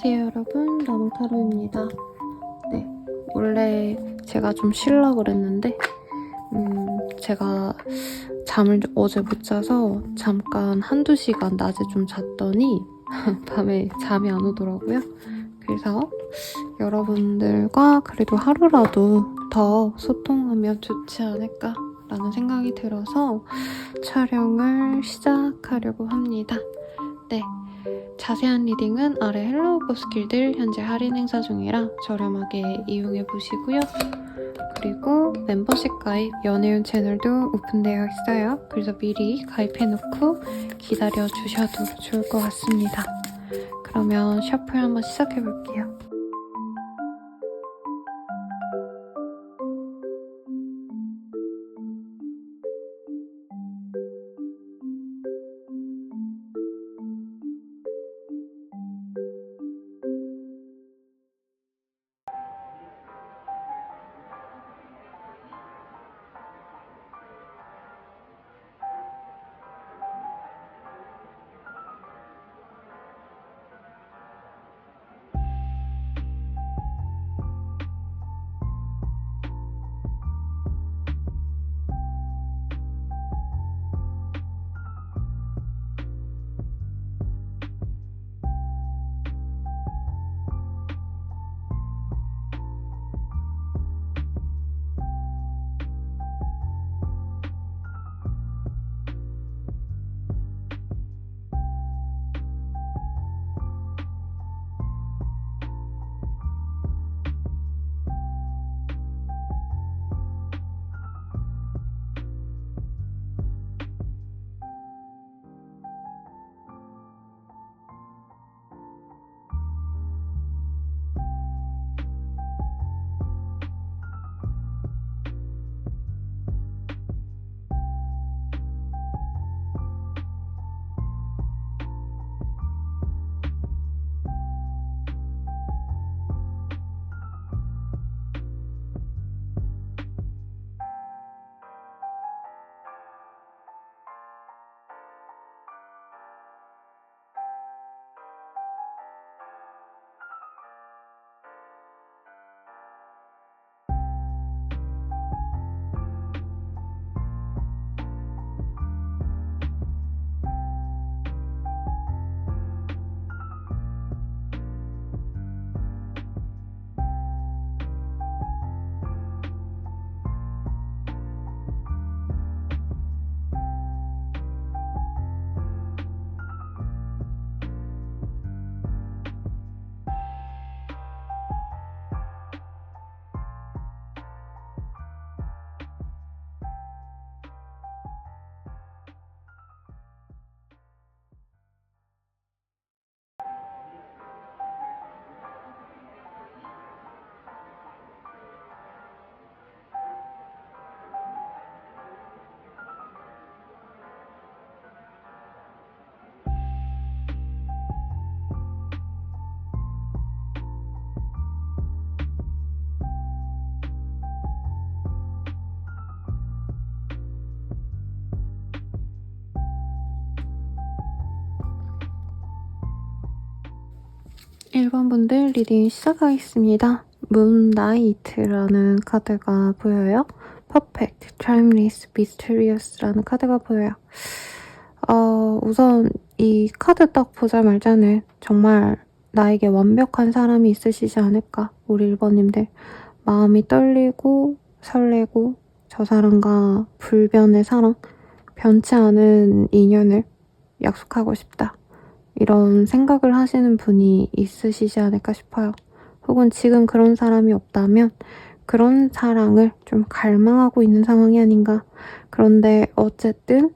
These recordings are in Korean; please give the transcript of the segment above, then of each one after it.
안녕하세요 여러분, 나무타로입니다. 네, 원래 제가 좀 쉬려고 그랬는데 제가 잠을 어제 못 자서 잠깐 한두 시간 낮에 좀 잤더니 밤에 잠이 안 오더라고요. 그래서 여러분들과 그래도 하루라도 더 소통하면 좋지 않을까라는 생각이 들어서 촬영을 시작하려고 합니다. 네, 자세한 리딩은 아래 헬로우 버스길들 현재 할인 행사 중이라 저렴하게 이용해보시고요. 그리고 멤버십 가입, 연애운 채널도 오픈되어 있어요. 그래서 미리 가입해놓고 기다려주셔도 좋을 것 같습니다. 그러면 셔플 한번 시작해볼게요. (1번) 분들 리딩 시작하겠습니다. 문나이트라는 카드가 보여요. Perfect, Timeless, Mysterious라는 카드가 보여요. 우선 이 카드 딱 보자마자는 정말 나에게 완벽한 사람이 있으시지 않을까. 우리 1번님들 마음이 떨리고 설레고 저 사람과 불변의 사랑, 변치 않은 인연을 약속하고 싶다. 이런 생각을 하시는 분이 있으시지 않을까 싶어요. 혹은 지금 그런 사람이 없다면 그런 사랑을 좀 갈망하고 있는 상황이 아닌가. 그런데 어쨌든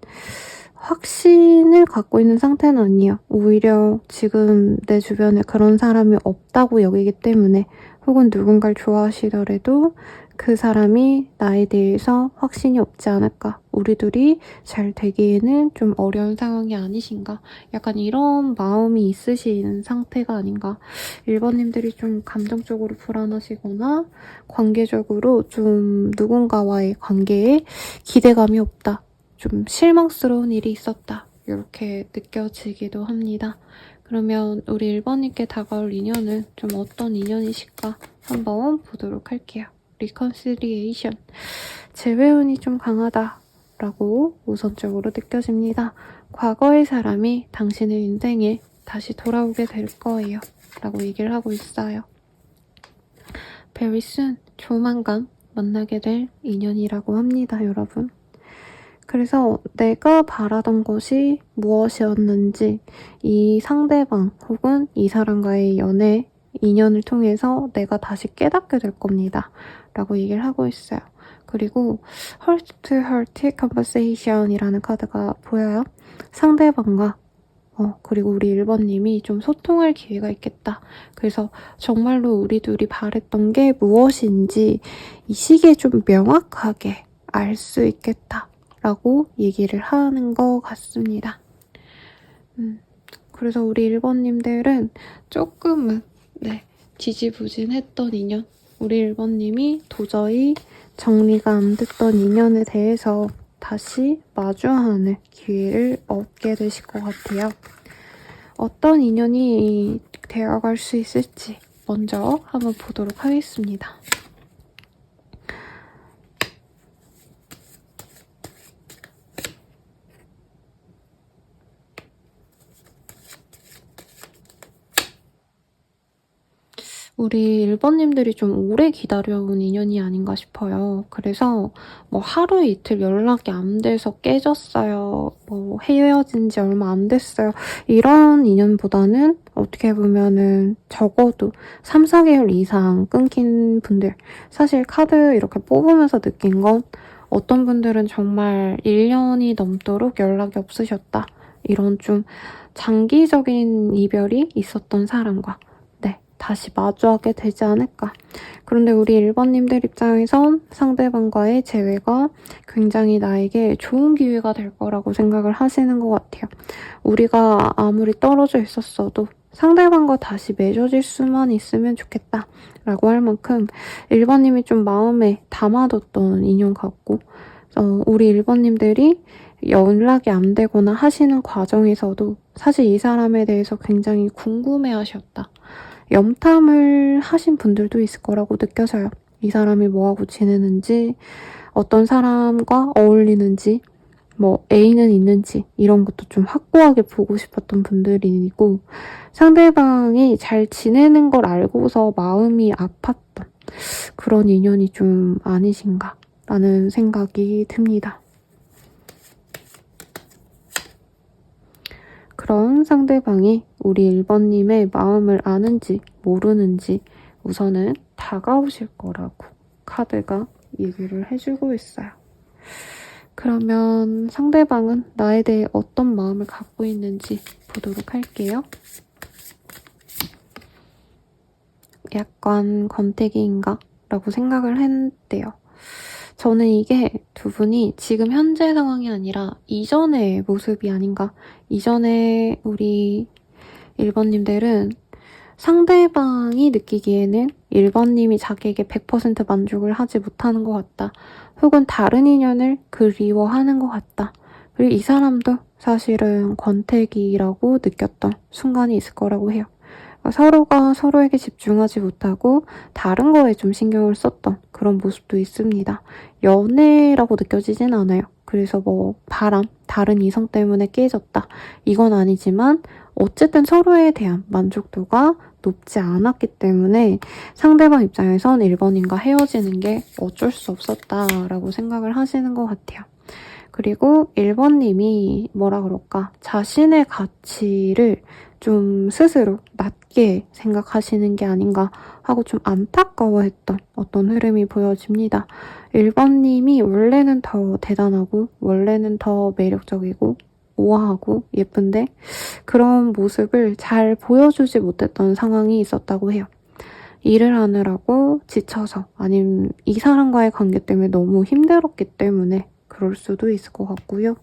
확신을 갖고 있는 상태는 아니에요. 오히려 지금 내 주변에 그런 사람이 없다고 여기기 때문에, 혹은 누군가를 좋아하시더라도 그 사람이 나에 대해서 확신이 없지 않을까. 우리 둘이 잘 되기에는 좀 어려운 상황이 아니신가. 약간 이런 마음이 있으신 상태가 아닌가. 1번님들이 좀 감정적으로 불안하시거나 관계적으로 좀 누군가와의 관계에 기대감이 없다. 좀 실망스러운 일이 있었다. 이렇게 느껴지기도 합니다. 그러면 우리 1번님께 다가올 인연은 좀 어떤 인연이실까 한번 보도록 할게요. 리컨실리에이션. 재회운이 좀 강하다라고 우선적으로 느껴집니다. 과거의 사람이 당신의 인생에 다시 돌아오게 될 거예요. 라고 얘기를 하고 있어요. Very soon, 조만간 만나게 될 인연이라고 합니다, 여러분. 그래서 내가 바라던 것이 무엇이었는지 이 상대방 혹은 이 사람과의 연애, 인연을 통해서 내가 다시 깨닫게 될 겁니다. 라고 얘기를 하고 있어요. 그리고 Heart to Heart Conversation 이라는 카드가 보여요. 상대방과 그리고 우리 1번님이 좀 소통할 기회가 있겠다. 그래서 정말로 우리 둘이 바랬던 게 무엇인지 이 시기에 좀 명확하게 알 수 있겠다. 라고 얘기를 하는 것 같습니다. 그래서 우리 1번님들은 조금은 지지부진했던 인연, 우리 1번님이 도저히 정리가 안 됐던 인연에 대해서 다시 마주하는 기회를 얻게 되실 것 같아요. 어떤 인연이 되어갈 수 있을지 먼저 한번 보도록 하겠습니다. 우리 1번님들이 좀 오래 기다려온 인연이 아닌가 싶어요. 그래서 뭐 하루 이틀 연락이 안 돼서 깨졌어요. 뭐 헤어진 지 얼마 안 됐어요. 이런 인연보다는 어떻게 보면은 적어도 3, 4개월 이상 끊긴 분들. 사실 카드 이렇게 뽑으면서 느낀 건 어떤 분들은 정말 1년이 넘도록 연락이 없으셨다. 이런 좀 장기적인 이별이 있었던 사람과 다시 마주하게 되지 않을까. 그런데 우리 1번님들 입장에선 상대방과의 재회가 굉장히 나에게 좋은 기회가 될 거라고 생각을 하시는 것 같아요. 우리가 아무리 떨어져 있었어도 상대방과 다시 맺어질 수만 있으면 좋겠다 라고 할 만큼 1번님이 좀 마음에 담아뒀던 인연 같고 우리 1번님들이 연락이 안 되거나 하시는 과정에서도 사실 이 사람에 대해서 굉장히 궁금해하셨다. 염탐을 하신 분들도 있을 거라고 느껴져요. 이 사람이 뭐하고 지내는지, 어떤 사람과 어울리는지, 뭐 애인은 있는지 이런 것도 좀 확고하게 보고 싶었던 분들이고 상대방이 잘 지내는 걸 알고서 마음이 아팠던 그런 인연이 좀 아니신가 라는 생각이 듭니다. 그런 상대방이 우리 1번님의 마음을 아는지 모르는지 우선은 다가오실 거라고 카드가 얘기를 해주고 있어요. 그러면 상대방은 나에 대해 어떤 마음을 갖고 있는지 보도록 할게요. 약간 권태기인가? 라고 생각을 했대요. 저는 이게 두 분이 지금 현재 상황이 아니라 이전의 모습이 아닌가. 이전에 우리 1번님들은 상대방이 느끼기에는 1번님이 자기에게 100% 만족을 하지 못하는 것 같다. 혹은 다른 인연을 그리워하는 것 같다. 그리고 이 사람도 사실은 권태기라고 느꼈던 순간이 있을 거라고 해요. 서로가 서로에게 집중하지 못하고 다른 거에 좀 신경을 썼던 그런 모습도 있습니다. 연애라고 느껴지진 않아요. 그래서 뭐 다른 이성 때문에 깨졌다. 이건 아니지만 어쨌든 서로에 대한 만족도가 높지 않았기 때문에 상대방 입장에선 1번님과 헤어지는 게 어쩔 수 없었다라고 생각을 하시는 것 같아요. 그리고 1번님이 뭐라 그럴까? 자신의 가치를 좀 스스로 낮게 생각하시는 게 아닌가 하고 좀 안타까워했던 어떤 흐름이 보여집니다. 1번님이 원래는 더 대단하고 원래는 더 매력적이고 우아하고 예쁜데 그런 모습을 잘 보여주지 못했던 상황이 있었다고 해요. 일을 하느라고 지쳐서 아니면 이 사람과의 관계 때문에 너무 힘들었기 때문에 그럴 수도 있을 것 같고요.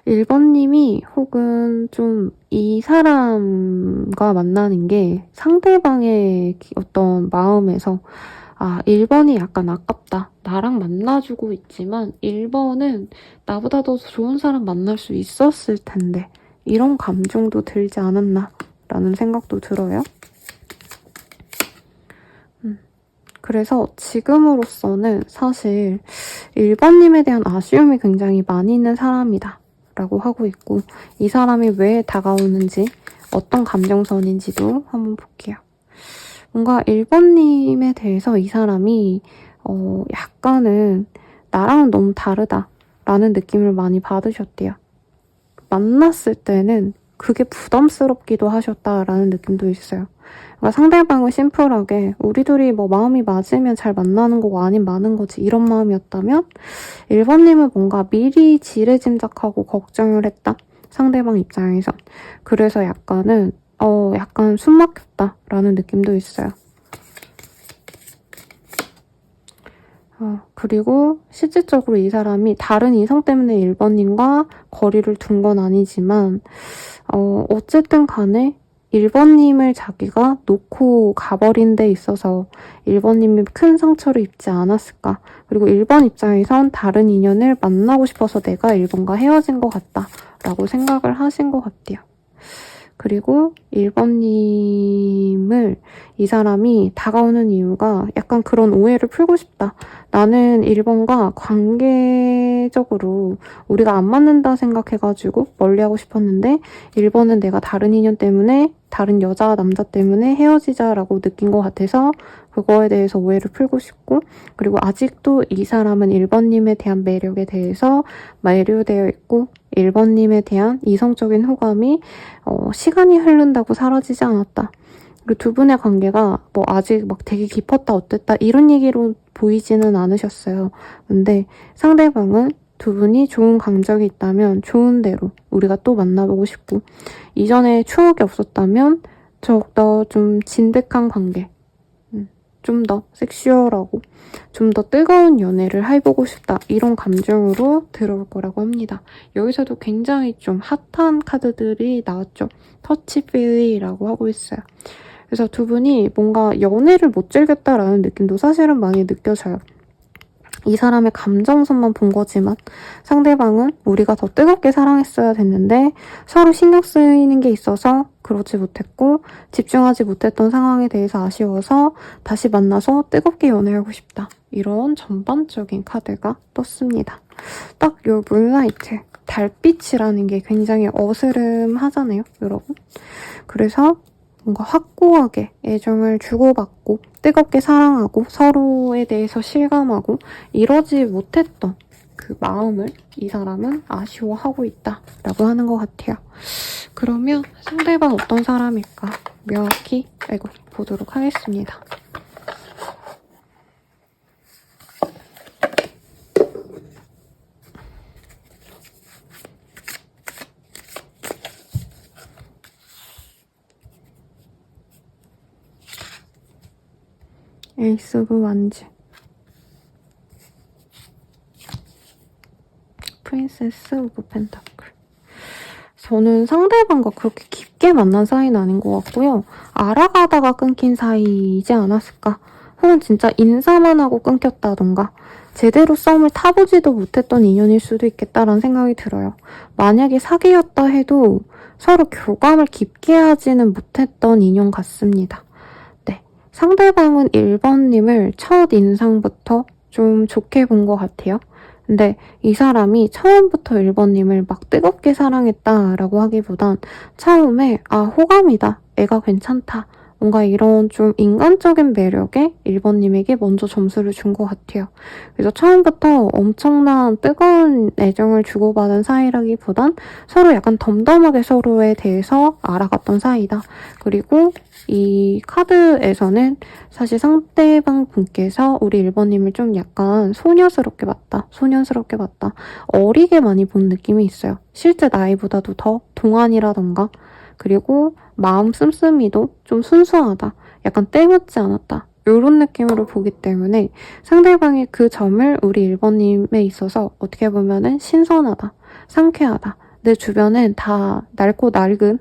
1번님이 혹은 좀 이 사람과 만나는 게 상대방의 어떤 마음에서 1번이 약간 아깝다. 나랑 만나주고 있지만 1번은 나보다 더 좋은 사람 만날 수 있었을 텐데 이런 감정도 들지 않았나 라는 생각도 들어요. 그래서 지금으로서는 사실 1번님에 대한 아쉬움이 굉장히 많이 있는 사람이다 라고 하고 있고, 이 사람이 왜 다가오는지 어떤 감정선인지도 한번 볼게요. 뭔가 1번님에 대해서 이 사람이 약간은 나랑은 너무 다르다 라는 느낌을 많이 받으셨대요. 만났을 때는 그게 부담스럽기도 하셨다라는 느낌도 있어요. 그러니까 상대방은 심플하게 우리 둘이 뭐 마음이 맞으면 잘 만나는 거고 아니면 마는 거지 이런 마음이었다면, 1번님은 뭔가 미리 지레짐작하고 걱정을 했다. 상대방 입장에선. 그래서 약간 숨 막혔다 라는 느낌도 있어요. 그리고 실질적으로 이 사람이 다른 이성 때문에 1번님과 거리를 둔 건 아니지만 어쨌든 간에 1번님을 자기가 놓고 가버린 데 있어서 1번님이 큰 상처를 입지 않았을까. 그리고 1번 입장에선 다른 인연을 만나고 싶어서 내가 1번과 헤어진 것 같다 라고 생각을 하신 것 같아요. 그리고 1번님을 이 사람이 다가오는 이유가 약간 그런 오해를 풀고 싶다. 나는 1번과 관계적으로 우리가 안 맞는다 생각해가지고 멀리하고 싶었는데 1번은 내가 다른 인연 때문에 다른 여자, 남자 때문에 헤어지자라고 느낀 것 같아서 그거에 대해서 오해를 풀고 싶고, 그리고 아직도 이 사람은 1번님에 대한 매력에 대해서 매료되어 있고 1번님에 대한 이성적인 호감이 시간이 흐른다고 사라지지 않았다. 그리고 두 분의 관계가 뭐 아직 막 되게 깊었다 어땠다 이런 얘기로 보이지는 않으셨어요. 근데 상대방은 두 분이 좋은 감정이 있다면 좋은 대로 우리가 또 만나보고 싶고, 이전에 추억이 없었다면 더욱더 좀 진득한 관계, 좀 더 섹슈얼하고 좀 더 뜨거운 연애를 해보고 싶다 이런 감정으로 들어올 거라고 합니다. 여기서도 굉장히 좀 핫한 카드들이 나왔죠. 터치필리라고 하고 있어요. 그래서 두 분이 뭔가 연애를 못 즐겼다라는 느낌도 사실은 많이 느껴져요. 이 사람의 감정선만 본 거지만 상대방은 우리가 더 뜨겁게 사랑했어야 됐는데 서로 신경 쓰이는 게 있어서 그러지 못했고 집중하지 못했던 상황에 대해서 아쉬워서 다시 만나서 뜨겁게 연애하고 싶다. 이런 전반적인 카드가 떴습니다. 딱 요 물라이트, 달빛이라는 게 굉장히 어스름하잖아요, 여러분. 그래서 뭔가 확고하게 애정을 주고받고 뜨겁게 사랑하고 서로에 대해서 실감하고 이러지 못했던 그 마음을 이 사람은 아쉬워하고 있다라고 하는 것 같아요. 그러면 상대방 어떤 사람일까 명확히 보도록 하겠습니다. 에이스 오브 완즈, 프린세스 오브 펜타클. 저는 상대방과 그렇게 깊게 만난 사이는 아닌 것 같고요. 알아가다가 끊긴 사이이지 않았을까? 혹은 진짜 인사만 하고 끊겼다던가 제대로 썸을 타보지도 못했던 인연일 수도 있겠다라는 생각이 들어요. 만약에 사귀었다 해도 서로 교감을 깊게 하지는 못했던 인연 같습니다. 상대방은 1번님을 첫 인상부터 좀 좋게 본 것 같아요. 근데 이 사람이 처음부터 1번님을 막 뜨겁게 사랑했다라고 하기보단 처음에 호감이다, 애가 괜찮다, 뭔가 이런 좀 인간적인 매력에 1번님에게 먼저 점수를 준 것 같아요. 그래서 처음부터 엄청난 뜨거운 애정을 주고받은 사이라기보단 서로 약간 덤덤하게 서로에 대해서 알아갔던 사이다. 그리고 이 카드에서는 사실 상대방 분께서 우리 1번님을 좀 약간 소녀스럽게 봤다, 소년스럽게 봤다, 어리게 많이 본 느낌이 있어요. 실제 나이보다도 더 동안이라던가, 그리고 마음 씀씀이도 좀 순수하다, 약간 때묻지 않았다, 이런 느낌으로 보기 때문에 상대방의 그 점을 우리 1번님에 있어서 어떻게 보면은 신선하다, 상쾌하다, 내 주변엔 다 낡고 낡은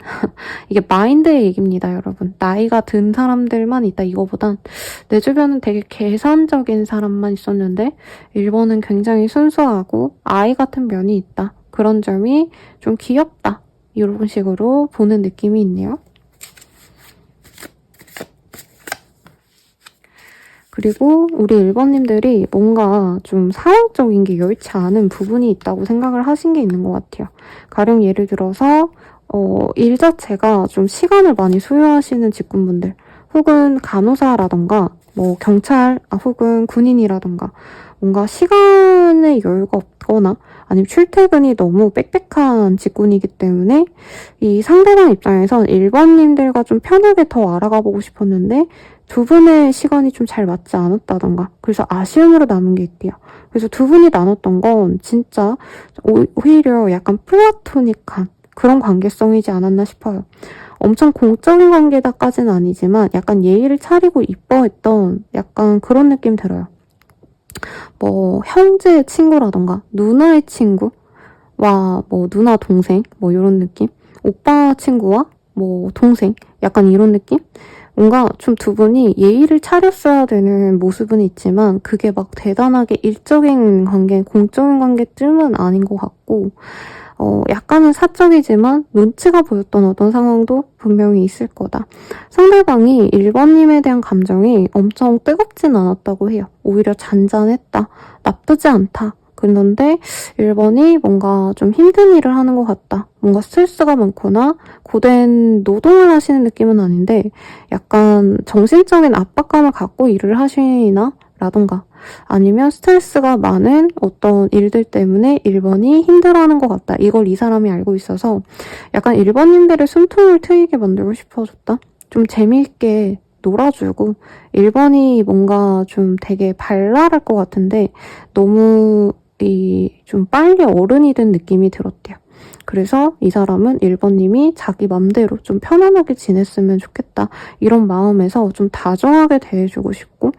이게 마인드의 얘기입니다, 여러분. 나이가 든 사람들만 있다 이거보단 내 주변은 되게 계산적인 사람만 있었는데 1번은 굉장히 순수하고 아이 같은 면이 있다. 그런 점이 좀 귀엽다 이런 식으로 보는 느낌이 있네요. 그리고 우리 1번님들이 뭔가 좀 사랑적인 게 여의치 않은 부분이 있다고 생각을 하신 게 있는 것 같아요. 가령 예를 들어서 일 자체가 좀 시간을 많이 소요하시는 직군분들, 혹은 간호사라던가 뭐 경찰, 혹은 군인이라던가 뭔가 시간의 여유가 없거나 아니면 출퇴근이 너무 빽빽한 직군이기 때문에 이 상대방 입장에선 1번님들과 좀 편하게 더 알아가 보고 싶었는데 두 분의 시간이 좀 잘 맞지 않았다던가, 그래서 아쉬움으로 남은 게 있대요. 그래서 두 분이 나눴던 건 진짜 오히려 약간 플라토닉한 그런 관계성이지 않았나 싶어요. 엄청 공적인 관계다까지는 아니지만 약간 예의를 차리고 이뻐했던 약간 그런 느낌 들어요. 뭐 형제의 친구라던가 누나의 친구와 뭐 누나 동생 뭐 이런 느낌, 오빠 친구와 뭐 동생 약간 이런 느낌? 뭔가 좀 두 분이 예의를 차렸어야 되는 모습은 있지만 그게 막 대단하게 일적인 관계, 공적인 관계쯤은 아닌 것 같고 약간은 사적이지만 눈치가 보였던 어떤 상황도 분명히 있을 거다. 상대방이 1번님에 대한 감정이 엄청 뜨겁진 않았다고 해요. 오히려 잔잔했다. 나쁘지 않다. 그런데 1번이 뭔가 좀 힘든 일을 하는 것 같다. 뭔가 스트레스가 많거나 고된 노동을 하시는 느낌은 아닌데 약간 정신적인 압박감을 갖고 일을 하시나? 라던가 아니면 스트레스가 많은 어떤 일들 때문에 1번이 힘들어하는 것 같다. 이걸 이 사람이 알고 있어서 약간 1번님들의 숨통을 트이게 만들고 싶어졌다. 좀 재미있게 놀아주고 1번이 뭔가 좀 되게 발랄할 것 같은데 너무 좀 빨리 어른이 된 느낌이 들었대요. 그래서 이 사람은 1번님이 자기 맘대로 좀 편안하게 지냈으면 좋겠다. 이런 마음에서 좀 다정하게 대해주고 싶고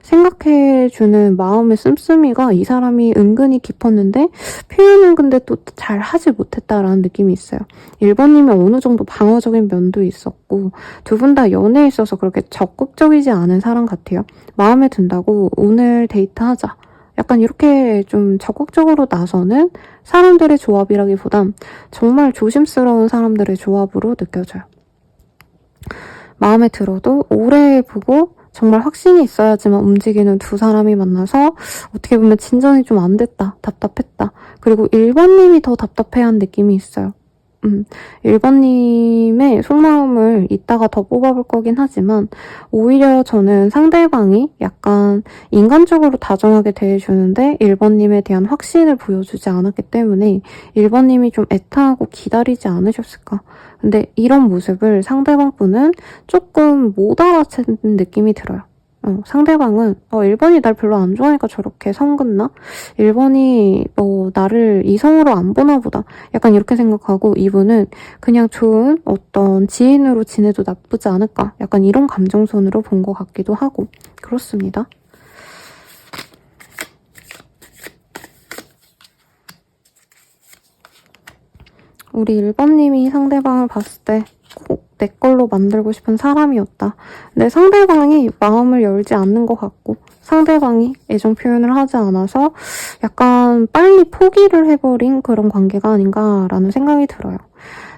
생각해주는 마음의 씀씀이가 이 사람이 은근히 깊었는데 표현은 근데 또 잘 하지 못했다라는 느낌이 있어요. 1번님이 어느 정도 방어적인 면도 있었고 두 분 다 연애에 있어서 그렇게 적극적이지 않은 사람 같아요. 마음에 든다고 오늘 데이트하자. 약간 이렇게 좀 적극적으로 나서는 사람들의 조합이라기보단 정말 조심스러운 사람들의 조합으로 느껴져요. 마음에 들어도 오래 보고 정말 확신이 있어야지만 움직이는 두 사람이 만나서 어떻게 보면 진전이 좀 안 됐다. 답답했다. 그리고 1번님이 더 답답해한 느낌이 있어요. 1번님의 속마음을 이따가 더 뽑아볼 거긴 하지만 오히려 저는 상대방이 약간 인간적으로 다정하게 대해주는데 1번님에 대한 확신을 보여주지 않았기 때문에 1번님이 좀 애타하고 기다리지 않으셨을까. 근데 이런 모습을 상대방 분은 조금 못 알아채는 느낌이 들어요. 상대방은 1번이 날 별로 안 좋아하니까 저렇게 성긋나? 1번이 나를 이성으로 안 보나 보다. 약간 이렇게 생각하고 이분은 그냥 좋은 어떤 지인으로 지내도 나쁘지 않을까? 약간 이런 감정선으로 본 것 같기도 하고 그렇습니다. 우리 1번님이 상대방을 봤을 때 꼭 내 걸로 만들고 싶은 사람이었다. 근데 상대방이 마음을 열지 않는 것 같고 상대방이 애정 표현을 하지 않아서 약간 빨리 포기를 해버린 그런 관계가 아닌가라는 생각이 들어요.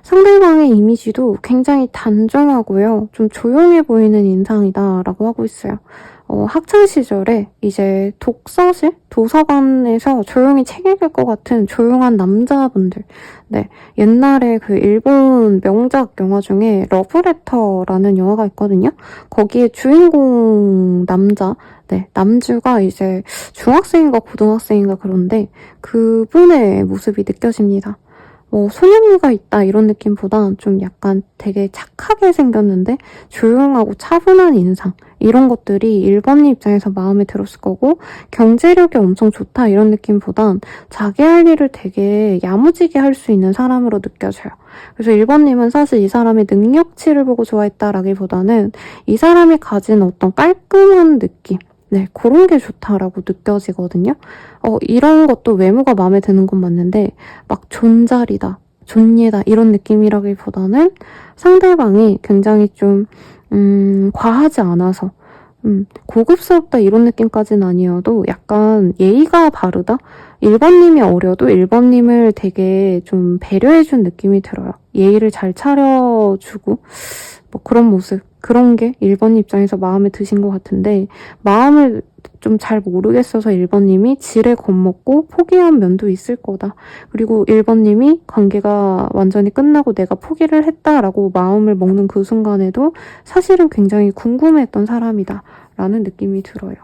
상대방의 이미지도 굉장히 단정하고요. 좀 조용해 보이는 인상이다라고 하고 있어요. 학창시절에 이제 독서실? 도서관에서 조용히 책 읽을 것 같은 조용한 남자분들. 네. 옛날에 그 일본 명작 영화 중에 러브레터라는 영화가 있거든요. 거기에 주인공 남자, 네. 남주가 이제 중학생인가 고등학생인가 그런데 그분의 모습이 느껴집니다. 소년미가 있다 이런 느낌보다 좀 약간 되게 착하게 생겼는데 조용하고 차분한 인상 이런 것들이 1번님 입장에서 마음에 들었을 거고 경제력이 엄청 좋다 이런 느낌보단 자기 할 일을 되게 야무지게 할 수 있는 사람으로 느껴져요. 그래서 1번님은 사실 이 사람의 능력치를 보고 좋아했다라기보다는 이 사람이 가진 어떤 깔끔한 느낌 네, 그런 게 좋다라고 느껴지거든요. 이런 것도 외모가 마음에 드는 건 맞는데 막 존잘이다, 존예다 이런 느낌이라기보다는 상대방이 굉장히 좀 과하지 않아서 고급스럽다 이런 느낌까지는 아니어도 약간 예의가 바르다? 1번님이 어려도 1번님을 되게 좀 배려해준 느낌이 들어요. 예의를 잘 차려주고 뭐 그런 모습, 그런 게 1번 입장에서 마음에 드신 것 같은데 마음을 좀 잘 모르겠어서 1번님이 지레 겁먹고 포기한 면도 있을 거다. 그리고 1번님이 관계가 완전히 끝나고 내가 포기를 했다라고 마음을 먹는 그 순간에도 사실은 굉장히 궁금했던 사람이다 라는 느낌이 들어요.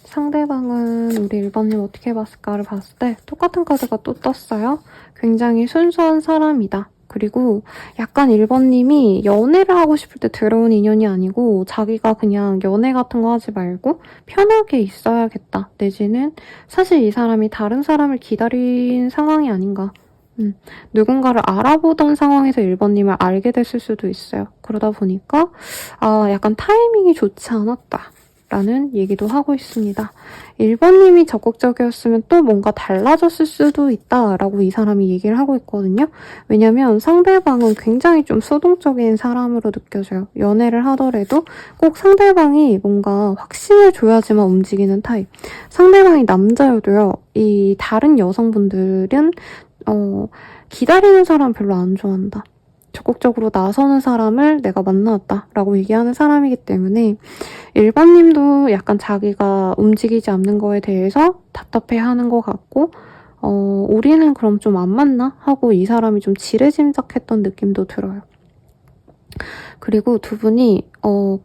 상대방은 우리 1번님 어떻게 봤을까를 봤을 때 똑같은 카드가 또 떴어요. 굉장히 순수한 사람이다. 그리고 약간 1번님이 연애를 하고 싶을 때 들어온 인연이 아니고 자기가 그냥 연애 같은 거 하지 말고 편하게 있어야겠다. 내지는 사실 이 사람이 다른 사람을 기다린 상황이 아닌가. 누군가를 알아보던 상황에서 1번님을 알게 됐을 수도 있어요. 그러다 보니까 약간 타이밍이 좋지 않았다. 라는 얘기도 하고 있습니다. 1번님이 적극적이었으면 또 뭔가 달라졌을 수도 있다라고 이 사람이 얘기를 하고 있거든요. 왜냐면 상대방은 굉장히 좀 수동적인 사람으로 느껴져요. 연애를 하더라도 꼭 상대방이 뭔가 확신을 줘야지만 움직이는 타입. 상대방이 남자여도요. 이 다른 여성분들은 기다리는 사람 별로 안 좋아한다. 적극적으로 나서는 사람을 내가 만나왔다라고 얘기하는 사람이기 때문에 1번님도 약간 자기가 움직이지 않는 거에 대해서 답답해하는 것 같고 우리는 그럼 좀 안 맞나? 하고 이 사람이 좀 지레짐작했던 느낌도 들어요. 그리고 두 분이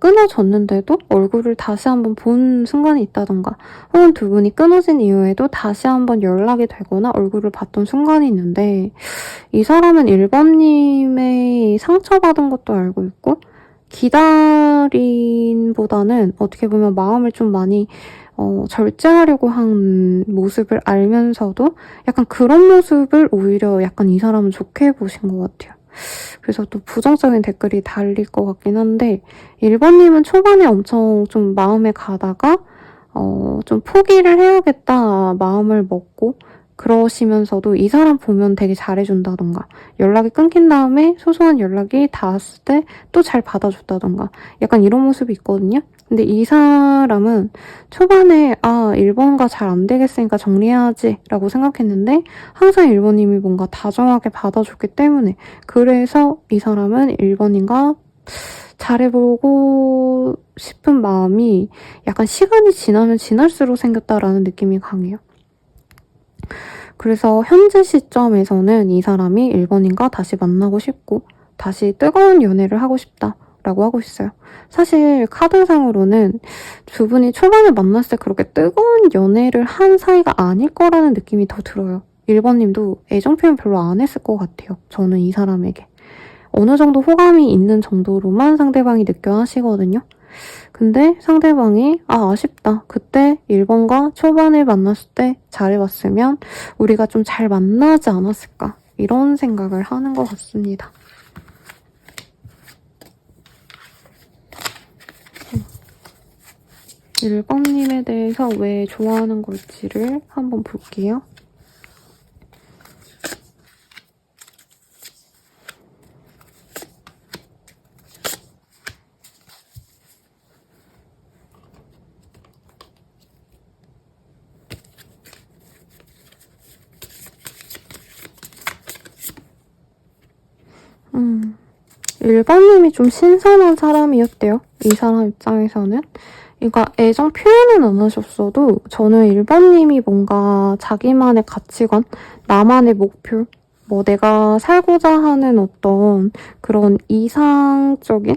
끊어졌는데도 얼굴을 다시 한번 본 순간이 있다던가 혹은 두 분이 끊어진 이후에도 다시 한번 연락이 되거나 얼굴을 봤던 순간이 있는데 이 사람은 1번님의 상처받은 것도 알고 있고 기다림보다는 어떻게 보면 마음을 좀 많이 절제하려고 한 모습을 알면서도 약간 그런 모습을 오히려 약간 이 사람은 좋게 보신 것 같아요. 그래서 또 부정적인 댓글이 달릴 것 같긴 한데 1번님은 초반에 엄청 좀 마음에 가다가 좀 포기를 해야겠다 마음을 먹고 그러시면서도 이 사람 보면 되게 잘해준다던가 연락이 끊긴 다음에 소소한 연락이 닿았을 때 또 잘 받아줬다던가 약간 이런 모습이 있거든요. 근데 이 사람은 초반에 1번과 잘 안 되겠으니까 정리해야지 라고 생각했는데 항상 1번님이 뭔가 다정하게 받아줬기 때문에 그래서 이 사람은 1번님과 잘해보고 싶은 마음이 약간 시간이 지나면 지날수록 생겼다라는 느낌이 강해요. 그래서 현재 시점에서는 이 사람이 1번님과 다시 만나고 싶고 다시 뜨거운 연애를 하고 싶다 라고 하고 있어요. 사실 카드상으로는 두 분이 초반에 만났을 때 그렇게 뜨거운 연애를 한 사이가 아닐 거라는 느낌이 더 들어요. 1번님도 애정 표현 별로 안 했을 것 같아요. 저는 이 사람에게. 어느 정도 호감이 있는 정도로만 상대방이 느껴 하시거든요. 근데 상대방이 아쉽다. 그때 1번과 초반에 만났을 때 잘해봤으면 우리가 좀 잘 만나지 않았을까. 이런 생각을 하는 것 같습니다. 1번님에 대해서 왜 좋아하는 걸지를 한번 볼게요. 음, 1번님이 좀 신선한 사람이었대요. 이 사람 입장에서는. 그러니까 애정 표현은 안 하셨어도 저는 1번님이 뭔가 자기만의 가치관, 나만의 목표, 뭐 내가 살고자 하는 어떤 그런 이상적인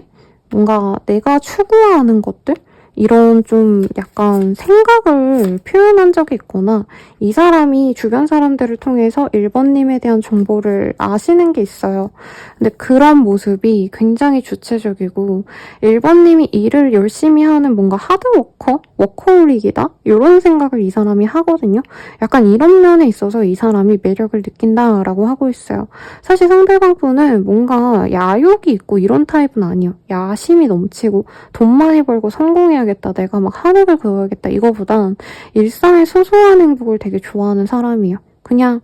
뭔가 내가 추구하는 것들? 이런 좀 약간 생각을 표현한 적이 있거나 이 사람이 주변 사람들을 통해서 1번님에 대한 정보를 아시는 게 있어요. 근데 그런 모습이 굉장히 주체적이고 1번님이 일을 열심히 하는 뭔가 하드워커? 워커홀릭이다? 이런 생각을 이 사람이 하거든요. 약간 이런 면에 있어서 이 사람이 매력을 느낀다라고 하고 있어요. 사실 상대방 분은 뭔가 야욕이 있고 이런 타입은 아니에요. 야심이 넘치고 돈 많이 벌고 성공해야겠다. 그려놔야겠다, 내가 막 하늘을 그어야겠다 이거보단 일상의 소소한 행복을 되게 좋아하는 사람이에요. 그냥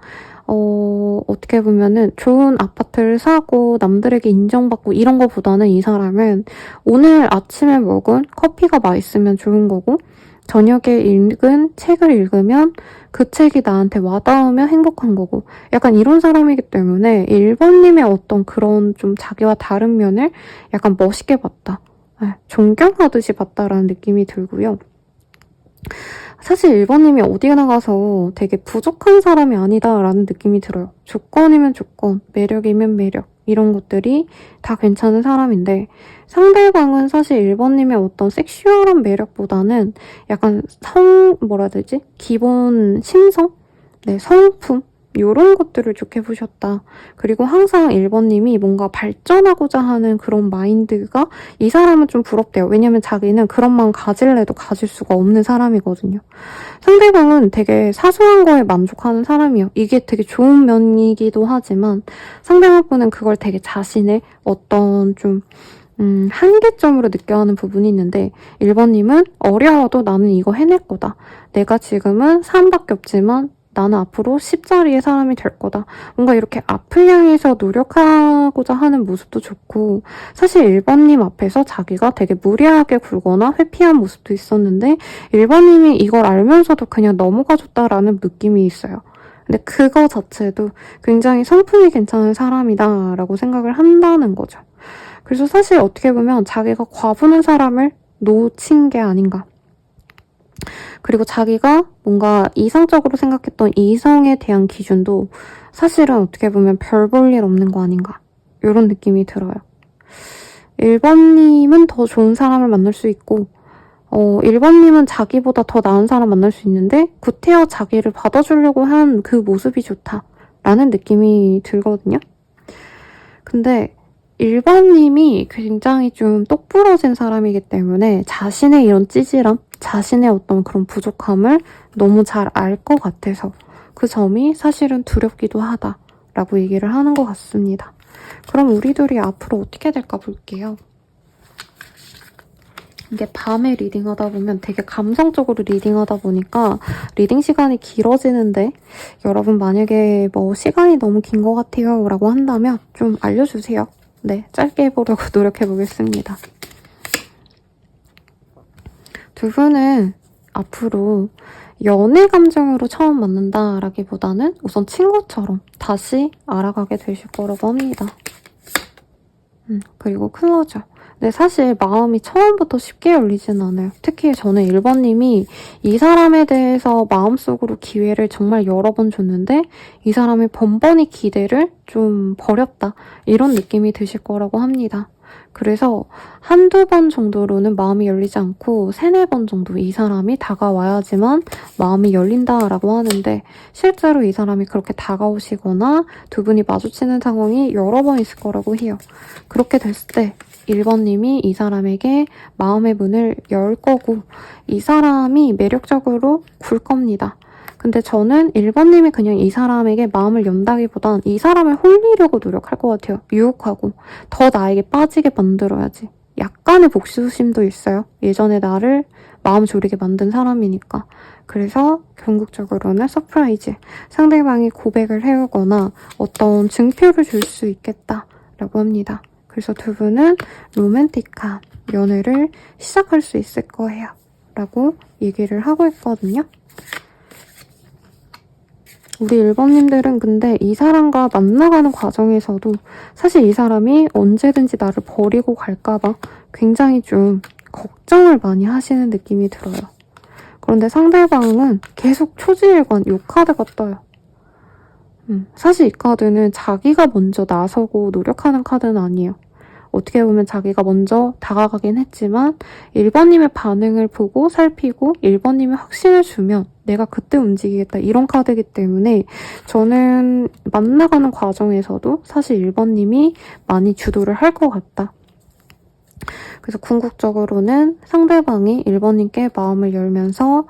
어떻게 보면은 좋은 아파트를 사고 남들에게 인정받고 이런 거보다는 이 사람은 오늘 아침에 먹은 커피가 맛있으면 좋은 거고 저녁에 읽은 책을 읽으면 그 책이 나한테 와닿으면 행복한 거고 약간 이런 사람이기 때문에 1번님의 어떤 그런 좀 자기와 다른 면을 약간 멋있게 봤다. 존경하듯이 봤다라는 느낌이 들고요. 사실 1번님이 어디 나가서 되게 부족한 사람이 아니다라는 느낌이 들어요. 조건이면 조건, 매력이면 매력 이런 것들이 다 괜찮은 사람인데 상대방은 사실 1번님의 어떤 섹슈얼한 매력보다는 약간 뭐라 해야 되지? 기본 심성? 네, 성품? 이런 것들을 좋게 보셨다. 그리고 항상 1번님이 뭔가 발전하고자 하는 그런 마인드가 이 사람은 좀 부럽대요. 왜냐면 자기는 그런 마음 가질래도 가질 수가 없는 사람이거든요. 상대방은 되게 사소한 거에 만족하는 사람이에요. 이게 되게 좋은 면이기도 하지만 상대방분은 그걸 되게 자신의 어떤 좀 한계점으로 느껴하는 부분이 있는데 1번님은 어려워도 나는 이거 해낼 거다. 내가 지금은 3밖에 없지만 나는 앞으로 10자리의 사람이 될 거다. 뭔가 이렇게 앞을 향해서 노력하고자 하는 모습도 좋고 사실 1번님 앞에서 자기가 되게 무리하게 굴거나 회피한 모습도 있었는데 1번님이 이걸 알면서도 그냥 넘어가줬다라는 느낌이 있어요. 근데 그거 자체도 굉장히 성품이 괜찮은 사람이다 라고 생각을 한다는 거죠. 그래서 사실 어떻게 보면 자기가 과분한 사람을 놓친 게 아닌가. 그리고 자기가 뭔가 이상적으로 생각했던 이성에 대한 기준도 사실은 어떻게 보면 별 볼 일 없는 거 아닌가. 이런 느낌이 들어요. 1번님은 더 좋은 사람을 만날 수 있고 1번님은 자기보다 더 나은 사람 만날 수 있는데 구태여 자기를 받아주려고 한 그 모습이 좋다라는 느낌이 들거든요. 근데 1번님이 굉장히 좀 똑부러진 사람이기 때문에 자신의 이런 찌질함, 자신의 어떤 그런 부족함을 너무 잘 알 것 같아서 그 점이 사실은 두렵기도 하다라고 얘기를 하는 것 같습니다. 그럼 우리 둘이 앞으로 어떻게 될까 볼게요. 이게 밤에 리딩하다 보면 되게 감성적으로 리딩하다 보니까 리딩 시간이 길어지는데 여러분 만약에 뭐 시간이 너무 긴 것 같아요 라고 한다면 좀 알려주세요. 네, 짧게 해보려고 노력해보겠습니다. 두 분은 앞으로 연애 감정으로 처음 만난다라기보다는 우선 친구처럼 다시 알아가게 되실 거라고 합니다. 그리고 클로저. 근데 사실 마음이 처음부터 쉽게 열리진 않아요. 특히 저는 1번님이 이 사람에 대해서 마음속으로 기회를 정말 여러 번 줬는데 이 사람이 번번이 기대를 좀 버렸다. 이런 느낌이 드실 거라고 합니다. 그래서 한두 번 정도로는 마음이 열리지 않고 3-4번 정도 이 사람이 다가와야지만 마음이 열린다라고 하는데 실제로 이 사람이 그렇게 다가오시거나 두 분이 마주치는 상황이 여러 번 있을 거라고 해요. 그렇게 됐을 때 1번님이 이 사람에게 마음의 문을 열 거고 이 사람이 매력적으로 굴 겁니다. 근데 저는 1번님이 그냥 이 사람에게 마음을 연다기보단 이 사람을 홀리려고 노력할 것 같아요. 유혹하고 더 나에게 빠지게 만들어야지. 약간의 복수심도 있어요. 예전에 나를 마음 졸이게 만든 사람이니까. 그래서 궁극적으로는 서프라이즈. 상대방이 고백을 해오거나 어떤 증표를 줄 수 있겠다라고 합니다. 그래서 두 분은 로맨틱한 연애를 시작할 수 있을 거예요. 라고 얘기를 하고 있거든요. 우리 1번님들은 근데 이 사람과 만나가는 과정에서도 사실 이 사람이 언제든지 나를 버리고 갈까봐 굉장히 좀 걱정을 많이 하시는 느낌이 들어요. 그런데 상대방은 계속 초지일관 요 카드가 떠요. 사실 이 카드는 자기가 먼저 나서고 노력하는 카드는 아니에요. 어떻게 보면 자기가 먼저 다가가긴 했지만 1번님의 반응을 보고 살피고 1번님이 확신을 주면 내가 그때 움직이겠다 이런 카드이기 때문에 저는 만나가는 과정에서도 사실 1번님이 많이 주도를 할 것 같다. 그래서 궁극적으로는 상대방이 1번님께 마음을 열면서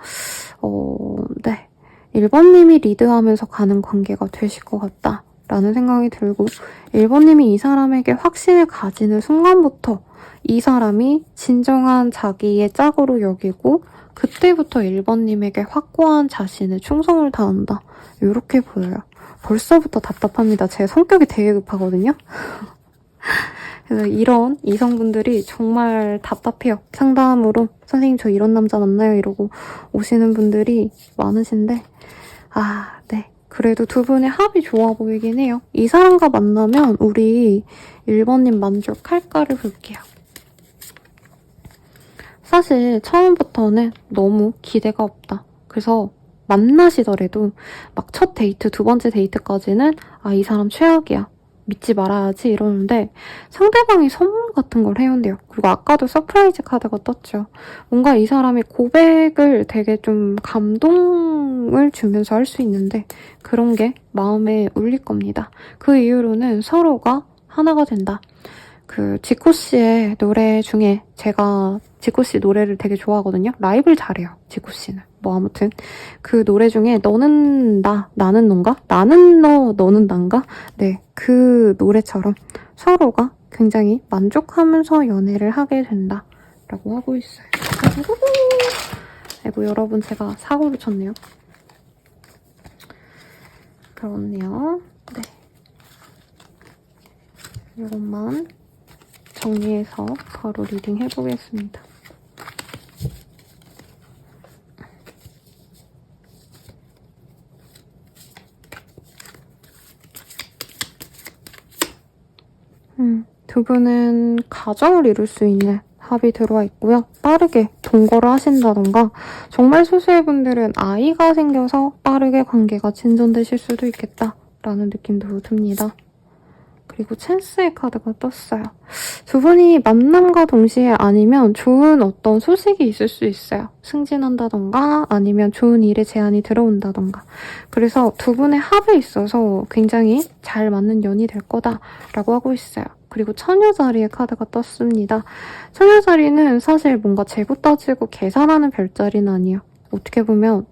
네, 1번님이 리드하면서 가는 관계가 되실 것 같다. 라는 생각이 들고 1번님이 이 사람에게 확신을 가지는 순간부터 이 사람이 진정한 자기의 짝으로 여기고 그때부터 1번님에게 확고한 자신의 충성을 다한다. 이렇게 보여요. 벌써부터 답답합니다. 제 성격이 되게 급하거든요. 그래서 이런 이성분들이 정말 답답해요. 상담으로 선생님 저 이런 남자 만나요 이러고 오시는 분들이 많으신데 네. 그래도 두 분의 합이 좋아 보이긴 해요. 이 사람과 만나면 우리 1번님 만족할까를 볼게요. 사실 처음부터는 너무 기대가 없다. 그래서 만나시더라도 막 첫 데이트, 두 번째 데이트까지는 이 사람 최악이야. 믿지 말아야지 이러는데 상대방이 선물 같은 걸 해온대요. 그리고 아까도 서프라이즈 카드가 떴죠. 뭔가 이 사람이 고백을 되게 좀 감동을 주면서 할 수 있는데 그런 게 마음에 울릴 겁니다. 그 이후로는 서로가 하나가 된다. 그 지코 씨의 노래 중에 제가 지코 씨 노래를 되게 좋아하거든요. 라이브를 잘해요. 지코 씨는. 뭐 아무튼 그 노래 중에 너는 나, 나는 넌가? 나는 너, 너는 난가? 네, 그 노래처럼 서로가 굉장히 만족하면서 연애를 하게 된다라고 하고 있어요. 아이고 여러분 제가 사고를 쳤네요. 그렇네요. 네. 이것만 정리해서 바로 리딩 해보겠습니다. 두 분은 가정을 이룰 수 있는 합이 들어와 있고요. 빠르게 동거를 하신다던가 정말 소수의 분들은 아이가 생겨서 빠르게 관계가 진전되실 수도 있겠다라는 느낌도 듭니다. 그리고 찬스의 카드가 떴어요. 두 분이 만남과 동시에 아니면 좋은 어떤 소식이 있을 수 있어요. 승진한다던가 아니면 좋은 일에 제안이 들어온다던가. 그래서 두 분의 합에 있어서 굉장히 잘 맞는 연이 될 거다라고 하고 있어요. 그리고 처녀자리의 카드가 떴습니다. 처녀자리는 사실 뭔가 재고 따지고 계산하는 별자리는 아니에요. 어떻게 보면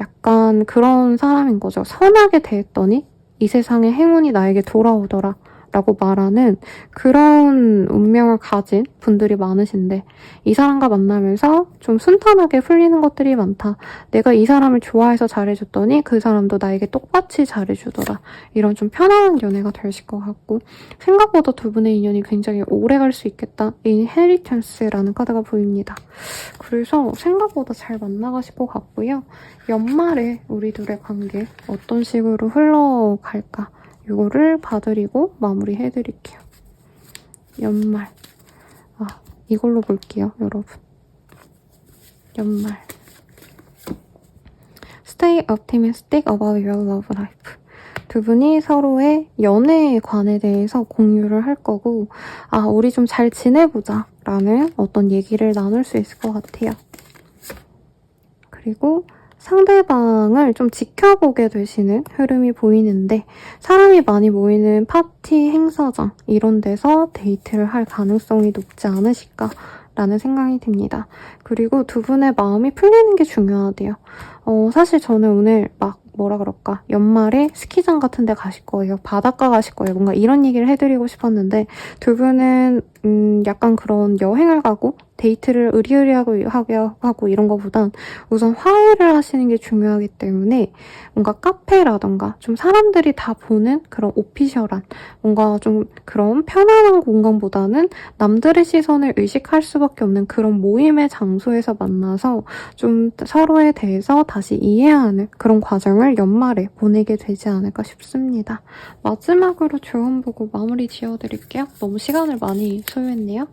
약간 그런 사람인 거죠. 선하게 대했더니 이 세상에 행운이 나에게 돌아오더라. 라고 말하는 그런 운명을 가진 분들이 많으신데 이 사람과 만나면서 좀 순탄하게 풀리는 것들이 많다. 내가 이 사람을 좋아해서 잘해줬더니 그 사람도 나에게 똑같이 잘해주더라. 이런 좀 편안한 연애가 되실 것 같고 생각보다 두 분의 인연이 굉장히 오래 갈 수 있겠다. 인헤리턴스라는 카드가 보입니다. 그래서 생각보다 잘 만나가실 것 같고요. 연말에 우리 둘의 관계 어떤 식으로 흘러갈까 이거를 봐드리고 마무리해드릴게요. 연말. 이걸로 볼게요, 여러분. 연말. Stay optimistic about your love life. 두 분이 서로의 연애에 관에 대해서 공유를 할 거고 우리 좀 잘 지내보자 라는 어떤 얘기를 나눌 수 있을 것 같아요. 그리고 상대방을 좀 지켜보게 되시는 흐름이 보이는데 사람이 많이 모이는 파티, 행사장 이런 데서 데이트를 할 가능성이 높지 않으실까라는 생각이 듭니다. 그리고 두 분의 마음이 풀리는 게 중요하대요. 사실 저는 오늘 막 뭐라 그럴까 연말에 스키장 같은 데 가실 거예요. 바닷가 가실 거예요. 뭔가 이런 얘기를 해드리고 싶었는데 두 분은 약간 그런 여행을 가고 데이트를 의리의리하게 하고 이런 거보단 우선 화해를 하시는 게 중요하기 때문에 뭔가 카페라던가 좀 사람들이 다 보는 그런 오피셜한 뭔가 좀 그런 편안한 공간보다는 남들의 시선을 의식할 수밖에 없는 그런 모임의 장소에서 만나서 좀 서로에 대해서 다시 이해하는 그런 과정을 연말에 보내게 되지 않을까 싶습니다. 마지막으로 조언 보고 마무리 지어드릴게요. 너무 시간을 많이 소요했네요.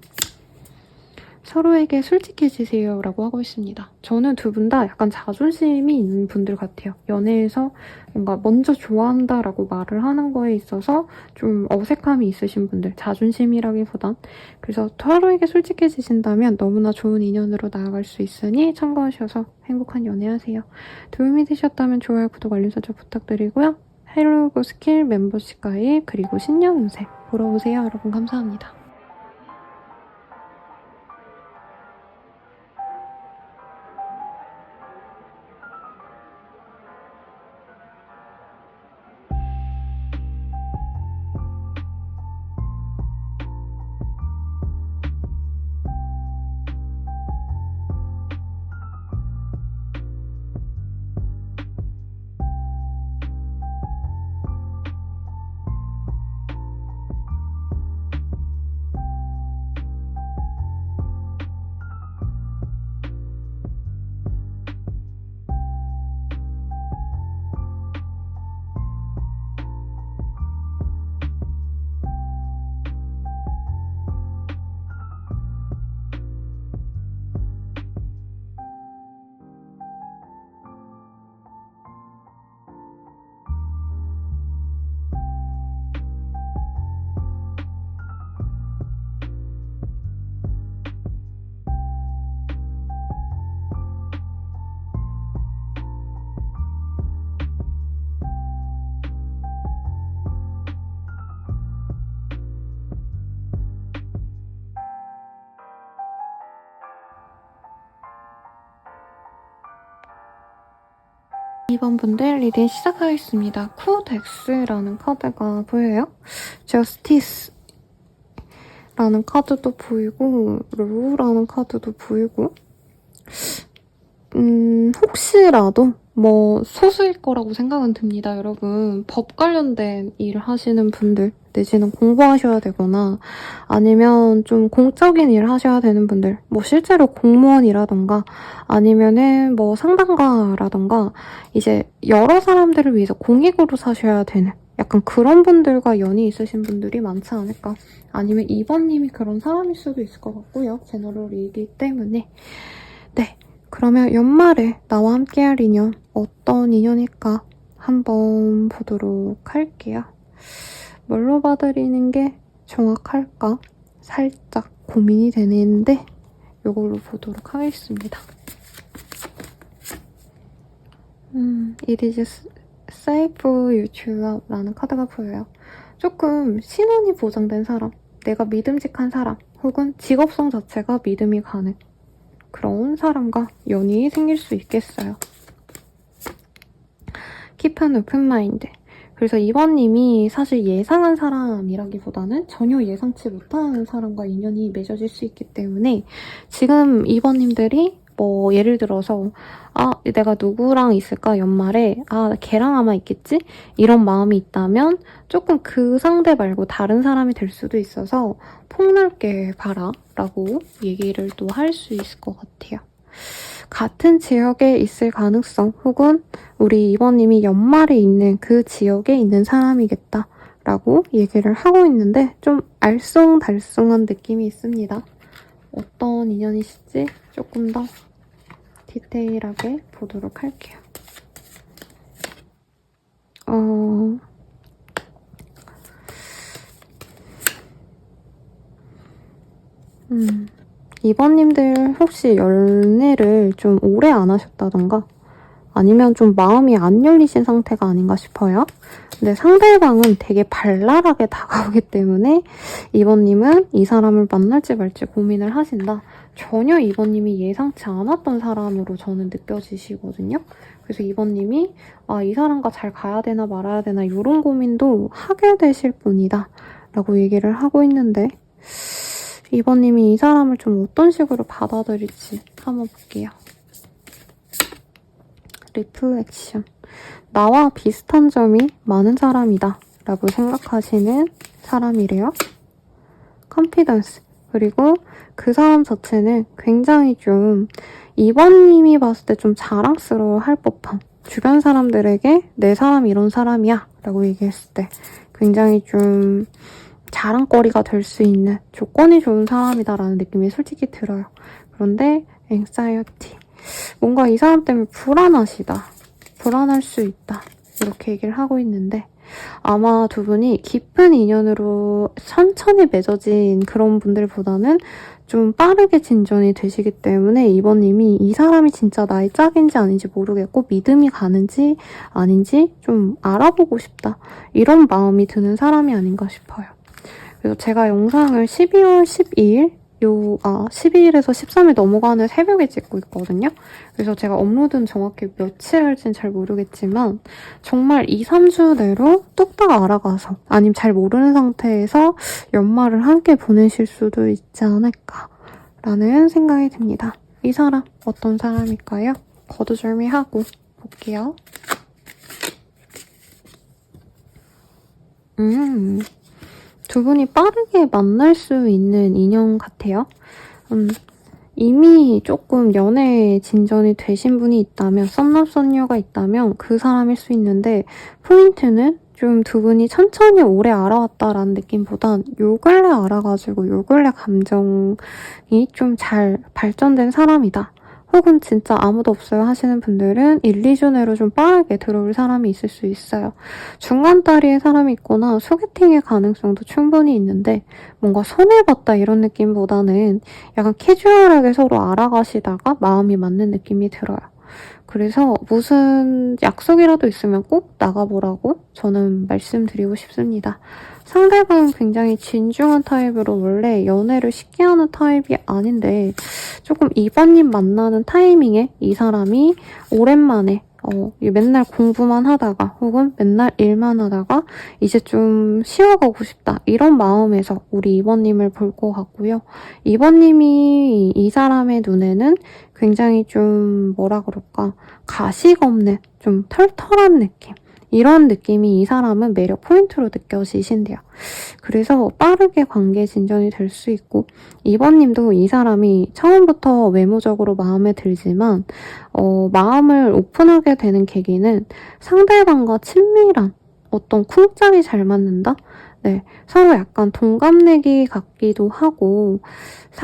서로에게 솔직해지세요 라고 하고 있습니다. 저는 두 분 다 약간 자존심이 있는 분들 같아요. 연애에서 뭔가 먼저 좋아한다 라고 말을 하는 거에 있어서 좀 어색함이 있으신 분들, 자존심이라기보단. 그래서 서로에게 솔직해지신다면 너무나 좋은 인연으로 나아갈 수 있으니 참고하셔서 행복한 연애하세요. 도움이 되셨다면 좋아요, 구독, 알림 설정 부탁드리고요. 헬로고 스킬 멤버십 가입 그리고 신년 운세 보러 오세요. 여러분 감사합니다. 2번 분들 리딩 시작하겠습니다. 코덱스라는 카드가 보여요. 저스티스라는 카드도 보이고 루라는 카드도 보이고 혹시라도 소수일 거라고 생각은 듭니다, 여러분. 법 관련된 일을 하시는 분들 내지는 공부하셔야 되거나 아니면 좀 공적인 일을 하셔야 되는 분들 실제로 공무원이라던가 아니면은 상담가라던가 이제 여러 사람들을 위해서 공익으로 사셔야 되는 약간 그런 분들과 연이 있으신 분들이 많지 않을까. 아니면 2번님이 그런 사람일 수도 있을 것 같고요. 제너럴이기 때문에. 네. 그러면 연말에 나와 함께할 인연 어떤 인연일까 한번 보도록 할게요. 뭘로 봐드리는 게 정확할까 살짝 고민이 되는데 이걸로 보도록 하겠습니다. It is safe you to up라는 카드가 보여요. 조금 신원이 보장된 사람, 내가 믿음직한 사람 혹은 직업성 자체가 믿음이 가는 그런 사람과 연이 생길 수 있겠어요. Keep an open mind. 그래서 2번님이 사실 예상한 사람이라기보다는 전혀 예상치 못하는 사람과 인연이 맺어질 수 있기 때문에 지금 2번님들이 예를 들어서 내가 누구랑 있을까 연말에 걔랑 아마 있겠지? 이런 마음이 있다면 조금 그 상대 말고 다른 사람이 될 수도 있어서 폭넓게 봐라 라고 얘기를 또 할 수 있을 것 같아요. 같은 지역에 있을 가능성 혹은 우리 2번님이 연말에 있는 그 지역에 있는 사람이겠다 라고 얘기를 하고 있는데 좀 알쏭달쏭한 느낌이 있습니다. 어떤 인연이실지 조금 더 디테일하게 보도록 할게요. 2번님들 혹시 연애를 좀 오래 안 하셨다던가 아니면 좀 마음이 안 열리신 상태가 아닌가 싶어요. 근데 상대방은 되게 발랄하게 다가오기 때문에 2번님은 이 사람을 만날지 말지 고민을 하신다. 전혀 2번님이 예상치 않았던 사람으로 저는 느껴지시거든요. 그래서 2번님이 이 사람과 잘 가야 되나 말아야 되나 이런 고민도 하게 되실 분이다 라고 얘기를 하고 있는데 2번님이 이 사람을 좀 어떤 식으로 받아들일지 한번 볼게요. 리플렉션. 나와 비슷한 점이 많은 사람이다 라고 생각하시는 사람이래요. 컨피던스. 그리고 그 사람 자체는 굉장히 좀 2번님이 봤을 때 좀 자랑스러워 할 법한 주변 사람들에게 내 사람 이런 사람이야 라고 얘기했을 때 굉장히 좀 자랑거리가 될 수 있는 조건이 좋은 사람이다라는 느낌이 솔직히 들어요. 그런데 anxiety. 뭔가 이 사람 때문에 불안하시다. 불안할 수 있다. 이렇게 얘기를 하고 있는데 아마 두 분이 깊은 인연으로 천천히 맺어진 그런 분들보다는 좀 빠르게 진전이 되시기 때문에 2번님이 이 사람이 진짜 나의 짝인지 아닌지 모르겠고 믿음이 가는지 아닌지 좀 알아보고 싶다. 이런 마음이 드는 사람이 아닌가 싶어요. 그래서 제가 영상을 12월 12일 12일에서 13일 넘어가는 새벽에 찍고 있거든요. 그래서 제가 업로드는 정확히 며칠 할지는 잘 모르겠지만 정말 2, 3주 내로 뚝딱 알아가서 아니면 잘 모르는 상태에서 연말을 함께 보내실 수도 있지 않을까라는 생각이 듭니다. 이 사람 어떤 사람일까요? 거두절미하고 볼게요. 두 분이 빠르게 만날 수 있는 인연 같아요. 이미 조금 연애 진전이 되신 분이 있다면, 썸남썸녀가 있다면 그 사람일 수 있는데 포인트는 좀 두 분이 천천히 오래 알아왔다라는 느낌보단 요 근래 알아가지고 요 근래 감정이 좀 잘 발전된 사람이다. 혹은 진짜 아무도 없어요 하시는 분들은 1, 2주 내로 좀 빠르게 들어올 사람이 있을 수 있어요. 중간다리에 사람이 있거나 소개팅의 가능성도 충분히 있는데 뭔가 손을 봤다 이런 느낌보다는 약간 캐주얼하게 서로 알아가시다가 마음이 맞는 느낌이 들어요. 그래서 무슨 약속이라도 있으면 꼭 나가보라고 저는 말씀드리고 싶습니다. 상대방은 굉장히 진중한 타입으로 원래 연애를 쉽게 하는 타입이 아닌데 조금 2번님 만나는 타이밍에 이 사람이 오랜만에 맨날 공부만 하다가 혹은 맨날 일만 하다가 이제 좀 쉬어가고 싶다. 이런 마음에서 우리 2번님을 볼 것 같고요. 2번님이 이 사람의 눈에는 굉장히 좀 뭐라 그럴까 가식 없는 좀 털털한 느낌. 이런 느낌이 이 사람은 매력 포인트로 느껴지신대요. 그래서 빠르게 관계 진전이 될 수 있고 2번님도 이 사람이 처음부터 외모적으로 마음에 들지만 마음을 오픈하게 되는 계기는 상대방과 친밀한 어떤 쿵짝이 잘 맞는다? 네, 서로 약간 동갑내기 같기도 하고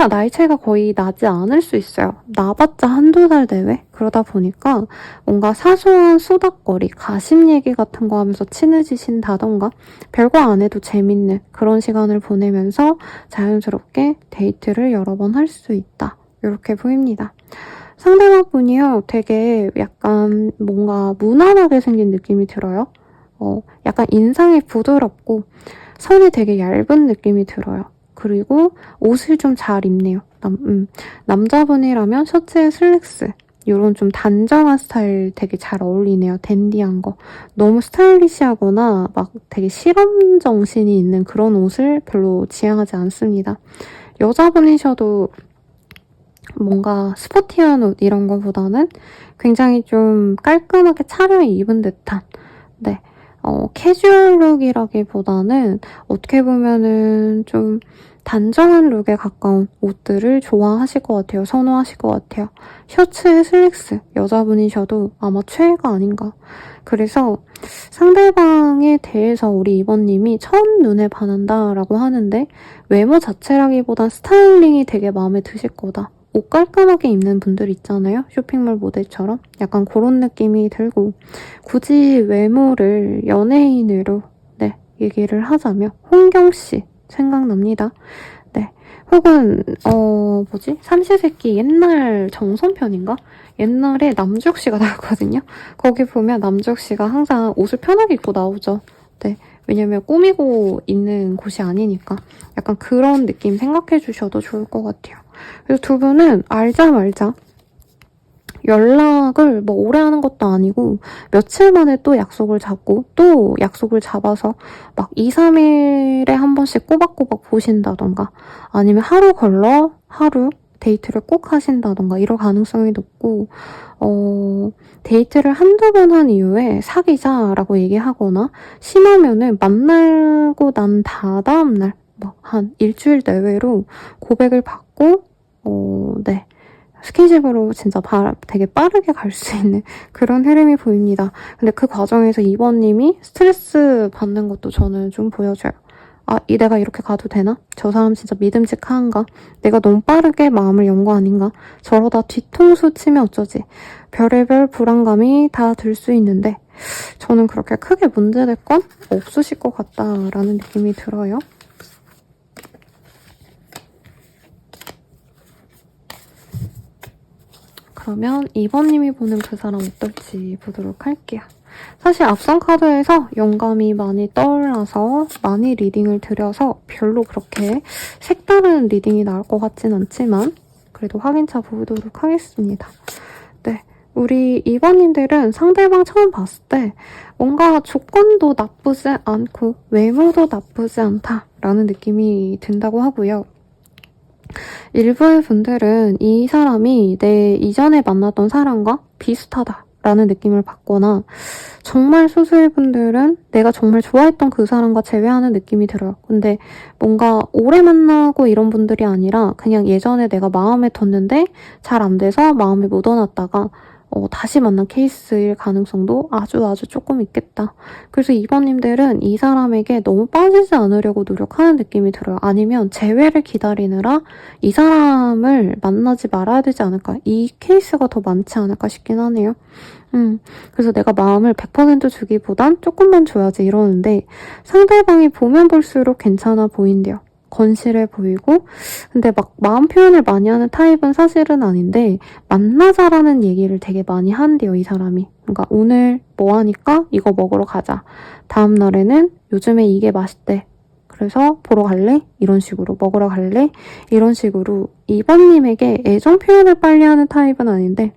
나이 차이가 거의 나지 않을 수 있어요. 나봤자 한두 살 내외? 그러다 보니까 뭔가 사소한 수다거리, 가심 얘기 같은 거 하면서 친해지신다던가 별거 안 해도 재밌는 그런 시간을 보내면서 자연스럽게 데이트를 여러 번 할 수 있다. 이렇게 보입니다. 상대방 분이요, 되게 약간 뭔가 무난하게 생긴 느낌이 들어요. 약간 인상이 부드럽고 선이 되게 얇은 느낌이 들어요. 그리고 옷을 좀 잘 입네요. 남자분이라면 셔츠에 슬랙스 이런 좀 단정한 스타일 되게 잘 어울리네요. 댄디한 거. 너무 스타일리시하거나 막 되게 실험 정신이 있는 그런 옷을 별로 지향하지 않습니다. 여자분이셔도 뭔가 스포티한 옷 이런 거보다는 굉장히 좀 깔끔하게 차려입은 듯한 네. 캐주얼 룩이라기보다는 어떻게 보면은 좀 단정한 룩에 가까운 옷들을 좋아하실 것 같아요. 선호하실 것 같아요. 셔츠에 슬랙스, 여자분이셔도 아마 최애가 아닌가. 그래서 상대방에 대해서 우리 2번님이 첫눈에 반한다라고 하는데 외모 자체라기보단 스타일링이 되게 마음에 드실 거다. 옷 깔끔하게 입는 분들 있잖아요. 쇼핑몰 모델처럼. 약간 그런 느낌이 들고 굳이 외모를 연예인으로 네, 얘기를 하자면 홍경씨 생각납니다. 네. 혹은 삼시세끼 옛날 정선편인가? 옛날에 남주혁씨가 나왔거든요. 거기 보면 남주혁씨가 항상 옷을 편하게 입고 나오죠. 네. 왜냐면 꾸미고 있는 곳이 아니니까 약간 그런 느낌 생각해 주셔도 좋을 것 같아요. 그래서 두 분은 알자 말자 연락을 뭐 오래 하는 것도 아니고 며칠 만에 또 약속을 잡고 또 약속을 잡아서 막 2, 3일에 한 번씩 꼬박꼬박 보신다던가 아니면 하루 걸러 하루 데이트를 꼭 하신다던가 이럴 가능성이 높고 데이트를 한두 번 한 이후에 사귀자라고 얘기하거나 심하면은 만나고 난 다다음날 뭐 한 일주일 내외로 고백을 받고 네. 스킨십으로 진짜 되게 빠르게 갈 수 있는 그런 흐름이 보입니다. 근데 그 과정에서 2번님이 스트레스 받는 것도 저는 좀 보여줘요. 내가 이렇게 가도 되나? 저 사람 진짜 믿음직한가? 내가 너무 빠르게 마음을 연 거 아닌가? 저러다 뒤통수 치면 어쩌지? 별의별 불안감이 다 들 수 있는데 저는 그렇게 크게 문제될 건 없으실 것 같다라는 느낌이 들어요. 그러면 2번님이 보는 그 사람 어떨지 보도록 할게요. 사실 앞선 카드에서 영감이 많이 떠올라서 많이 리딩을 드려서 별로 그렇게 색다른 리딩이 나올 것 같진 않지만 그래도 확인차 보도록 하겠습니다. 네, 우리 2번님들은 상대방 처음 봤을 때 뭔가 조건도 나쁘지 않고 외모도 나쁘지 않다라는 느낌이 든다고 하고요. 일부의 분들은 이 사람이 내 이전에 만났던 사람과 비슷하다라는 느낌을 받거나 정말 소수의 분들은 내가 정말 좋아했던 그 사람과 재회하는 느낌이 들어요. 근데 뭔가 오래 만나고 이런 분들이 아니라 그냥 예전에 내가 마음에 뒀는데 잘 안 돼서 마음에 묻어놨다가 다시 만난 케이스일 가능성도 아주 조금 있겠다. 그래서 2번님들은 이 사람에게 너무 빠지지 않으려고 노력하는 느낌이 들어요. 아니면 재회를 기다리느라 이 사람을 만나지 말아야 되지 않을까. 이 케이스가 더 많지 않을까 싶긴 하네요. 그래서 내가 마음을 100% 주기보단 조금만 줘야지 이러는데 상대방이 보면 볼수록 괜찮아 보인대요. 건실해 보이고 근데 막 마음 표현을 많이 하는 타입은 사실은 아닌데 만나자라는 얘기를 되게 많이 한대요, 이 사람이. 그러니까 오늘 뭐 하니까 이거 먹으러 가자. 다음 날에는 요즘에 이게 맛있대. 그래서 보러 갈래? 이런 식으로 먹으러 갈래? 이런 식으로 2번님에게 애정 표현을 빨리 하는 타입은 아닌데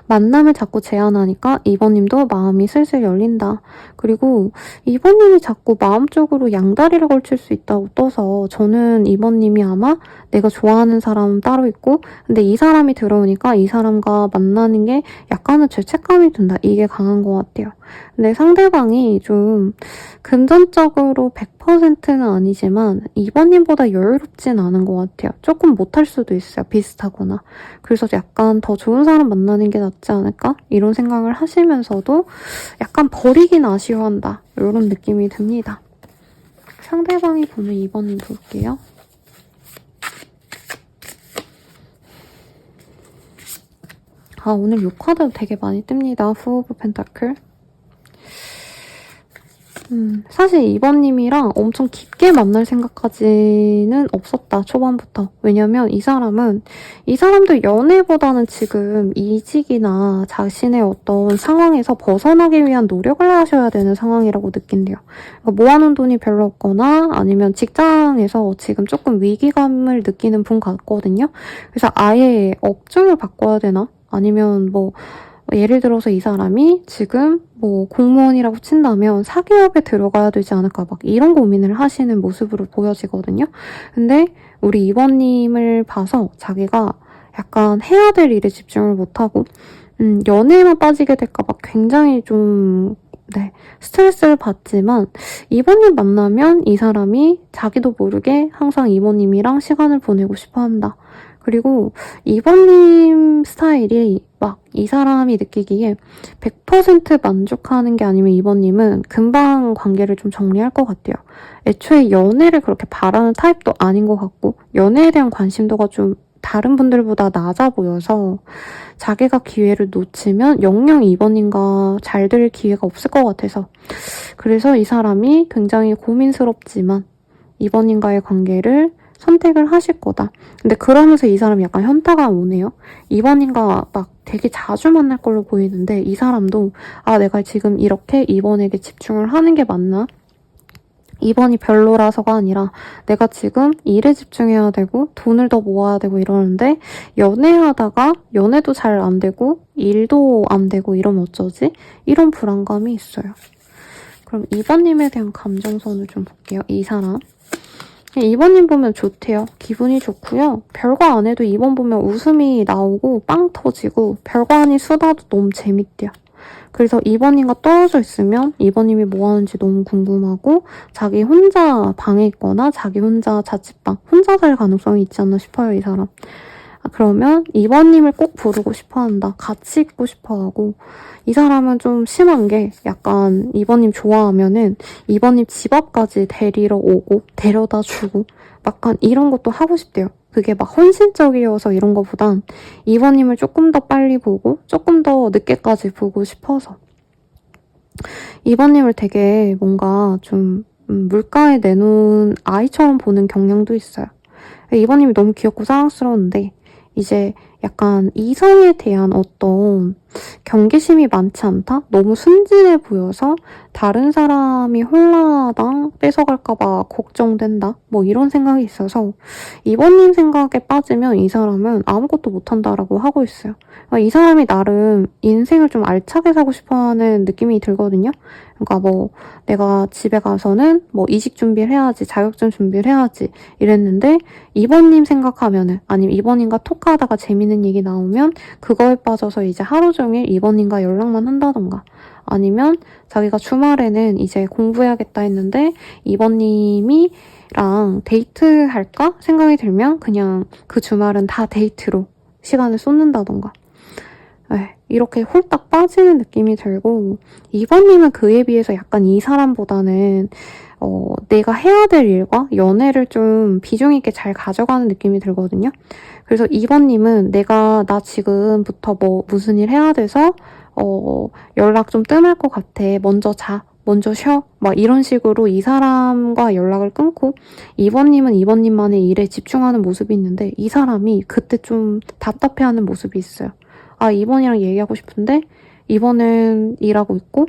만남을 자꾸 제안하니까 2번님도 마음이 슬슬 열린다. 그리고 2번님이 자꾸 마음적으로 양다리를 걸칠 수 있다고 떠서 저는 2번님이 아마 내가 좋아하는 사람은 따로 있고 근데 이 사람이 들어오니까 이 사람과 만나는 게 약간은 죄책감이 든다. 이게 강한 것 같아요. 근데 상대방이 좀 금전적으로 100%는 아니지만 2번님보다 여유롭진 않은 것 같아요. 조금 못할 수도 있어요. 비슷하거나. 그래서 약간 더 좋은 사람 만나는 게 낫지 않을까? 이런 생각을 하시면서도 약간 버리긴 아쉬워한다. 이런 느낌이 듭니다. 상대방이 보는 2번님 볼게요. 아, 오늘 요 카드 되게 많이 뜹니다. 후 오브 펜타클. 사실 2번님이랑 엄청 깊게 만날 생각까지는 없었다, 초반부터. 왜냐면 이 사람도 연애보다는 지금 이직이나 자신의 어떤 상황에서 벗어나기 위한 노력을 하셔야 되는 상황이라고 느낀대요. 그러니까 모아놓은 돈이 별로 없거나 아니면 직장에서 지금 조금 위기감을 느끼는 분 같거든요. 그래서 아예 업종을 바꿔야 되나? 아니면 예를 들어서 이 사람이 지금 공무원이라고 친다면 사기업에 들어가야 되지 않을까 막 이런 고민을 하시는 모습으로 보여지거든요. 근데 우리 2번님을 봐서 자기가 약간 해야 될 일에 집중을 못하고 연애에만 빠지게 될까 봐 굉장히 좀 스트레스를 받지만 2번님 만나면 이 사람이 자기도 모르게 항상 2번님이랑 시간을 보내고 싶어 한다. 그리고 2번님 스타일이 이 사람이 느끼기에 100% 만족하는 게 아니면 2번님은 금방 관계를 좀 정리할 것 같아요. 애초에 연애를 그렇게 바라는 타입도 아닌 것 같고 연애에 대한 관심도가 좀 다른 분들보다 낮아 보여서 자기가 기회를 놓치면 영영 2번님과 잘 될 기회가 없을 것 같아서 그래서 이 사람이 굉장히 고민스럽지만 2번님과의 관계를 선택을 하실 거다. 근데 그러면서 이 사람이 약간 현타가 오네요. 2번님과 되게 자주 만날 걸로 보이는데 이 사람도 내가 지금 이렇게 2번에게 집중을 하는 게 맞나? 2번이 별로라서가 아니라 내가 지금 일에 집중해야 되고 돈을 더 모아야 되고 이러는데 연애하다가 연애도 잘 안 되고 일도 안 되고 이러면 어쩌지? 이런 불안감이 있어요. 그럼 2번님에 대한 감정선을 좀 볼게요. 이 사람. 2번님 보면 좋대요. 기분이 좋고요. 별거 안 해도 2번 보면 웃음이 나오고 빵 터지고 별거 아닌 수다도 너무 재밌대요. 그래서 2번님과 떨어져 있으면 2번님이 뭐 하는지 너무 궁금하고 자기 혼자 방에 있거나 자기 혼자 자취방 혼자 살 가능성이 있지 않나 싶어요. 이 사람. 그러면 2번님을 꼭 부르고 싶어한다. 같이 있고 싶어하고 이 사람은 좀 심한 게 약간 2번님 좋아하면은 2번님 집 앞까지 데리러 오고 데려다 주고 약간 이런 것도 하고 싶대요. 그게 헌신적이어서 이런 거보단 2번님을 조금 더 빨리 보고 조금 더 늦게까지 보고 싶어서 2번님을 되게 뭔가 좀 물가에 내놓은 아이처럼 보는 경향도 있어요. 2번님이 너무 귀엽고 사랑스러운데 이제 약간 이성에 대한 어떤 경계심이 많지 않다? 너무 순진해 보여서 다른 사람이 홀라당 뺏어갈까봐 걱정된다? 이런 생각이 있어서 2번님 생각에 빠지면 이 사람은 아무것도 못한다라고 하고 있어요. 이 사람이 나름 인생을 좀 알차게 사고 싶어하는 느낌이 들거든요. 그러니까 내가 집에 가서는 이직 준비를 해야지, 자격증 준비를 해야지 이랬는데 2번님 생각하면은 아니면 2번님과 톡하다가 재밌는 얘기 나오면 그거에 빠져서 이제 하루 종일 2번님과 연락만 한다던가 아니면 자기가 주말에는 이제 공부해야겠다 했는데 2번님이랑 데이트할까 생각이 들면 그냥 그 주말은 다 데이트로 시간을 쏟는다던가 이렇게 홀딱 빠지는 느낌이 들고 2번님은 그에 비해서 약간 이 사람보다는 내가 해야 될 일과 연애를 좀 비중 있게 잘 가져가는 느낌이 들거든요. 그래서 2번님은 나 지금부터 무슨 일 해야 돼서 연락 좀 뜸할 것 같아. 먼저 자. 먼저 쉬어. 이런 식으로 이 사람과 연락을 끊고 2번님은 2번님만의 일에 집중하는 모습이 있는데 이 사람이 그때 좀 답답해하는 모습이 있어요. 2번이랑 얘기하고 싶은데 2번은 일하고 있고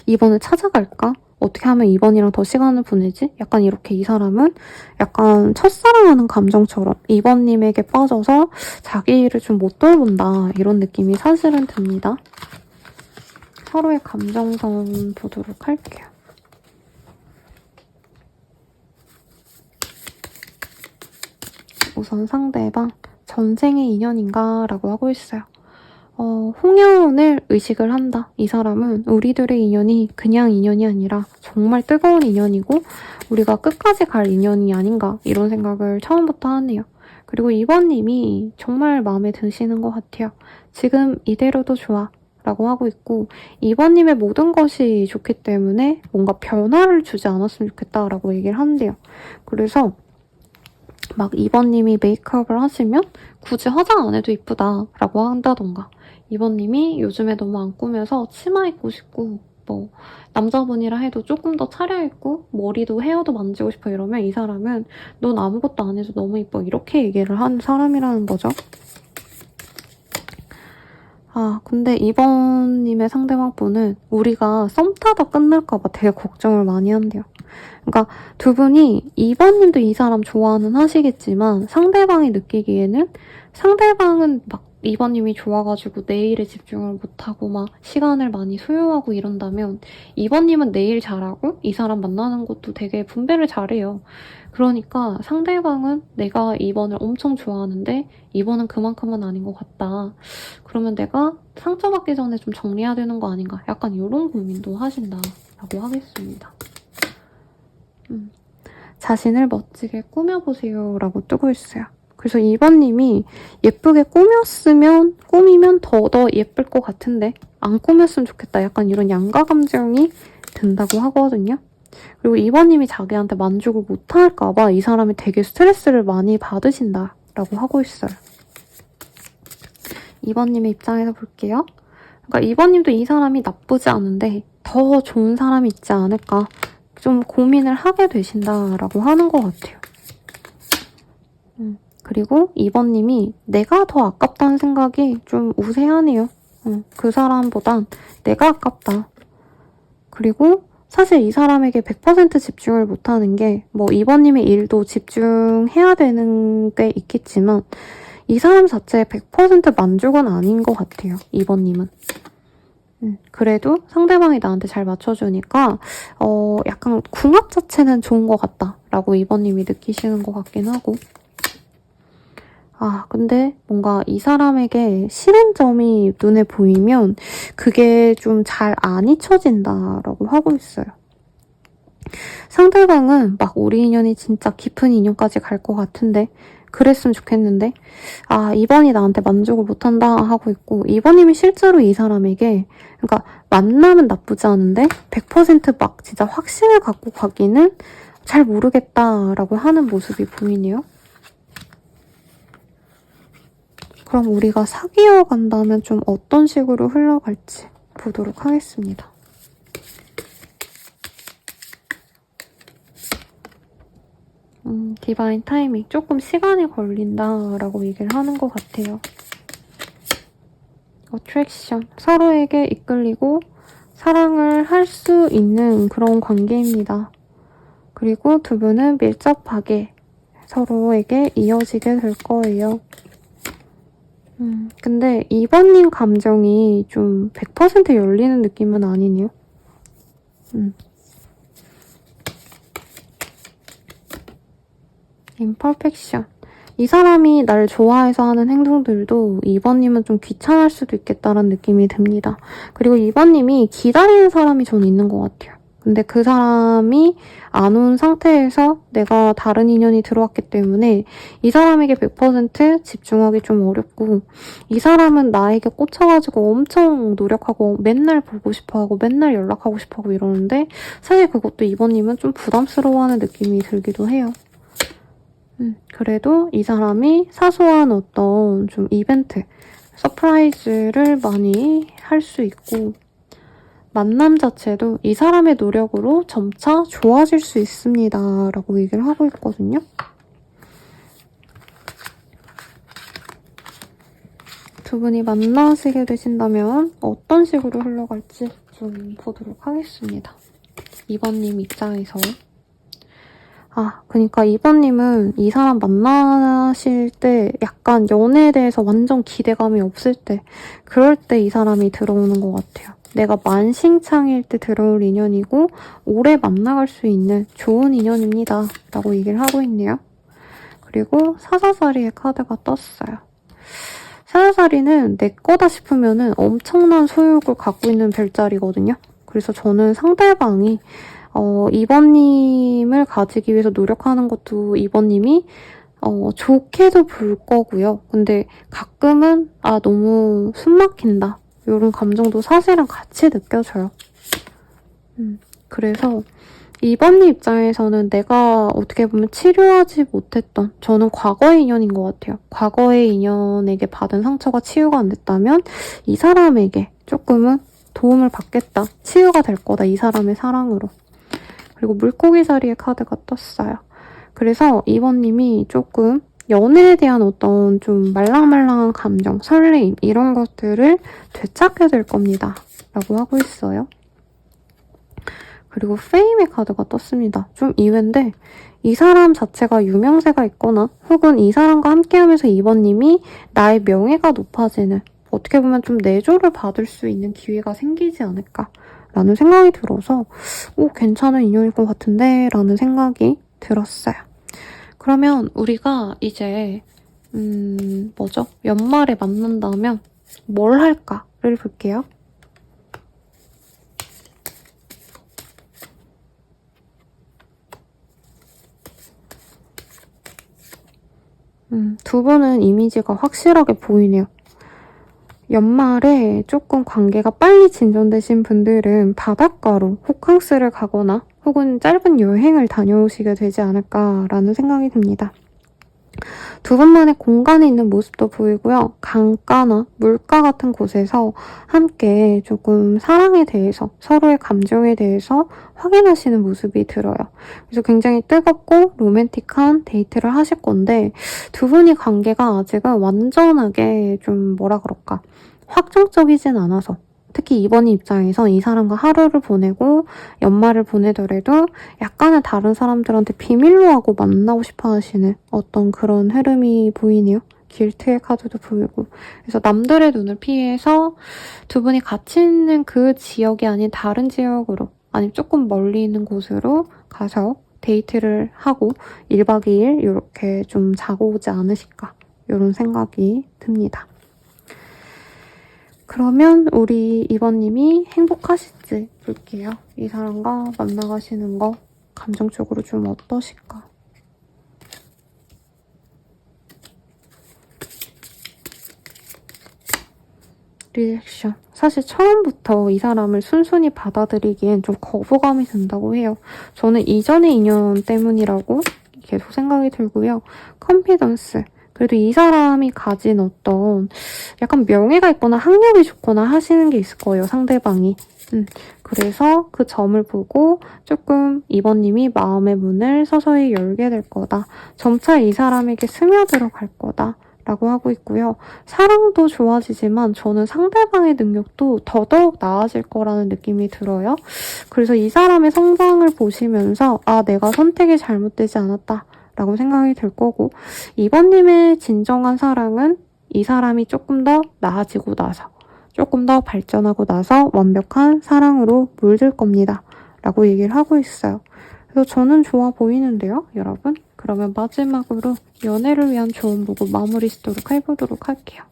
2번을 찾아갈까? 어떻게 하면 2번이랑 더 시간을 보내지? 약간 이렇게 이 사람은 약간 첫사랑하는 감정처럼 2번님에게 빠져서 자기 일을 좀 못 돌본다 이런 느낌이 사실은 듭니다. 서로의 감정선 보도록 할게요. 우선 상대방 전생의 인연인가? 라고 하고 있어요. 홍연을 의식을 한다. 이 사람은 우리들의 인연이 그냥 인연이 아니라 정말 뜨거운 인연이고 우리가 끝까지 갈 인연이 아닌가 이런 생각을 처음부터 하네요. 그리고 2번님이 정말 마음에 드시는 것 같아요. 지금 이대로도 좋아 라고 하고 있고 2번님의 모든 것이 좋기 때문에 뭔가 변화를 주지 않았으면 좋겠다라고 얘기를 한대요. 그래서 막 2번님이 메이크업을 하시면 굳이 화장 안 해도 이쁘다라고 한다던가 2번님이 요즘에 너무 안 꾸며서 치마 입고 싶고 뭐 남자분이라 해도 조금 더 차려입고 머리도 헤어도 만지고 싶어 이러면 이 사람은 넌 아무것도 안 해도 너무 이뻐 이렇게 얘기를 하는 사람이라는 거죠. 근데 2번님의 상대방분은 우리가 썸 타다 끝날까봐 되게 걱정을 많이 한대요. 그러니까 두 분이 2번님도 이 사람 좋아는 하시겠지만 상대방이 느끼기에는 상대방은 막 2번님이 좋아가지고 내 일에 집중을 못하고 막 시간을 많이 소요하고 이런다면 2번님은 내 일 잘하고 이 사람 만나는 것도 되게 분배를 잘해요. 그러니까 상대방은 내가 2번을 엄청 좋아하는데 2번은 그만큼은 아닌 것 같다. 그러면 내가 상처받기 전에 좀 정리해야 되는 거 아닌가? 약간 이런 고민도 하신다라고 하겠습니다. 자신을 멋지게 꾸며보세요 라고 뜨고 있어요. 그래서 2번님이 예쁘게 꾸미면 더 예쁠 것 같은데 안 꾸몄으면 좋겠다. 약간 이런 양가 감정이 든다고 하거든요. 그리고 2번님이 자기한테 만족을 못할까봐 이 사람이 되게 스트레스를 많이 받으신다라고 하고 있어요. 2번님의 입장에서 볼게요. 그러니까 2번님도 이 사람이 나쁘지 않은데 더 좋은 사람이 있지 않을까 좀 고민을 하게 되신다라고 하는 것 같아요. 그리고 2번님이 내가 더 아깝다는 생각이 좀 우세하네요. 그 사람보단 내가 아깝다. 그리고 사실 이 사람에게 100% 집중을 못하는 게 뭐 2번님의 일도 집중해야 되는 게 있겠지만 이 사람 자체에 100% 만족은 아닌 것 같아요. 2번님은. 그래도 상대방이 나한테 잘 맞춰주니까 약간 궁합 자체는 좋은 것 같다라고 2번님이 느끼시는 것 같긴 하고 근데 뭔가 이 사람에게 싫은 점이 눈에 보이면 그게 좀 잘 안 잊혀진다라고 하고 있어요. 상대방은 막 우리 인연이 진짜 깊은 인연까지 갈 것 같은데 그랬으면 좋겠는데 2번이 나한테 만족을 못한다 하고 있고 2번님이 실제로 이 사람에게 그러니까 만남은 나쁘지 않은데 100% 막 진짜 확신을 갖고 가기는 잘 모르겠다라고 하는 모습이 보이네요. 그럼 우리가 사귀어 간다면 좀 어떤 식으로 흘러갈지 보도록 하겠습니다. 디바인 타이밍 조금 시간이 걸린다라고 얘기를 하는 것 같아요. 어트랙션 서로에게 이끌리고 사랑을 할 수 있는 그런 관계입니다. 그리고 두 분은 밀접하게 서로에게 이어지게 될 거예요. 근데 2번님 감정이 좀 100% 열리는 느낌은 아니네요. 임퍼펙션. 이 사람이 날 좋아해서 하는 행동들도 2번님은 좀 귀찮을 수도 있겠다는 느낌이 듭니다. 그리고 2번님이 기다리는 사람이 저는 있는 것 같아요. 근데 그 사람이 안 온 상태에서 내가 다른 인연이 들어왔기 때문에 이 사람에게 100% 집중하기 좀 어렵고 이 사람은 나에게 꽂혀가지고 엄청 노력하고 맨날 보고 싶어하고 맨날 연락하고 싶어하고 이러는데 사실 그것도 2번님은 좀 부담스러워하는 느낌이 들기도 해요. 그래도 이 사람이 사소한 어떤 좀 이벤트, 서프라이즈를 많이 할 수 있고 만남 자체도 이 사람의 노력으로 점차 좋아질 수 있습니다. 라고 얘기를 하고 있거든요. 두 분이 만나시게 되신다면 어떤 식으로 흘러갈지 좀 보도록 하겠습니다. 2번님 입장에서. 그니까 2번님은 이 사람 만나실 때 약간 연애에 대해서 완전 기대감이 없을 때, 그럴 때 이 사람이 들어오는 것 같아요. 내가 만신창일 때 들어올 인연이고 오래 만나갈 수 있는 좋은 인연입니다. 라고 얘기를 하고 있네요. 그리고 사사사리의 카드가 떴어요. 사사사리는 내 거다 싶으면은 엄청난 소유욕을 갖고 있는 별자리거든요. 그래서 저는 상대방이 2번님을 가지기 위해서 노력하는 것도 2번님이 좋게도 볼 거고요. 근데 가끔은 너무 숨 막힌다. 이런 감정도 사실은 같이 느껴져요. 그래서 2번님 입장에서는 내가 어떻게 보면 치료하지 못했던, 저는 과거의 인연인 것 같아요. 과거의 인연에게 받은 상처가 치유가 안 됐다면 이 사람에게 조금은 도움을 받겠다. 치유가 될 거다. 이 사람의 사랑으로. 그리고 물고기 자리의 카드가 떴어요. 그래서 2번님이 조금 연애에 대한 어떤 좀 말랑말랑한 감정, 설레임 이런 것들을 되찾게 될 겁니다. 라고 하고 있어요. 그리고 페임의 카드가 떴습니다. 좀 의외인데 이 사람 자체가 유명세가 있거나 혹은 이 사람과 함께하면서 2번님이 나의 명예가 높아지는, 어떻게 보면 좀 내조를 받을 수 있는 기회가 생기지 않을까 라는 생각이 들어서 괜찮은 인연일 것 같은데 라는 생각이 들었어요. 그러면 우리가 이제 연말에 만난다면 뭘 할까를 볼게요. 두 분은 이미지가 확실하게 보이네요. 연말에 조금 관계가 빨리 진전되신 분들은 바닷가로 호캉스를 가거나 혹은 짧은 여행을 다녀오시게 되지 않을까라는 생각이 듭니다. 두 분만의 공간에 있는 모습도 보이고요. 강가나 물가 같은 곳에서 함께 조금 사랑에 대해서, 서로의 감정에 대해서 확인하시는 모습이 들어요. 그래서 굉장히 뜨겁고 로맨틱한 데이트를 하실 건데 두 분이 관계가 아직은 완전하게 좀 확정적이진 않아서, 특히 2번이 입장에서 이 사람과 하루를 보내고 연말을 보내더라도 약간은 다른 사람들한테 비밀로 하고 만나고 싶어 하시는 어떤 그런 흐름이 보이네요. 길트의 카드도 보이고. 그래서 남들의 눈을 피해서 두 분이 같이 있는 그 지역이 아닌 다른 지역으로, 아니면 조금 멀리 있는 곳으로 가서 데이트를 하고 1박 2일 이렇게 좀 자고 오지 않으실까, 이런 생각이 듭니다. 그러면 우리 2번님이 행복하실지 볼게요. 이 사람과 만나가시는 거 감정적으로 좀 어떠실까? 리액션. 사실 처음부터 이 사람을 순순히 받아들이기엔 좀 거부감이 든다고 해요. 저는 이전의 인연 때문이라고 계속 생각이 들고요. 컨피던스. 그래도 이 사람이 가진 어떤 약간 명예가 있거나 학력이 좋거나 하시는 게 있을 거예요, 상대방이. 그래서 그 점을 보고 조금 2번님이 마음의 문을 서서히 열게 될 거다. 점차 이 사람에게 스며들어 갈 거다. 라고 하고 있고요. 사랑도 좋아지지만 저는 상대방의 능력도 더더욱 나아질 거라는 느낌이 들어요. 그래서 이 사람의 성장을 보시면서 내가 선택이 잘못되지 않았다. 라고 생각이 들 거고, 2번님의 진정한 사랑은 이 사람이 조금 더 나아지고 나서, 조금 더 발전하고 나서 완벽한 사랑으로 물들 겁니다. 라고 얘기를 하고 있어요. 그래서 저는 좋아 보이는데요, 여러분? 그러면 마지막으로 연애를 위한 조언 보고 마무리 짓도록 해보도록 할게요.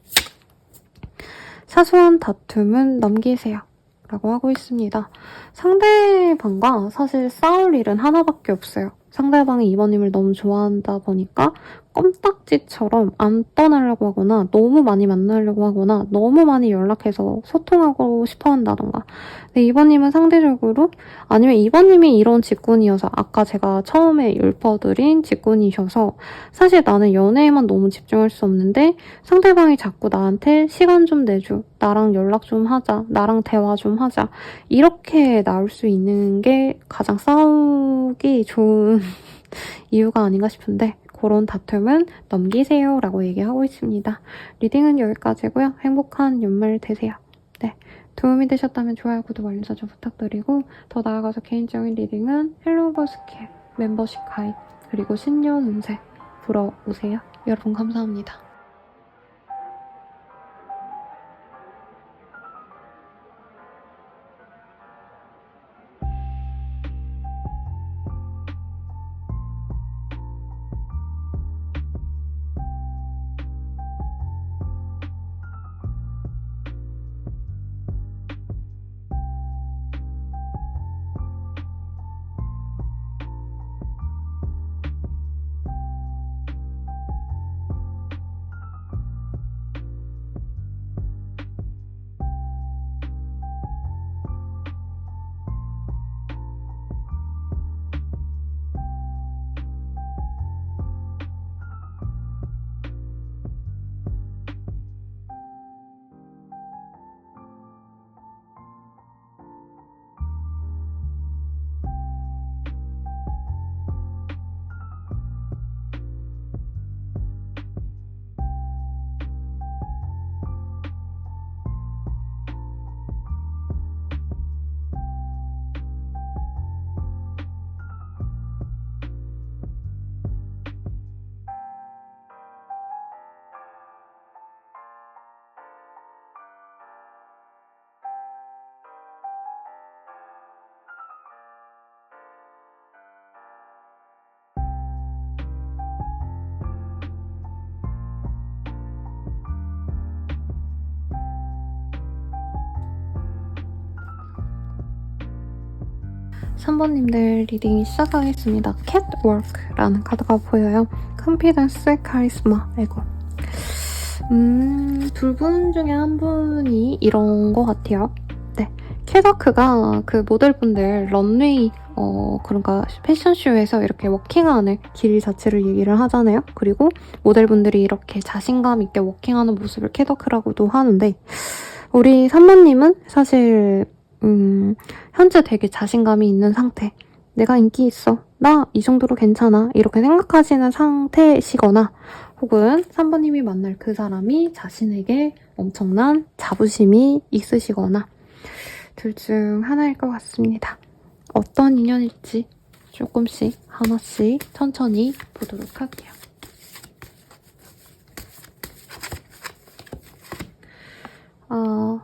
사소한 다툼은 넘기세요. 라고 하고 있습니다. 상대방과 사실 싸울 일은 하나밖에 없어요. 상대방이 2번님을 너무 좋아한다 보니까 껌딱지처럼 안 떠나려고 하거나 너무 많이 만나려고 하거나 너무 많이 연락해서 소통하고 싶어 한다던가. 근데 2번님은 상대적으로, 아니면 2번님이 이런 직군이어서, 아까 제가 처음에 읊어드린 직군이셔서 사실 나는 연애에만 너무 집중할 수 없는데 상대방이 자꾸 나한테 시간 좀 내줘, 나랑 연락 좀 하자, 나랑 대화 좀 하자, 이렇게 나올 수 있는 게 가장 싸우기 좋은 이유가 아닌가 싶은데, 그런 다툼은 넘기세요 라고 얘기하고 있습니다. 리딩은 여기까지고요. 행복한 연말 되세요. 네, 도움이 되셨다면 좋아요, 구독, 알림 설정 부탁드리고 더 나아가서 개인적인 리딩은 헬로버스케 멤버십 가입 그리고 신년 운세 보러 오세요. 여러분 감사합니다. 3번님들 리딩 시작하겠습니다. 캣워크라는 카드가 보여요. 컨피던스, 카리스마, 에고. 둘 분 중에 한 분이 이런 것 같아요. 네, 캣워크가 그 모델분들 런웨이 그러니까 패션쇼에서 이렇게 워킹하는 길 자체를 얘기를 하잖아요. 그리고 모델분들이 이렇게 자신감 있게 워킹하는 모습을 캣워크라고도 하는데 우리 3번님은 사실 현재 되게 자신감이 있는 상태. 내가 인기 있어. 나 이 정도로 괜찮아. 이렇게 생각하시는 상태시거나 혹은 3번님이 만날 그 사람이 자신에게 엄청난 자부심이 있으시거나 둘 중 하나일 것 같습니다. 어떤 인연일지 조금씩 하나씩 천천히 보도록 할게요.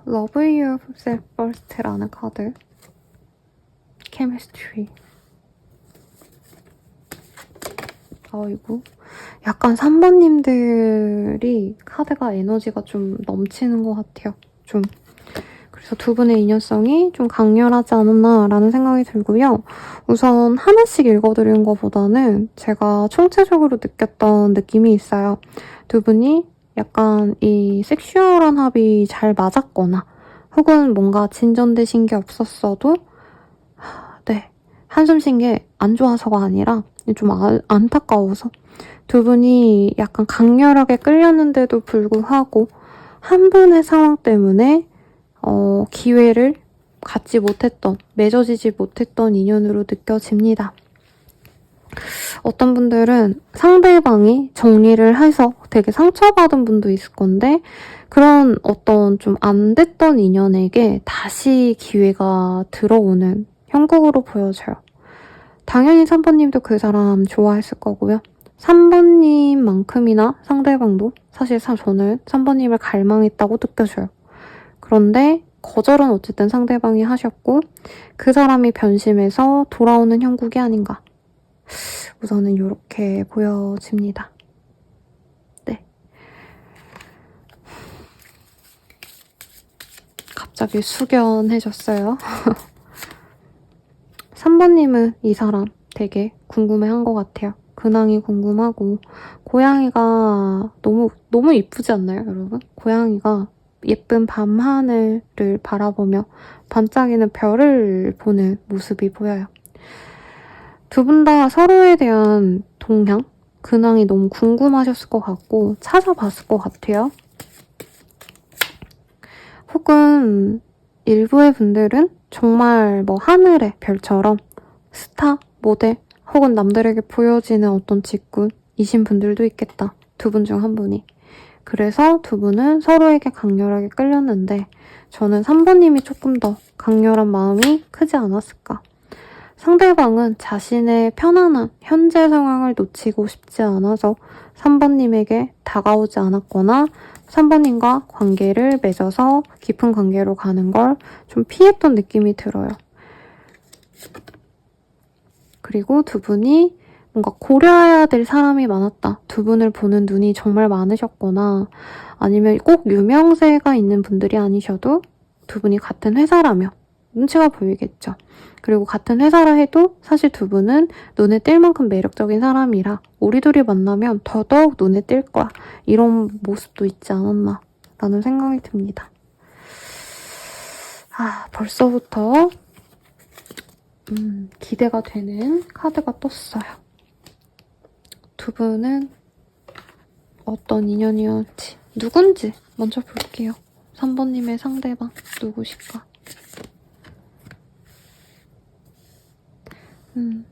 Love Yourself First라는 카드, Chemistry. 아이고, 약간 3번님들이 카드가 에너지가 좀 넘치는 것 같아요. 좀 그래서 두 분의 인연성이 좀 강렬하지 않았나라는 생각이 들고요. 우선 하나씩 읽어드리는 것보다는 제가 총체적으로 느꼈던 느낌이 있어요. 두 분이 약간 이 섹슈얼한 합이 잘 맞았거나 혹은 뭔가 진전되신 게 없었어도 네, 한숨 쉰 게 안 좋아서가 아니라 좀 안타까워서 두 분이 약간 강렬하게 끌렸는데도 불구하고 한 분의 상황 때문에 기회를 갖지 못했던, 맺어지지 못했던 인연으로 느껴집니다. 어떤 분들은 상대방이 정리를 해서 되게 상처받은 분도 있을 건데 그런 어떤 좀 안 됐던 인연에게 다시 기회가 들어오는 형국으로 보여져요. 당연히 3번님도 그 사람 좋아했을 거고요. 3번님만큼이나 상대방도 사실 저는 3번님을 갈망했다고 느껴져요. 그런데 거절은 어쨌든 상대방이 하셨고 그 사람이 변심해서 돌아오는 형국이 아닌가. 우선은 이렇게 보여집니다. 네. 갑자기 숙연해졌어요. 3번님은 이 사람 되게 궁금해한 것 같아요. 근황이 궁금하고 고양이가 너무 이쁘지 않나요, 여러분? 고양이가 예쁜 밤하늘을 바라보며 반짝이는 별을 보는 모습이 보여요. 두 분 다 서로에 대한 동향, 근황이 너무 궁금하셨을 것 같고 찾아봤을 것 같아요. 혹은 일부의 분들은 정말 뭐 하늘의 별처럼 스타, 모델 혹은 남들에게 보여지는 어떤 직군이신 분들도 있겠다. 두 분 중 한 분이. 그래서 두 분은 서로에게 강렬하게 끌렸는데 저는 3번님이 조금 더 강렬한 마음이 크지 않았을까. 상대방은 자신의 편안한 현재 상황을 놓치고 싶지 않아서 3번님에게 다가오지 않았거나 3번님과 관계를 맺어서 깊은 관계로 가는 걸 좀 피했던 느낌이 들어요. 그리고 두 분이 뭔가 고려해야 될 사람이 많았다. 두 분을 보는 눈이 정말 많으셨거나 아니면 꼭 유명세가 있는 분들이 아니셔도 두 분이 같은 회사라면 눈치가 보이겠죠. 그리고 같은 회사라 해도 사실 두 분은 눈에 띌 만큼 매력적인 사람이라 우리 둘이 만나면 더더욱 눈에 띌 거야. 이런 모습도 있지 않았나 라는 생각이 듭니다. 벌써부터 기대가 되는 카드가 떴어요. 두 분은 어떤 인연이었지, 누군지 먼저 볼게요. 3번님의 상대방 누구실까?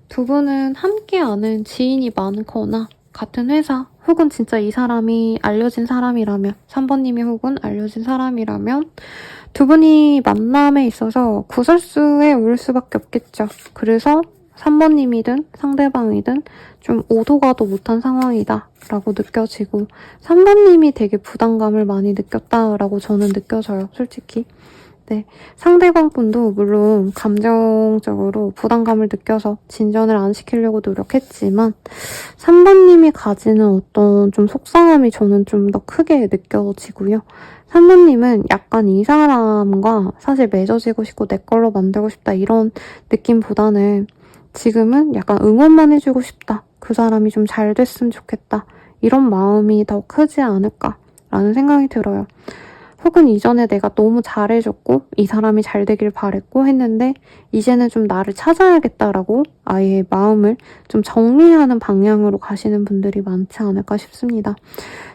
두 분은 함께 아는 지인이 많거나 같은 회사 혹은 진짜 이 사람이 알려진 사람이라면 3번님이 혹은 알려진 사람이라면 두 분이 만남에 있어서 구설수에 올 수밖에 없겠죠. 그래서 3번님이든 상대방이든 좀 오도 가도 못한 상황이다 라고 느껴지고 3번님이 되게 부담감을 많이 느꼈다라고 저는 느껴져요. 솔직히. 네, 상대방 분도 물론 감정적으로 부담감을 느껴서 진전을 안 시키려고 노력했지만 3번님이 가지는 어떤 좀 속상함이 저는 좀 더 크게 느껴지고요. 3번님은 약간 이 사람과 사실 맺어지고 싶고 내 걸로 만들고 싶다 이런 느낌보다는 지금은 약간 응원만 해주고 싶다. 그 사람이 좀 잘 됐으면 좋겠다. 이런 마음이 더 크지 않을까라는 생각이 들어요. 혹은 이전에 내가 너무 잘해줬고 이 사람이 잘 되길 바랬고 했는데 이제는 좀 나를 찾아야겠다라고 아예 마음을 좀 정리하는 방향으로 가시는 분들이 많지 않을까 싶습니다.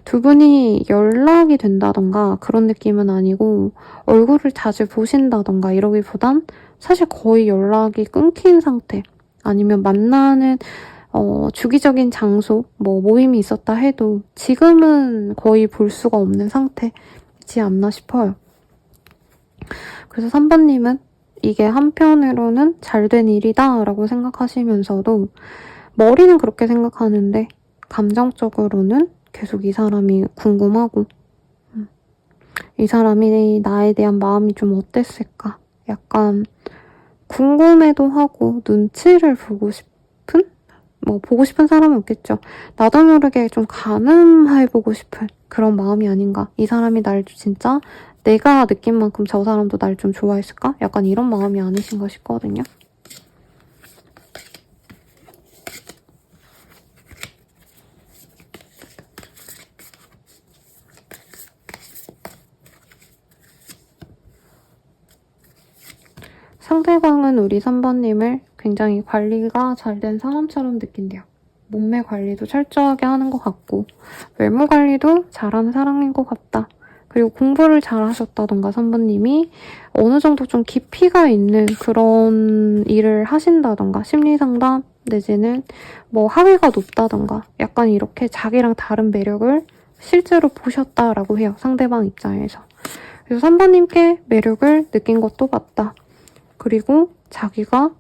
두 분이 연락이 된다던가 그런 느낌은 아니고 얼굴을 자주 보신다던가 이러기보단 사실 거의 연락이 끊긴 상태, 아니면 만나는 주기적인 장소, 모임이 있었다 해도 지금은 거의 볼 수가 없는 상태이지 않나 싶어요. 그래서 3번님은 이게 한편으로는 잘된 일이다 라고 생각하시면서도 머리는 그렇게 생각하는데 감정적으로는 계속 이 사람이 궁금하고 이 사람이 나에 대한 마음이 좀 어땠을까? 약간 궁금해도 하고 눈치를 보고 싶은? 보고 싶은 사람은 없겠죠. 나도 모르게 좀 가늠해보고 싶은 그런 마음이 아닌가. 이 사람이 날 진짜 내가 느낀 만큼 저 사람도 날 좀 좋아했을까? 약간 이런 마음이 아니신가 싶거든요. 상대방은 우리 3번님을 굉장히 관리가 잘 된 사람처럼 느낀대요. 몸매 관리도 철저하게 하는 것 같고 외모 관리도 잘하는 사람인 것 같다. 그리고 공부를 잘하셨다던가 3번님이 어느 정도 좀 깊이가 있는 그런 일을 하신다던가 심리상담 내지는 학위가 높다던가 약간 이렇게 자기랑 다른 매력을 실제로 보셨다라고 해요. 상대방 입장에서. 그래서 3번님께 매력을 느낀 것도 맞다. 그리고 자기가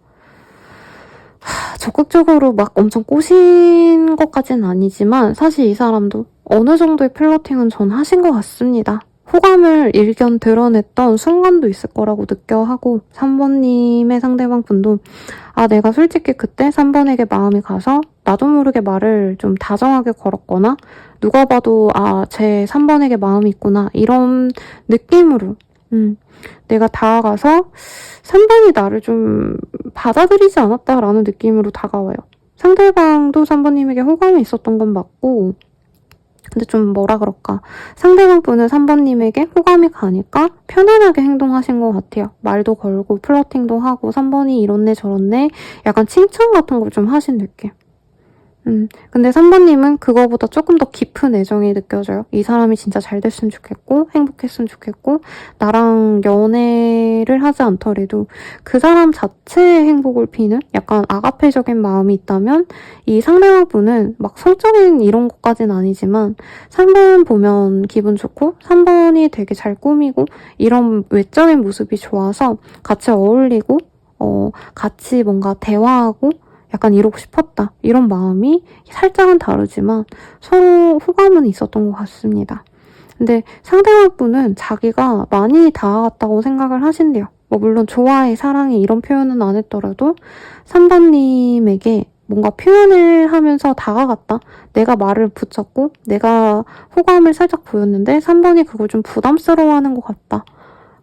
적극적으로 막 엄청 꼬신 것까지는 아니지만 사실 이 사람도 어느 정도의 플러팅은 전 하신 것 같습니다. 호감을 일견 드러냈던 순간도 있을 거라고 느껴하고 3번님의 상대방 분도 내가 솔직히 그때 3번에게 마음이 가서 나도 모르게 말을 좀 다정하게 걸었거나 누가 봐도 제 3번에게 마음이 있구나 이런 느낌으로 내가 다가가서 3번이 나를 좀 받아들이지 않았다라는 느낌으로 다가와요. 상대방도 3번님에게 호감이 있었던 건 맞고 근데 좀 상대방 분은 3번님에게 호감이 가니까 편안하게 행동하신 것 같아요. 말도 걸고 플러팅도 하고 3번이 이렇네 저렇네 약간 칭찬 같은 걸 좀 하신 느낌. 근데 3번님은 그거보다 조금 더 깊은 애정이 느껴져요. 이 사람이 진짜 잘 됐으면 좋겠고, 행복했으면 좋겠고, 나랑 연애를 하지 않더라도 그 사람 자체의 행복을 비는 약간 아가페적인 마음이 있다면, 이 상대방분은 막 성적인 이런 것까지는 아니지만, 3번 보면 기분 좋고, 3번이 되게 잘 꾸미고, 이런 외적인 모습이 좋아서 같이 어울리고, 같이 뭔가 대화하고, 약간 이러고 싶었다. 이런 마음이 살짝은 다르지만 서로 호감은 있었던 것 같습니다. 근데 상대방분은 자기가 많이 다가갔다고 생각을 하신대요. 뭐 물론 좋아해, 사랑해 이런 표현은 안 했더라도 3번님에게 뭔가 표현을 하면서 다가갔다. 내가 말을 붙였고 내가 호감을 살짝 보였는데 3번이 그걸 좀 부담스러워하는 것 같다.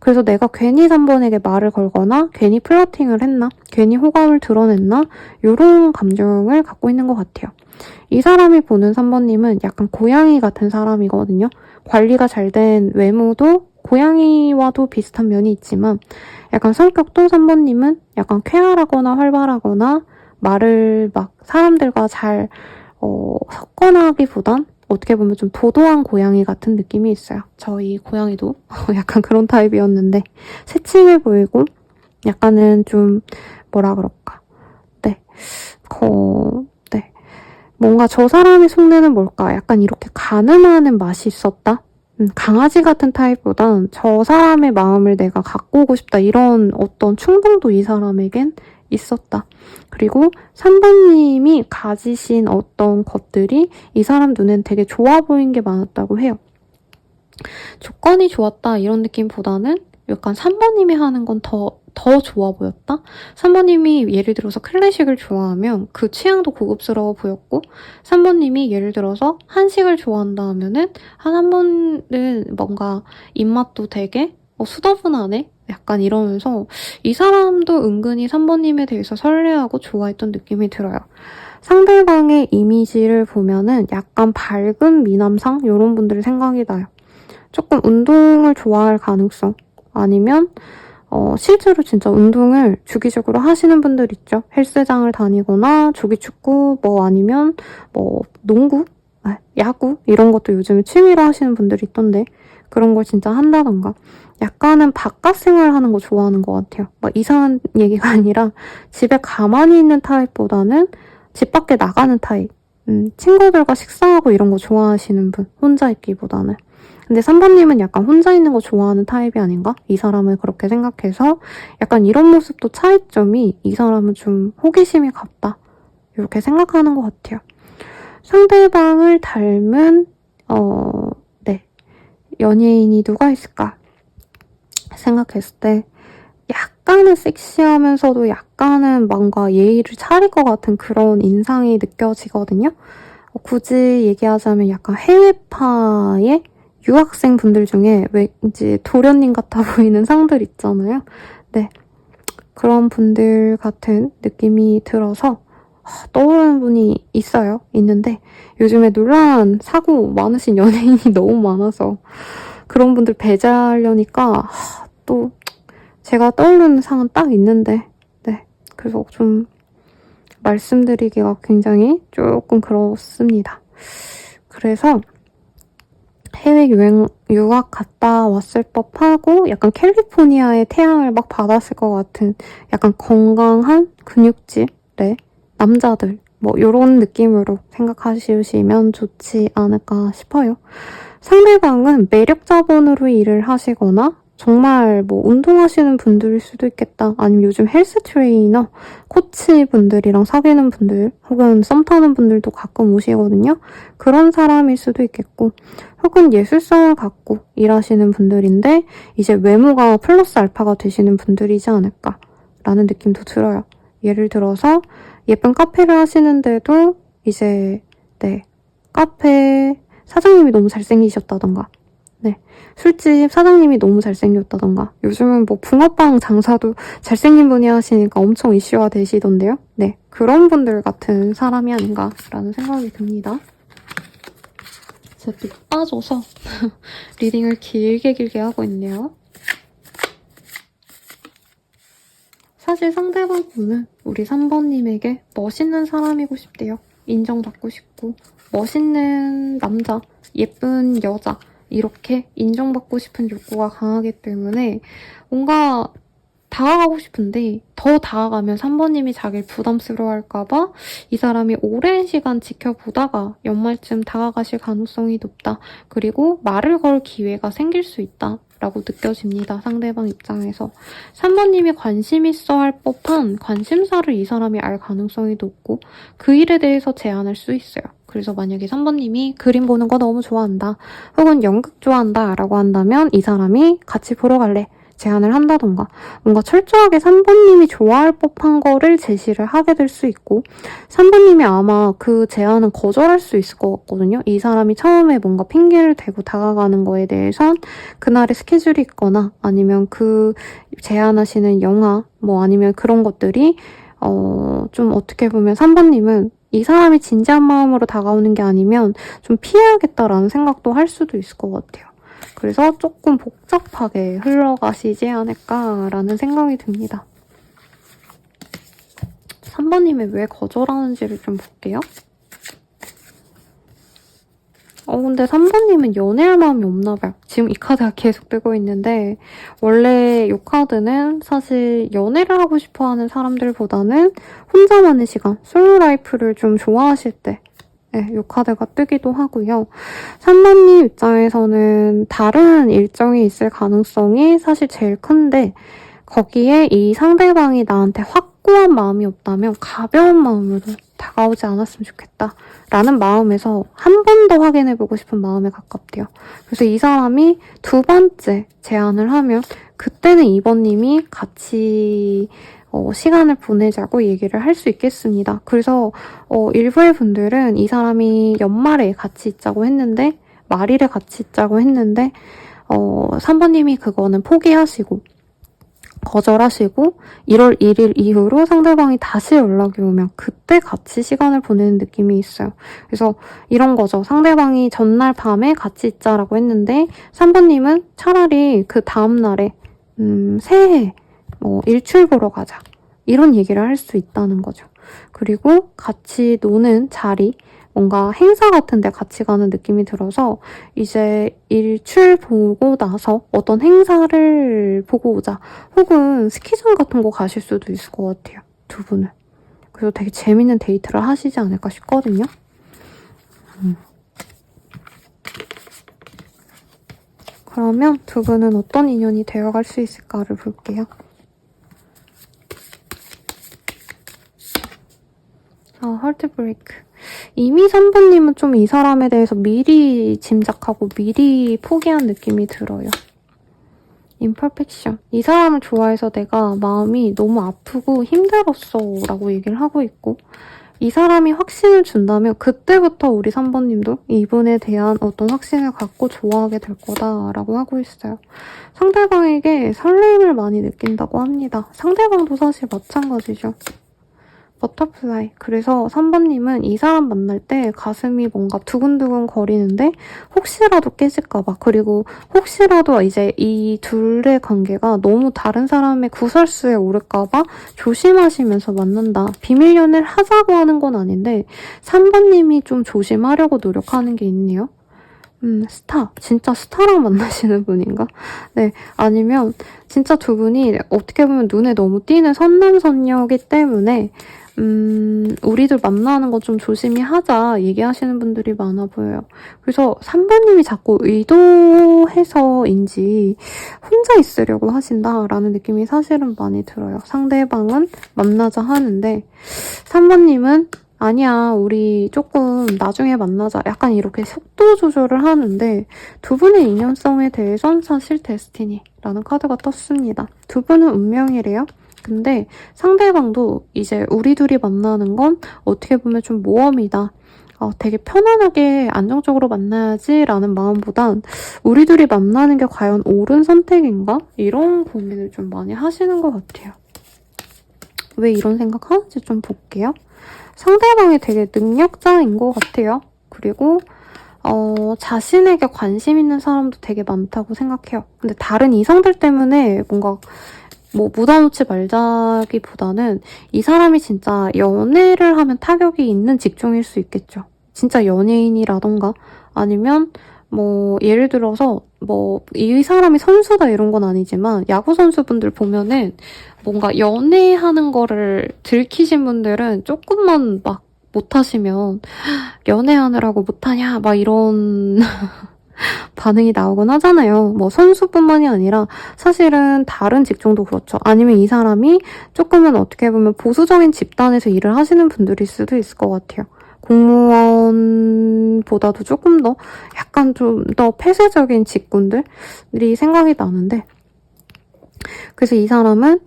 그래서 내가 괜히 3번에게 말을 걸거나 괜히 플러팅을 했나? 괜히 호감을 드러냈나? 이런 감정을 갖고 있는 것 같아요. 이 사람이 보는 3번님은 약간 고양이 같은 사람이거든요. 관리가 잘 된 외모도 고양이와도 비슷한 면이 있지만 약간 성격도 3번님은 약간 쾌활하거나 활발하거나 말을 막 사람들과 잘 섞거나기보단 어떻게 보면 좀 도도한 고양이 같은 느낌이 있어요. 저희 고양이도 약간 그런 타입이었는데 새침해 보이고 약간은 좀 뭐라 그럴까. 네. 네. 뭔가 저 사람의 속내는 뭘까? 약간 이렇게 가늠하는 맛이 있었다? 강아지 같은 타입보단 저 사람의 마음을 내가 갖고 오고 싶다. 이런 어떤 충동도 이 사람에겐 있었다. 그리고 3번님이 가지신 어떤 것들이 이 사람 눈엔 되게 좋아 보인 게 많았다고 해요. 조건이 좋았다 이런 느낌보다는 약간 3번님이 하는 건 더 좋아 보였다? 3번님이 예를 들어서 클래식을 좋아하면 그 취향도 고급스러워 보였고 3번님이 예를 들어서 한식을 좋아한다 하면은 한 번은 뭔가 입맛도 되게 수더분하네? 약간 이러면서 이 사람도 은근히 3번님에 대해서 설레하고 좋아했던 느낌이 들어요. 상대방의 이미지를 보면은 약간 밝은 미남상? 이런 분들 생각이 나요. 조금 운동을 좋아할 가능성 아니면 실제로 진짜 운동을 주기적으로 하시는 분들 있죠. 헬스장을 다니거나 조기축구 뭐 아니면 뭐 농구? 야구? 이런 것도 요즘에 취미로 하시는 분들이 있던데 그런 걸 진짜 한다던가 약간은 바깥 생활하는 거 좋아하는 것 같아요. 막 이상한 얘기가 아니라 집에 가만히 있는 타입보다는 집 밖에 나가는 타입. 친구들과 식사하고 이런 거 좋아하시는 분. 혼자 있기보다는. 근데 3번님은 약간 혼자 있는 거 좋아하는 타입이 아닌가? 이 사람을 그렇게 생각해서 약간 이런 모습도 차이점이 이 사람은 좀 호기심이 같다. 이렇게 생각하는 것 같아요. 상대방을 닮은 네. 연예인이 누가 있을까? 생각했을 때 약간은 섹시하면서도 약간은 뭔가 예의를 차릴 것 같은 그런 인상이 느껴지거든요. 굳이 얘기하자면 약간 해외파의 유학생 분들 중에 왠지 도련님 같아 보이는 상들 있잖아요. 네. 그런 분들 같은 느낌이 들어서 떠오르는 분이 있는데 요즘에 논란 사고 많으신 연예인이 너무 많아서 그런 분들 배제하려니까 또 제가 떠오르는 상은 딱 있는데 네. 그래서 좀 말씀드리기가 굉장히 조금 그렇습니다. 그래서 해외 유학 갔다 왔을 법하고 약간 캘리포니아의 태양을 막 받았을 것 같은 약간 건강한 근육질, 네, 남자들 뭐 이런 느낌으로 생각하시면 좋지 않을까 싶어요. 상대방은 매력 자본으로 일을 하시거나 정말 뭐 운동하시는 분들일 수도 있겠다. 아니면 요즘 헬스 트레이너, 코치 분들이랑 사귀는 분들 혹은 썸 타는 분들도 가끔 오시거든요. 그런 사람일 수도 있겠고 혹은 예술성을 갖고 일하시는 분들인데 이제 외모가 플러스 알파가 되시는 분들이지 않을까라는 느낌도 들어요. 예를 들어서 예쁜 카페를 하시는데도 이제 네 카페 사장님이 너무 잘생기셨다던가 네 술집 사장님이 너무 잘생겼다던가 요즘은 뭐 붕어빵 장사도 잘생긴 분이 하시니까 엄청 이슈화 되시던데요. 네 그런 분들 같은 사람이 아닌가라는 생각이 듭니다. 제가 또 빠져서 리딩을 길게 하고 있네요. 사실 상대방 분은 우리 3번님에게 멋있는 사람이고 싶대요. 인정받고 싶고 멋있는 남자, 예쁜 여자 이렇게 인정받고 싶은 욕구가 강하기 때문에 뭔가 다가가고 싶은데 더 다가가면 3번님이 자기를 부담스러워할까봐 이 사람이 오랜 시간 지켜보다가 연말쯤 다가가실 가능성이 높다. 그리고 말을 걸 기회가 생길 수 있다. 라고 느껴집니다. 상대방 입장에서. 3번님이 관심 있어 할 법한 관심사를 이 사람이 알 가능성이 높고 그 일에 대해서 제안할 수 있어요. 그래서 만약에 3번님이 그림 보는 거 너무 좋아한다. 혹은 연극 좋아한다 라고 한다면 이 사람이 같이 보러 갈래. 제안을 한다던가 뭔가 철저하게 3번님이 좋아할 법한 거를 제시를 하게 될 수 있고 3번님이 아마 그 제안은 거절할 수 있을 것 같거든요. 이 사람이 처음에 뭔가 핑계를 대고 다가가는 거에 대해선 그날의 스케줄이 있거나 아니면 그 제안하시는 영화 뭐 아니면 그런 것들이 좀 어떻게 보면 3번님은 이 사람이 진지한 마음으로 다가오는 게 아니면 좀 피해야겠다라는 생각도 할 수도 있을 것 같아요. 그래서 조금 복잡하게 흘러가시지 않을까라는 생각이 듭니다. 3번님이 왜 거절하는지를 좀 볼게요. 근데 3번님은 연애할 마음이 없나 봐요. 지금 이 카드가 계속 뜨고 있는데 원래 이 카드는 사실 연애를 하고 싶어하는 사람들보다는 혼자만의 시간, 솔로 라이프를 좀 좋아하실 때 네, 이 카드가 뜨기도 하고요. 3번님 입장에서는 다른 일정이 있을 가능성이 사실 제일 큰데 거기에 이 상대방이 나한테 확고한 마음이 없다면 가벼운 마음으로 다가오지 않았으면 좋겠다 라는 마음에서 한 번 더 확인해보고 싶은 마음에 가깝대요. 그래서 이 사람이 두 번째 제안을 하면 그때는 2번님이 같이 시간을 보내자고 얘기를 할 수 있겠습니다. 그래서 일부의 분들은 이 사람이 연말에 같이 있자고 했는데 말일에 같이 있자고 했는데 3번님이 그거는 포기하시고 거절하시고 1월 1일 이후로 상대방이 다시 연락이 오면 그때 같이 시간을 보내는 느낌이 있어요. 그래서 이런 거죠. 상대방이 전날 밤에 같이 있자라고 했는데 3번님은 차라리 그 다음날에 새해 일출 보러 가자. 이런 얘기를 할 수 있다는 거죠. 그리고 같이 노는 자리, 뭔가 행사 같은 데 같이 가는 느낌이 들어서 이제 일출 보고 나서 어떤 행사를 보고 오자. 혹은 스키장 같은 거 가실 수도 있을 것 같아요. 두 분은. 그래서 되게 재밌는 데이트를 하시지 않을까 싶거든요. 그러면 두 분은 어떤 인연이 되어갈 수 있을까를 볼게요. 하트 브레이크. 이미 3번님은 좀 이 사람에 대해서 미리 짐작하고 미리 포기한 느낌이 들어요. 임퍼펙션. 이 사람을 좋아해서 내가 마음이 너무 아프고 힘들었어 라고 얘기를 하고 있고 이 사람이 확신을 준다면 그때부터 우리 3번님도 이분에 대한 어떤 확신을 갖고 좋아하게 될 거다라고 하고 있어요. 상대방에게 설레임을 많이 느낀다고 합니다. 상대방도 사실 마찬가지죠. 버터플라이. 그래서 3번님은 이 사람 만날 때 가슴이 뭔가 두근두근 거리는데 혹시라도 깨질까봐 그리고 혹시라도 이제 이 둘의 관계가 너무 다른 사람의 구설수에 오를까봐 조심하시면서 만난다. 비밀 연애를 하자고 하는 건 아닌데 3번님이 좀 조심하려고 노력하는 게 있네요. 스타. 진짜 스타랑 만나시는 분인가? 네. 아니면 진짜 두 분이 어떻게 보면 눈에 너무 띄는 선남선녀이기 때문에 우리들 만나는 거 좀 조심히 하자 얘기하시는 분들이 많아 보여요. 그래서 3번님이 자꾸 의도해서인지 혼자 있으려고 하신다라는 느낌이 사실은 많이 들어요. 상대방은 만나자 하는데 3번님은 아니야, 우리 조금 나중에 만나자. 약간 이렇게 속도 조절을 하는데 두 분의 인연성에 대해선 사실 데스티니라는 카드가 떴습니다. 두 분은 운명이래요. 근데 상대방도 이제 우리 둘이 만나는 건 어떻게 보면 좀 모험이다. 되게 편안하게 안정적으로 만나야지 라는 마음보단 우리 둘이 만나는 게 과연 옳은 선택인가? 이런 고민을 좀 많이 하시는 것 같아요. 왜 이런 생각하는지 좀 볼게요. 상대방이 되게 능력자인 것 같아요. 그리고 자신에게 관심 있는 사람도 되게 많다고 생각해요. 근데 다른 이성들 때문에 뭔가 뭐 묻어놓지 말자기보다는 이 사람이 진짜 연애를 하면 타격이 있는 직종일 수 있겠죠. 진짜 연예인이라던가 아니면 뭐 예를 들어서 뭐 이 사람이 선수다 이런 건 아니지만 야구 선수분들 보면은 뭔가 연애하는 거를 들키신 분들은 조금만 막 못하시면 연애하느라고 못하냐 막 이런 반응이 나오곤 하잖아요. 뭐 선수뿐만이 아니라 사실은 다른 직종도 그렇죠. 아니면 이 사람이 조금은 어떻게 보면 보수적인 집단에서 일을 하시는 분들일 수도 있을 것 같아요. 공무원보다도 조금 더 약간 좀 더 폐쇄적인 직군들이 생각이 나는데 그래서 이 사람은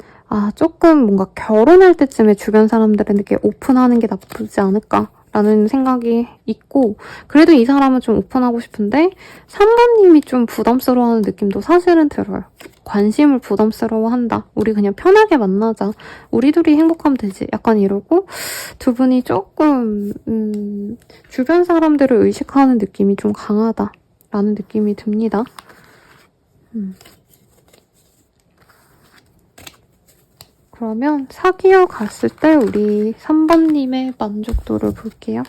조금 뭔가 결혼할 때쯤에 주변 사람들에게 오픈하는 게 나쁘지 않을까라는 생각이 있고 그래도 이 사람은 좀 오픈하고 싶은데 3번님이 좀 부담스러워하는 느낌도 사실은 들어요. 관심을 부담스러워한다. 우리 그냥 편하게 만나자. 우리 둘이 행복하면 되지. 약간 이러고 두 분이 조금 주변 사람들을 의식하는 느낌이 좀 강하다라는 느낌이 듭니다. 그러면 사귀어 갔을 때 우리 3번님의 만족도를 볼게요.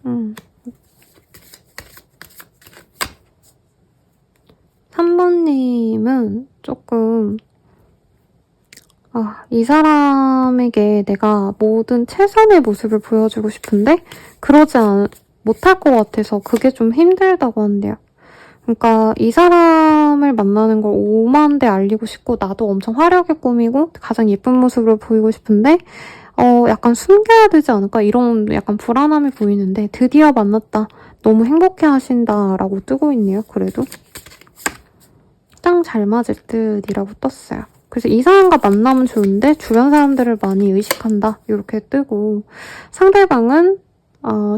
음. 3번님은 조금 이 사람에게 내가 모든 최선의 모습을 보여주고 싶은데 그러지 못할 것 같아서 그게 좀 힘들다고 한대요. 그러니까 이 사람을 만나는 걸 오만데 알리고 싶고 나도 엄청 화려하게 꾸미고 가장 예쁜 모습으로 보이고 싶은데 약간 숨겨야 되지 않을까 이런 약간 불안함이 보이는데 드디어 만났다. 너무 행복해 하신다라고 뜨고 있네요. 그래도 짱 잘 맞을 듯이라고 떴어요. 그래서 이 사람과 만나면 좋은데 주변 사람들을 많이 의식한다. 이렇게 뜨고 상대방은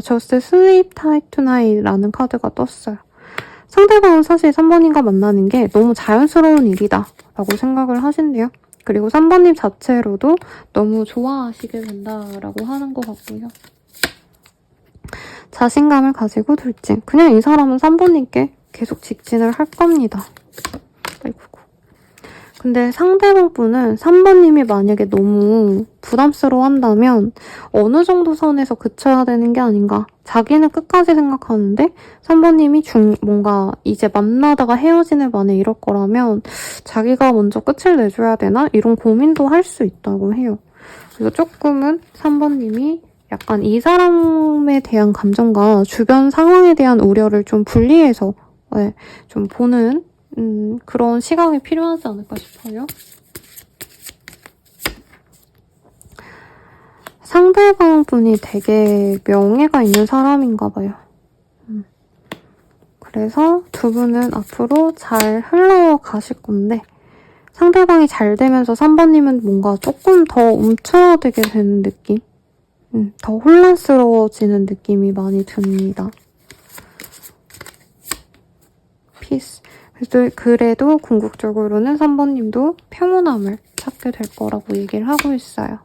Just Sleep Tight Tonight라는 카드가 떴어요. 상대방은 사실 3번님과 만나는 게 너무 자연스러운 일이다 라고 생각을 하신대요. 그리고 3번님 자체로도 너무 좋아하시게 된다라고 하는 것 같고요. 자신감을 가지고 돌진. 그냥 이 사람은 3번님께 계속 직진을 할 겁니다. 아이고. 근데 상대방 분은 3번님이 만약에 너무 부담스러워한다면 어느 정도 선에서 그쳐야 되는 게 아닌가. 자기는 끝까지 생각하는데 3번님이 뭔가 이제 만나다가 헤어지는 반에 이럴 거라면 자기가 먼저 끝을 내줘야 되나? 이런 고민도 할 수 있다고 해요. 그래서 조금은 3번님이 약간 이 사람에 대한 감정과 주변 상황에 대한 우려를 좀 분리해서 좀 보는 그런 시각이 필요하지 않을까 싶어요. 상대방 분이 되게 명예가 있는 사람인가 봐요. 그래서 두 분은 앞으로 잘 흘러가실 건데 상대방이 잘 되면서 3번님은 뭔가 조금 더 움츠러들게 되는 느낌? 더 혼란스러워지는 느낌이 많이 듭니다. 피스. 그래도 궁극적으로는 3번님도 평온함을 찾게 될 거라고 얘기를 하고 있어요.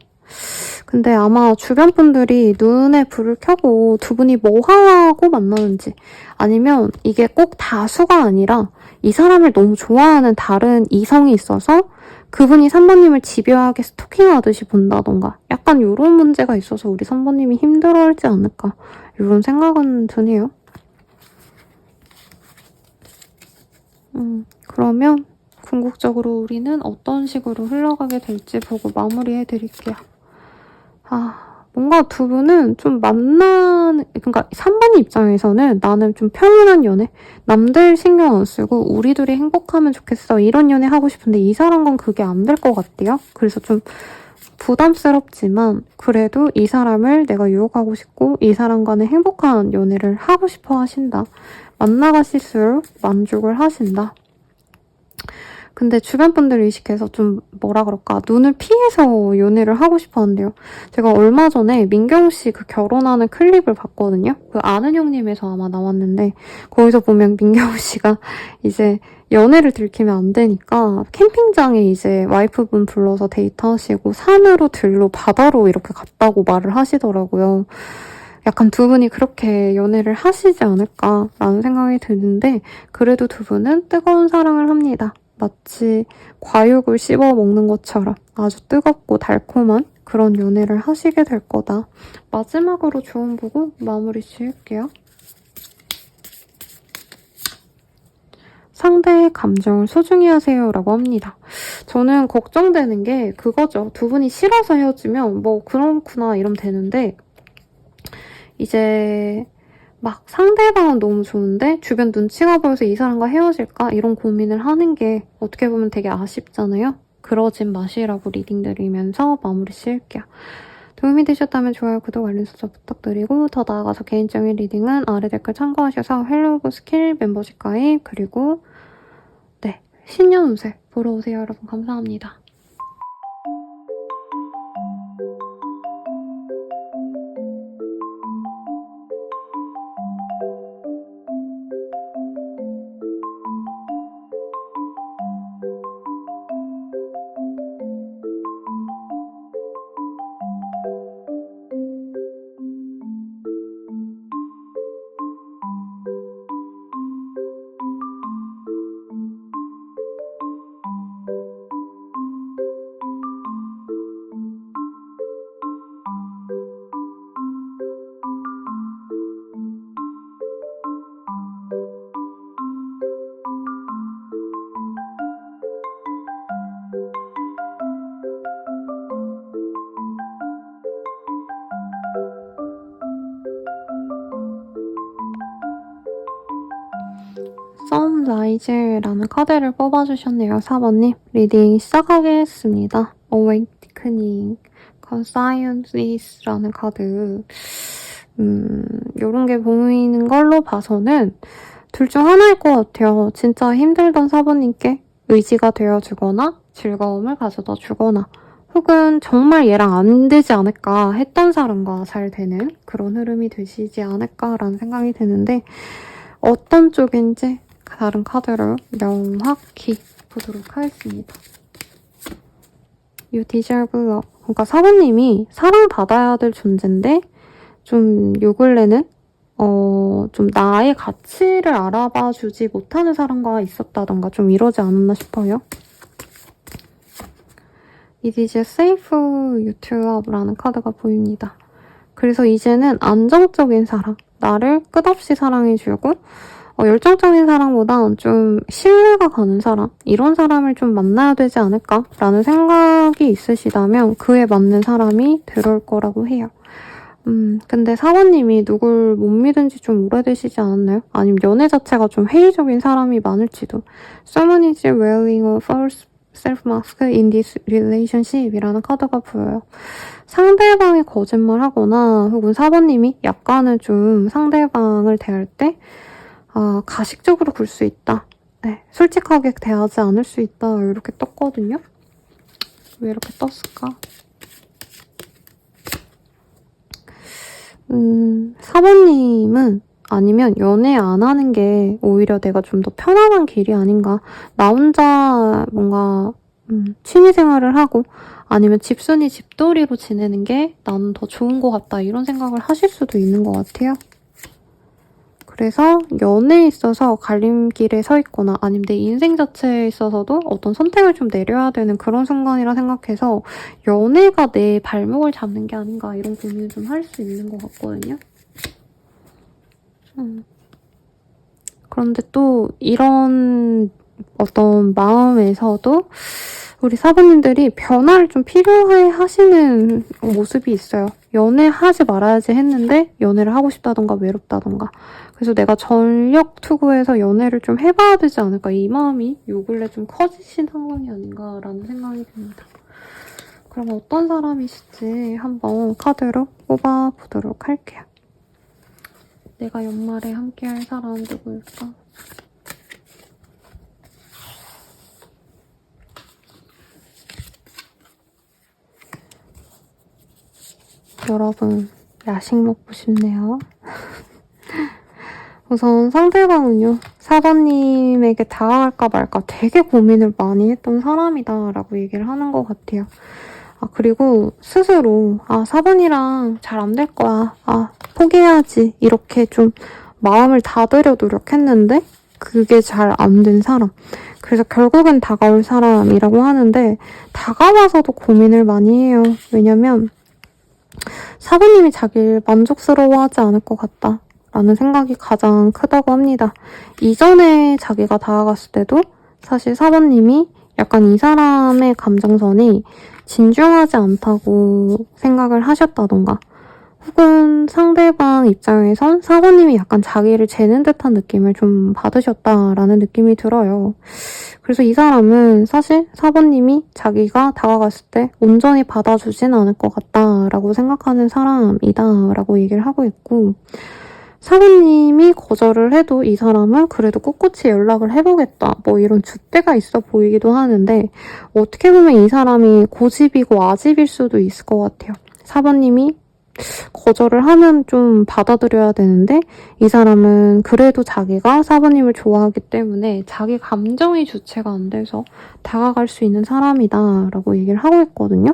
근데 아마 주변 분들이 눈에 불을 켜고 두 분이 뭐 하고 만나는지 아니면 이게 꼭 다수가 아니라 이 사람을 너무 좋아하는 다른 이성이 있어서 그분이 3번님을 집요하게 스토킹하듯이 본다던가 약간 이런 문제가 있어서 우리 3번님이 힘들어할지 않을까 이런 생각은 드네요. 그러면 궁극적으로 우리는 어떤 식으로 흘러가게 될지 보고 마무리해드릴게요. 뭔가 두 분은 좀 그러니까 3번님 입장에서는 나는 좀 평온한 연애? 남들 신경 안 쓰고 우리 둘이 행복하면 좋겠어. 이런 연애 하고 싶은데 이 사람과는 그게 안 될 것 같대요. 그래서 좀 부담스럽지만 그래도 이 사람을 내가 유혹하고 싶고 이 사람과는 행복한 연애를 하고 싶어 하신다. 만나가실수록 만족을 하신다. 근데 주변 분들 의식해서 좀 뭐라 그럴까 눈을 피해서 연애를 하고 싶어 한대요. 제가 얼마 전에 민경 씨 그 결혼하는 클립을 봤거든요. 그 아는 형님에서 아마 나왔는데 거기서 보면 민경 씨가 이제 연애를 들키면 안 되니까 캠핑장에 이제 와이프분 불러서 데이트하시고 산으로 들로 바다로 이렇게 갔다고 말을 하시더라고요. 약간 두 분이 그렇게 연애를 하시지 않을까라는 생각이 드는데 그래도 두 분은 뜨거운 사랑을 합니다. 마치 과육을 씹어 먹는 것처럼 아주 뜨겁고 달콤한 그런 연애를 하시게 될 거다. 마지막으로 조언 보고 마무리 지을게요. 상대의 감정을 소중히 하세요라고 합니다. 저는 걱정되는 게 그거죠. 두 분이 싫어서 헤어지면 뭐 그렇구나 이러면 되는데 이제 막 상대방은 너무 좋은데 주변 눈치가 보여서 이 사람과 헤어질까? 이런 고민을 하는 게 어떻게 보면 되게 아쉽잖아요? 그러진 마시라고 리딩 드리면서 마무리 지을게요. 도움이 되셨다면 좋아요, 구독, 알림 설정 부탁드리고 더 나아가서 개인적인 리딩은 아래 댓글 참고하셔서 헬로우 스킬 멤버십 가입 그리고 신년 운세 보러 오세요. 여러분 감사합니다. 선라이즈라는 카드를 뽑아주셨네요. 4번님. 리딩 시작하겠습니다. Awakening, Conscience라는 카드. 요런 게 보이는 걸로 봐서는 둘 중 하나일 것 같아요. 진짜 힘들던 4번님께 의지가 되어주거나 즐거움을 가져다 주거나 혹은 정말 얘랑 안 되지 않을까 했던 사람과 잘 되는 그런 흐름이 되시지 않을까라는 생각이 드는데 어떤 쪽인지 다른 카드를 명확히 보도록 하겠습니다. You deserve love. 그러니까 사부님이 사랑받아야 될 존재인데 좀 요 근래는 좀 나의 가치를 알아봐 주지 못하는 사람과 있었다던가 좀 이러지 않았나 싶어요. It is safe you to love라는 카드가 보입니다. 그래서 이제는 안정적인 사랑, 나를 끝없이 사랑해주고 열정적인 사랑보다 좀 신뢰가 가는 사람, 이런 사람을 좀 만나야 되지 않을까라는 생각이 있으시다면 그에 맞는 사람이 들어올 거라고 해요. 근데 사원님이 누굴 못 믿은 지 좀 오래되시지 않았나요? 아니면 연애 자체가 좀 회의적인 사람이 많을지도. Someone is wearing a false self-mask in this relationship 이라는 카드가 보여요. 상대방이 거짓말하거나 혹은 사원님이 약간은 좀 상대방을 대할 때 가식적으로 굴 수 있다. 네, 솔직하게 대하지 않을 수 있다. 이렇게 떴거든요. 왜 이렇게 떴을까? 사모님은 아니면 연애 안 하는 게 오히려 내가 좀 더 편안한 길이 아닌가. 나 혼자 뭔가 취미생활을 하고 아니면 집순이 집돌이로 지내는 게 나는 더 좋은 것 같다. 이런 생각을 하실 수도 있는 것 같아요. 그래서 연애에 있어서 갈림길에 서 있거나 아니면 내 인생 자체에 있어서도 어떤 선택을 좀 내려야 되는 그런 순간이라 생각해서 연애가 내 발목을 잡는 게 아닌가 이런 고민을 좀 할 수 있는 것 같거든요. 그런데 또 이런 어떤 마음에서도 우리 사부님들이 변화를 좀 필요해 하시는 모습이 있어요. 연애하지 말아야지 했는데 연애를 하고 싶다던가 외롭다던가. 그래서 내가 전력 투구해서 연애를 좀 해봐야 되지 않을까. 이 마음이 요 근래 좀 커지신 상황이 아닌가라는 생각이 듭니다. 그럼 어떤 사람이실지 한번 카드로 뽑아보도록 할게요. 내가 연말에 함께할 사람 누구일까? 여러분, 야식 먹고 싶네요. 우선 상대방은요, 사장님에게 다가갈까 말까 되게 고민을 많이 했던 사람이다 라고 얘기를 하는 것 같아요. 그리고 스스로 4번이랑 잘 안 될 거야. 포기해야지. 이렇게 좀 마음을 닫으려 노력했는데 그게 잘 안 된 사람. 그래서 결국엔 다가올 사람이라고 하는데 다가와서도 고민을 많이 해요. 왜냐면 4번님이 자기를 만족스러워하지 않을 것 같다 라는 생각이 가장 크다고 합니다. 이전에 자기가 다가갔을 때도 사실 4번님이 약간 이 사람의 감정선이 진중하지 않다고 생각을 하셨다던가 혹은 상대방 입장에선 4번님이 약간 자기를 재는 듯한 느낌을 좀 받으셨다라는 느낌이 들어요. 그래서 이 사람은 사실 4번님이 자기가 다가갔을 때 온전히 받아주진 않을 것 같다라고 생각하는 사람이다라고 얘기를 하고 있고 4번님이 거절을 해도 이 사람은 그래도 꿋꿋이 연락을 해보겠다 뭐 이런 줏대가 있어 보이기도 하는데 어떻게 보면 이 사람이 고집이고 아집일 수도 있을 것 같아요. 4번님이 거절을 하면 좀 받아들여야 되는데 이 사람은 그래도 자기가 4번님을 좋아하기 때문에 자기 감정이 주체가 안 돼서 다가갈 수 있는 사람이다 라고 얘기를 하고 있거든요.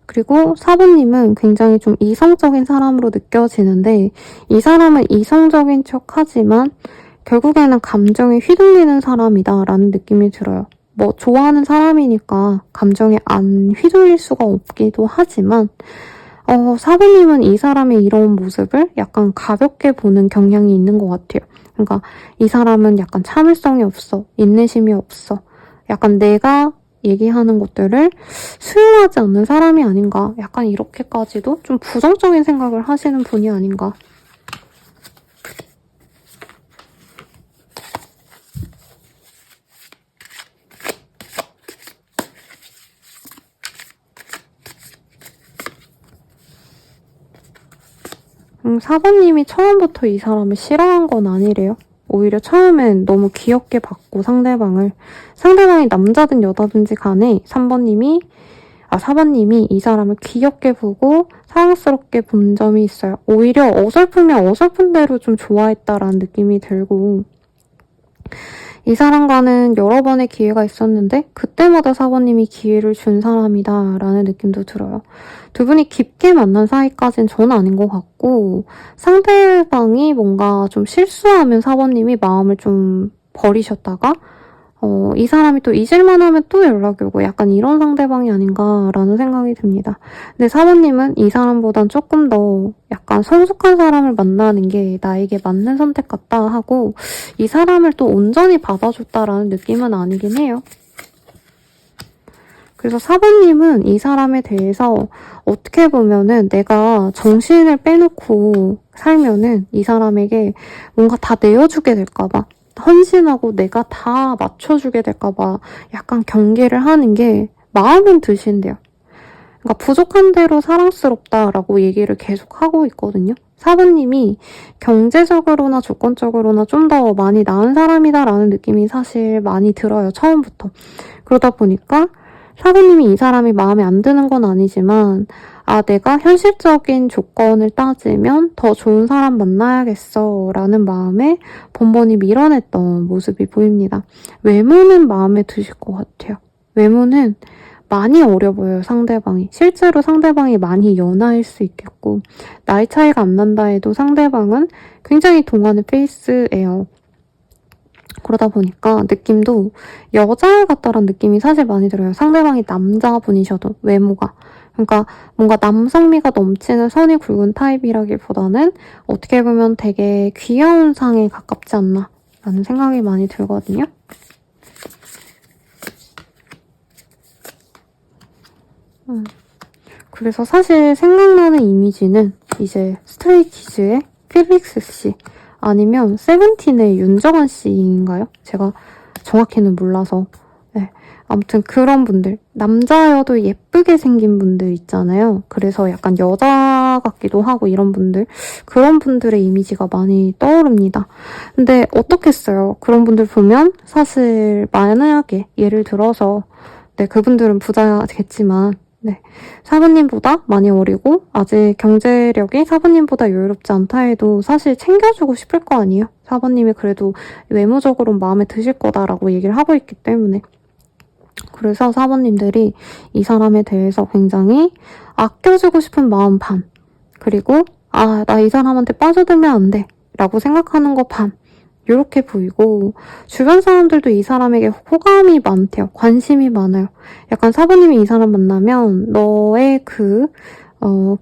그리고 4번님은 굉장히 좀 이성적인 사람으로 느껴지는데 이 사람은 이성적인 척 하지만 결국에는 감정에 휘둘리는 사람이다 라는 느낌이 들어요. 뭐 좋아하는 사람이니까 감정에 안 휘둘릴 수가 없기도 하지만 4번님은 이 사람의 이런 모습을 약간 가볍게 보는 경향이 있는 것 같아요. 그러니까 이 사람은 약간 참을성이 없어, 인내심이 없어, 약간 내가 얘기하는 것들을 수용하지 않는 사람이 아닌가 약간 이렇게까지도 좀 부정적인 생각을 하시는 분이 아닌가. 음, 4번님이 처음부터 이 사람을 싫어한 건 아니래요. 오히려 처음엔 너무 귀엽게 봤고 상대방이 남자든 여자든지 간에 4번님이 이 사람을 귀엽게 보고 사랑스럽게 본 점이 있어요. 오히려 어설프면 어설픈 대로 좀 좋아했다라는 느낌이 들고 이 사람과는 여러 번의 기회가 있었는데 그때마다 4번님이 기회를 준 사람이다 라는 느낌도 들어요. 두 분이 깊게 만난 사이까지는 저는 아닌 것 같고 상대방이 뭔가 좀 실수하면 4번님이 마음을 좀 버리셨다가 이 사람이 또 잊을만 하면 또 연락이 오고 약간 이런 상대방이 아닌가라는 생각이 듭니다. 근데 4번님은 이 사람보단 조금 더 약간 성숙한 사람을 만나는 게 나에게 맞는 선택 같다 하고 이 사람을 또 온전히 받아줬다라는 느낌은 아니긴 해요. 그래서 4번님은 이 사람에 대해서 어떻게 보면은 내가 정신을 빼놓고 살면은 이 사람에게 뭔가 다 내어주게 될까봐 헌신하고 내가 다 맞춰주게 될까봐 약간 경계를 하는 게 마음은 드신대요. 그러니까 부족한 대로 사랑스럽다라고 얘기를 계속 하고 있거든요. 4번님이 경제적으로나 조건적으로나 좀 더 많이 나은 사람이다라는 느낌이 사실 많이 들어요. 처음부터. 그러다 보니까 4번님이 이 사람이 마음에 안 드는 건 아니지만 내가 현실적인 조건을 따지면 더 좋은 사람 만나야겠어 라는 마음에 번번이 밀어냈던 모습이 보입니다. 외모는 마음에 드실 것 같아요. 외모는 많이 어려 보여요, 상대방이. 실제로 상대방이 많이 연하일 수 있겠고 나이 차이가 안 난다 해도 상대방은 굉장히 동안의 페이스예요. 그러다 보니까 느낌도 여자 같다라는 느낌이 사실 많이 들어요. 상대방이 남자분이셔도 외모가. 그러니까 뭔가 남성미가 넘치는 선이 굵은 타입이라기보다는 어떻게 보면 되게 귀여운 상에 가깝지 않나 라는 생각이 많이 들거든요. 그래서 사실 생각나는 이미지는 이제 스트레이키즈의 필릭스 씨 아니면 세븐틴의 윤정한 씨인가요? 제가 정확히는 몰라서. 네. 아무튼 그런 분들, 남자여도 예쁘게 생긴 분들 있잖아요. 그래서 약간 여자 같기도 하고 이런 분들, 그런 분들의 이미지가 많이 떠오릅니다. 근데 어떻겠어요? 그런 분들 보면 사실 만약에 예를 들어서 그분들은 부자겠지만 4번님보다 많이 어리고 아직 경제력이 4번님보다 여유롭지 않다 해도 사실 챙겨주고 싶을 거 아니에요? 4번님이 그래도 외모적으로 마음에 드실 거다라고 얘기를 하고 있기 때문에 그래서 사모님들이 이 사람에 대해서 굉장히 아껴주고 싶은 마음 반, 그리고 나 이 사람한테 빠져들면 안 돼 라고 생각하는 거 반, 이렇게 보이고, 주변 사람들도 이 사람에게 호감이 많대요. 관심이 많아요. 약간 사부님이 이 사람 만나면 너의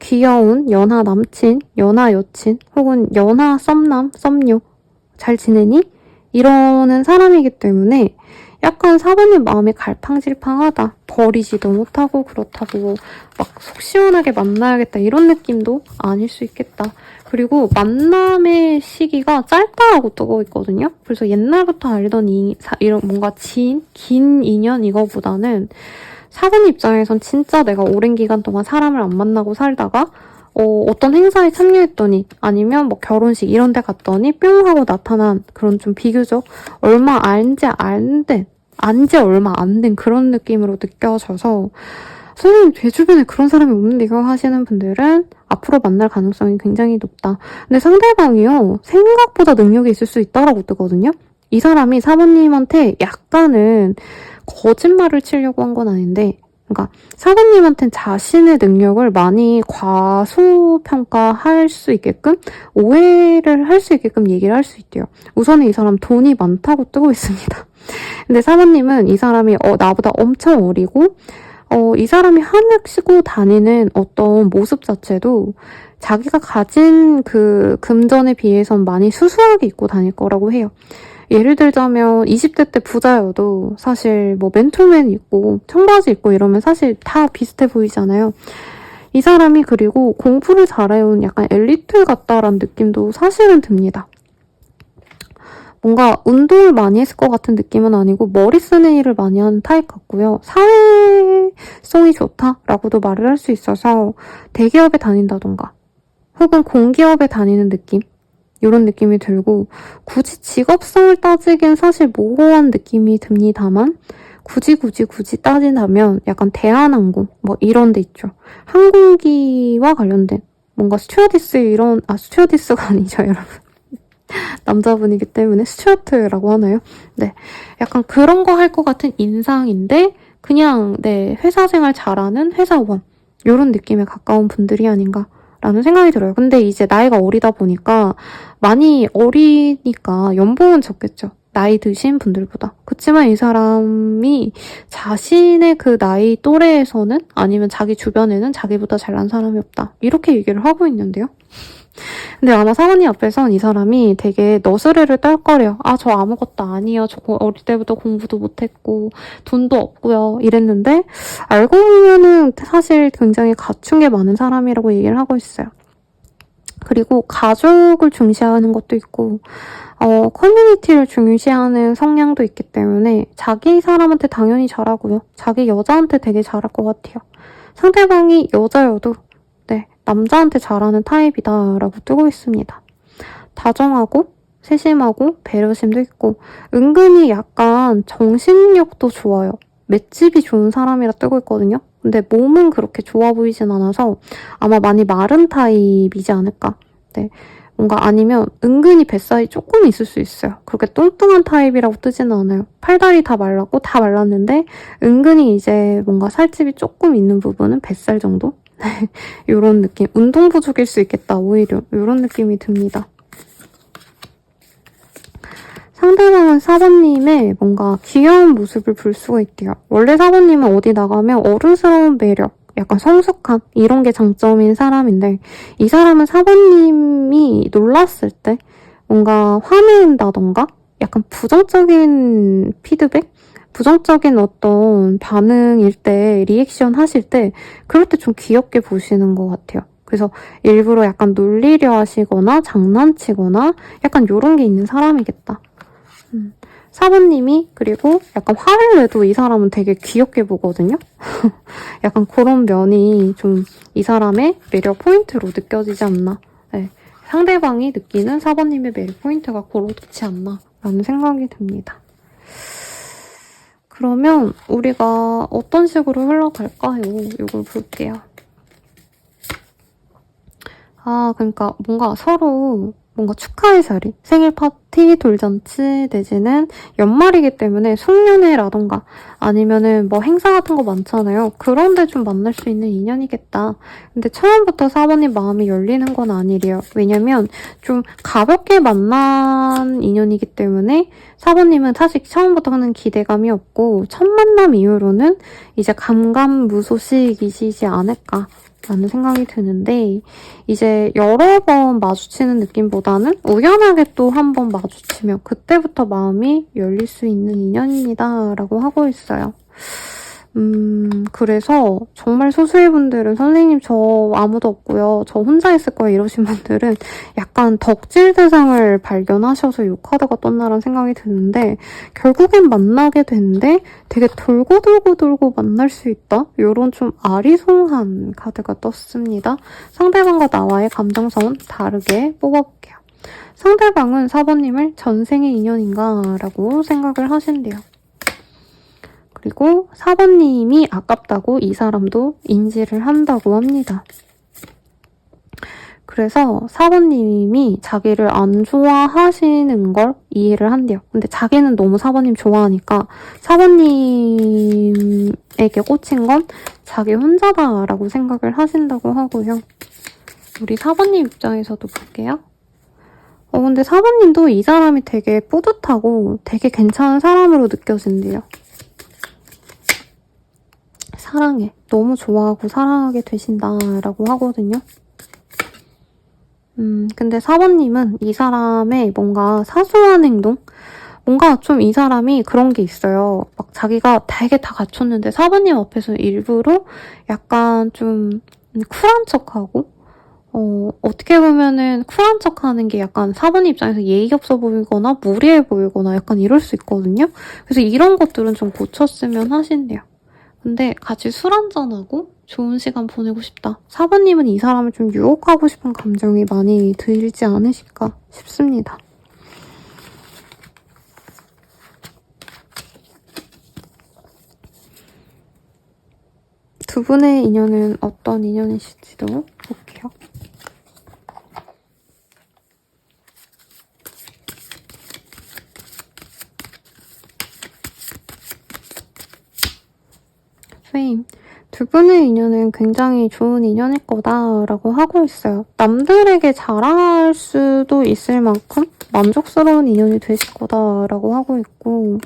귀여운 연하 남친, 연하 여친, 혹은 연하 썸남, 썸녀 잘 지내니? 이러는 사람이기 때문에 약간 사부님 마음이 갈팡질팡하다. 버리지도 못하고 그렇다고 막 속 시원하게 만나야겠다 이런 느낌도 아닐 수 있겠다. 그리고 만남의 시기가 짧다라고 뜨고 있거든요. 그래서 옛날부터 알던 이런 뭔가 긴 인연 이거보다는 사부님 입장에선 진짜 내가 오랜 기간 동안 사람을 안 만나고 살다가 어떤 행사에 참여했더니 아니면 뭐 결혼식 이런 데 갔더니 뿅 하고 나타난 그런 좀 비교적 안지 얼마 안 된 그런 느낌으로 느껴져서 선생님 제 주변에 그런 사람이 없는데요 하시는 분들은 앞으로 만날 가능성이 굉장히 높다. 근데 상대방이요 생각보다 능력이 있을 수 있다라고 뜨거든요. 이 사람이 사모님한테 약간은 거짓말을 치려고 한 건 아닌데, 그러니까 사부님한테는 자신의 능력을 많이 과소평가할 수 있게끔, 오해를 할 수 있게끔 얘기를 할 수 있대요. 우선은 이 사람 돈이 많다고 뜨고 있습니다. 근데 사모님은 이 사람이 나보다 엄청 어리고 이 사람이 한몫시고 다니는 어떤 모습 자체도 자기가 가진 그 금전에 비해선 많이 수수하게 입고 다닐 거라고 해요. 예를 들자면 20대 때 부자여도 사실 뭐 맨투맨 입고 청바지 입고 이러면 사실 다 비슷해 보이잖아요. 이 사람이 그리고 공부를 잘해온 약간 엘리트 같다라는 느낌도 사실은 듭니다. 뭔가 운동을 많이 했을 것 같은 느낌은 아니고 머리 쓰는 일을 많이 하는 타입 같고요. 사회성이 좋다라고도 말을 할 수 있어서 대기업에 다닌다던가 혹은 공기업에 다니는 느낌? 이런 느낌이 들고 굳이 직업성을 따지기엔 사실 모호한 느낌이 듭니다만 굳이 따진다면 약간 대한항공 뭐 이런 데 있죠. 항공기와 관련된 뭔가 스튜어디스가 아니죠 여러분. 남자분이기 때문에 스튜어트라고 하나요? 네, 약간 그런 거 할 것 같은 인상인데 그냥 회사 생활 잘하는 회사원 이런 느낌에 가까운 분들이 아닌가라는 생각이 들어요. 근데 이제 나이가 어리다 보니까 많이 어리니까 연봉은 적겠죠. 나이 드신 분들보다. 그치만 이 사람이 자신의 그 나이 또래에서는 아니면 자기 주변에는 자기보다 잘난 사람이 없다. 이렇게 얘기를 하고 있는데요. 근데 아마 사모님 앞에선 이 사람이 되게 너스레를 떨거려. 저 아무것도 아니에요. 저 어릴 때부터 공부도 못했고 돈도 없고요. 이랬는데 알고 보면은 사실 굉장히 갖춘 게 많은 사람이라고 얘기를 하고 있어요. 그리고 가족을 중시하는 것도 있고 커뮤니티를 중시하는 성향도 있기 때문에 자기 사람한테 당연히 잘하고요. 자기 여자한테 되게 잘할 것 같아요. 상대방이 여자여도 남자한테 잘하는 타입이다라고 뜨고 있습니다. 다정하고 세심하고 배려심도 있고 은근히 약간 정신력도 좋아요. 맷집이 좋은 사람이라 뜨고 있거든요. 근데 몸은 그렇게 좋아 보이진 않아서 아마 많이 마른 타입이지 않을까. 뭔가 아니면 은근히 뱃살이 조금 있을 수 있어요. 그렇게 뚱뚱한 타입이라고 뜨지는 않아요. 팔다리 다 말랐고 다 말랐는데 은근히 이제 뭔가 살집이 조금 있는 부분은 뱃살 정도? 이런 느낌. 운동 부족일 수 있겠다, 오히려. 이런 느낌이 듭니다. 상대방은 사부님의 뭔가 귀여운 모습을 볼 수가 있대요. 원래 사부님은 어디 나가면 어른스러운 매력, 약간 성숙함 이런 게 장점인 사람인데 이 사람은 사부님이 놀랐을 때 뭔가 화낸다던가 약간 부정적인 피드백? 부정적인 어떤 반응일 때, 리액션 하실 때 그럴 때 좀 귀엽게 보시는 것 같아요. 그래서 일부러 약간 놀리려 하시거나 장난치거나 약간 요런 게 있는 사람이겠다. 사부님이 그리고 약간 화를 내도 이 사람은 되게 귀엽게 보거든요. 약간 그런 면이 좀 이 사람의 매력 포인트로 느껴지지 않나. 상대방이 느끼는 사부님의 매력 포인트가 그렇지 않나 라는 생각이 듭니다. 그러면 우리가 어떤 식으로 흘러갈까요? 이걸 볼게요. 그러니까 뭔가 서로 뭔가 축하의 자리, 생일 파티, 돌잔치 내지는 연말이기 때문에 송년회라던가 아니면은 뭐 행사 같은 거 많잖아요. 그런데 좀 만날 수 있는 인연이겠다. 근데 처음부터 사모님 마음이 열리는 건 아니래요. 왜냐면 좀 가볍게 만난 인연이기 때문에 사모님은 사실 처음부터는 기대감이 없고 첫 만남 이후로는 이제 감감무소식이시지 않을까 라는 생각이 드는데 이제 여러 번 마주치는 느낌보다는 우연하게 또 한 번 마주치면 그때부터 마음이 열릴 수 있는 인연입니다 라고 하고 있어요. 그래서 정말 소수의 분들은 선생님 저 아무도 없고요. 저 혼자 있을 거예요 이러신 분들은 약간 덕질 대상을 발견하셔서 이 카드가 떴나라는 생각이 드는데 결국엔 만나게 되는데 되게 돌고 만날 수 있다? 이런 좀 아리송한 카드가 떴습니다. 상대방과 나와의 감정선은 다르게 뽑아볼게요. 상대방은 사번님을 전생의 인연인가 라고 생각을 하신대요. 그리고 4번님이 아깝다고 이 사람도 인지를 한다고 합니다. 그래서 4번님이 자기를 안 좋아하시는 걸 이해를 한대요. 근데 자기는 너무 4번님 좋아하니까 4번님에게 꽂힌 건 자기 혼자다라고 생각을 하신다고 하고요. 우리 4번님 입장에서도 볼게요. 근데 4번님도 이 사람이 되게 뿌듯하고 되게 괜찮은 사람으로 느껴진대요. 사랑해. 너무 좋아하고 사랑하게 되신다라고 하거든요. 근데 4번님은 이 사람의 뭔가 사소한 행동? 뭔가 좀 이 사람이 그런 게 있어요. 막 자기가 되게 다 갖췄는데 4번님 앞에서 일부러 약간 좀 쿨한 척하고 어떻게 보면은 쿨한 척하는 게 약간 4번님 입장에서 예의 없어 보이거나 무리해 보이거나 약간 이럴 수 있거든요. 그래서 이런 것들은 좀 고쳤으면 하신대요. 근데 같이 술 한잔하고 좋은 시간 보내고 싶다. 4번님은 이 사람을 좀 유혹하고 싶은 감정이 많이 들지 않으실까 싶습니다. 두 분의 인연은 어떤 인연이실지도 볼게요. 페임. 두 분의 인연은 굉장히 좋은 인연일 거다라고 하고 있어요. 남들에게 자랑할 수도 있을 만큼 만족스러운 인연이 되실 거다라고 하고 있고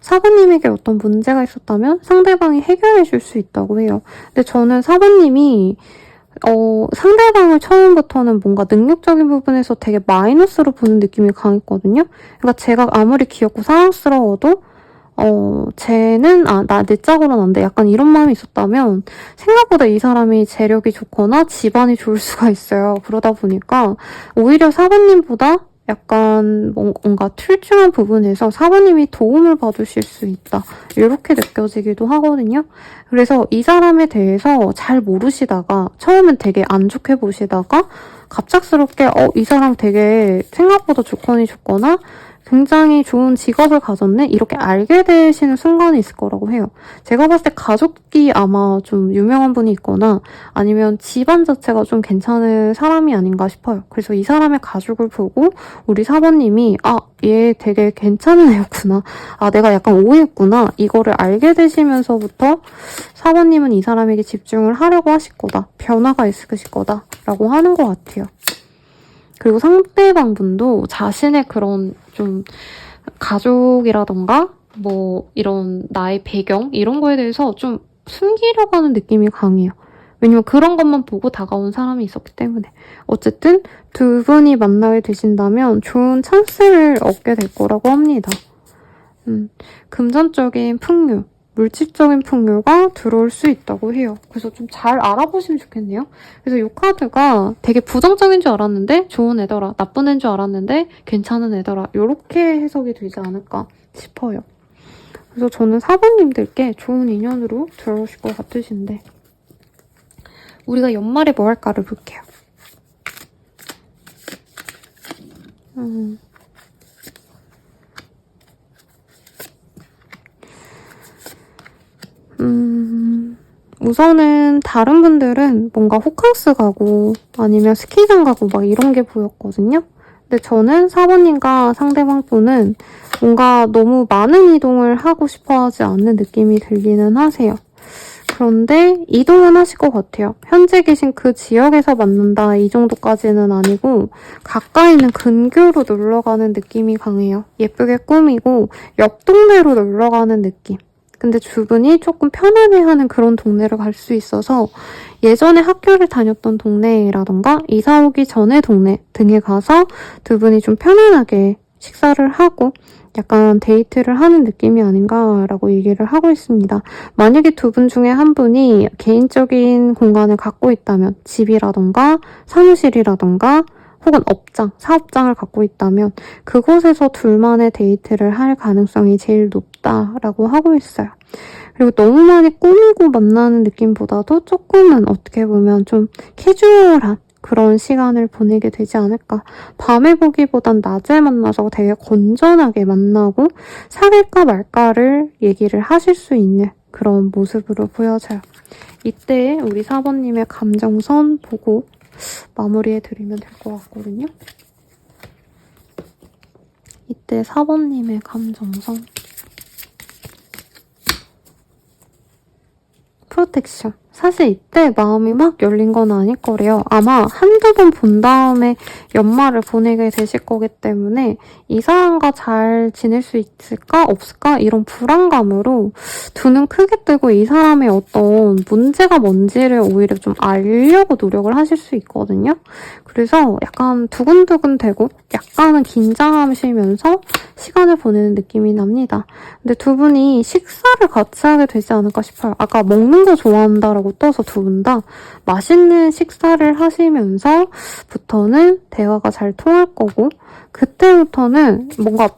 4번님에게 어떤 문제가 있었다면 상대방이 해결해 줄 수 있다고 해요. 근데 저는 4번님이 상대방을 처음부터는 뭔가 능력적인 부분에서 되게 마이너스로 보는 느낌이 강했거든요. 그러니까 제가 아무리 귀엽고 사랑스러워도 쟤는, 내 짝으로는 안 돼. 약간 이런 마음이 있었다면, 생각보다 이 사람이 재력이 좋거나 집안이 좋을 수가 있어요. 그러다 보니까, 오히려 4번님보다 약간 뭔가 출중한 부분에서 4번님이 도움을 받으실 수 있다. 이렇게 느껴지기도 하거든요. 그래서 이 사람에 대해서 잘 모르시다가, 처음엔 되게 안 좋게 보시다가, 갑작스럽게, 이 사람 되게 생각보다 조건이 좋거나, 굉장히 좋은 직업을 가졌네? 이렇게 알게 되시는 순간이 있을 거라고 해요. 제가 봤을 때 가족이 아마 좀 유명한 분이 있거나 아니면 집안 자체가 좀 괜찮은 사람이 아닌가 싶어요. 그래서 이 사람의 가족을 보고 우리 4번님이 얘 되게 괜찮은 애였구나. 내가 약간 오해했구나. 이거를 알게 되시면서부터 4번님은 이 사람에게 집중을 하려고 하실 거다. 변화가 있으실 거다. 라고 하는 것 같아요. 그리고 상대방 분도 자신의 그런 좀 가족이라던가 뭐 이런 나의 배경 이런 거에 대해서 좀 숨기려고 하는 느낌이 강해요. 왜냐면 그런 것만 보고 다가온 사람이 있었기 때문에. 어쨌든 두 분이 만나게 되신다면 좋은 찬스를 얻게 될 거라고 합니다. 금전적인 풍요, 물질적인 풍요가 들어올 수 있다고 해요. 그래서 좀 잘 알아보시면 좋겠네요. 그래서 이 카드가 되게 부정적인 줄 알았는데 좋은 애더라, 나쁜 애인 줄 알았는데 괜찮은 애더라 이렇게 해석이 되지 않을까 싶어요. 그래서 저는 4번님들께 좋은 인연으로 들어오실 것 같으신데 우리가 연말에 뭐 할까를 볼게요. 우선은 다른 분들은 뭔가 호캉스 가고 아니면 스키장 가고 막 이런 게 보였거든요. 근데 저는 4번님과 상대방 분은 뭔가 너무 많은 이동을 하고 싶어 하지 않는 느낌이 들기는 하세요. 그런데 이동은 하실 것 같아요. 현재 계신 그 지역에서 만난다 이 정도까지는 아니고 가까이 있는 근교로 놀러가는 느낌이 강해요. 예쁘게 꾸미고 옆 동네로 놀러가는 느낌. 근데 두 분이 조금 편안해하는 그런 동네를 갈 수 있어서 예전에 학교를 다녔던 동네라던가 이사 오기 전에 동네 등에 가서 두 분이 좀 편안하게 식사를 하고 약간 데이트를 하는 느낌이 아닌가라고 얘기를 하고 있습니다. 만약에 두 분 중에 한 분이 개인적인 공간을 갖고 있다면 집이라던가 사무실이라던가 혹은 업장, 사업장을 갖고 있다면 그곳에서 둘만의 데이트를 할 가능성이 제일 높다라고 하고 있어요. 그리고 너무 많이 꾸미고 만나는 느낌보다도 조금은 어떻게 보면 좀 캐주얼한 그런 시간을 보내게 되지 않을까. 밤에 보기보단 낮에 만나서 되게 건전하게 만나고 사귈까 말까를 얘기를 하실 수 있는 그런 모습으로 보여져요. 이때 우리 4번님의 감정선 보고 마무리해드리면 될 것 같거든요. 이때 4번님의 감정선. 프로텍션. 사실 이때 마음이 막 열린 건 아닐 거래요. 아마 한두 번 본 다음에 연말을 보내게 되실 거기 때문에 이 사람과 잘 지낼 수 있을까 없을까 이런 불안감으로 두 눈 크게 뜨고 이 사람의 어떤 문제가 뭔지를 오히려 좀 알려고 노력을 하실 수 있거든요. 그래서 약간 두근두근 되고 약간은 긴장하시면서 시간을 보내는 느낌이 납니다. 근데 두 분이 식사를 같이 하게 되지 않을까 싶어요. 아까 먹는 거 좋아한다라고 떠서 두 분 다 맛있는 식사를 하시면서부터는 대화가 잘 통할 거고 그때부터는 뭔가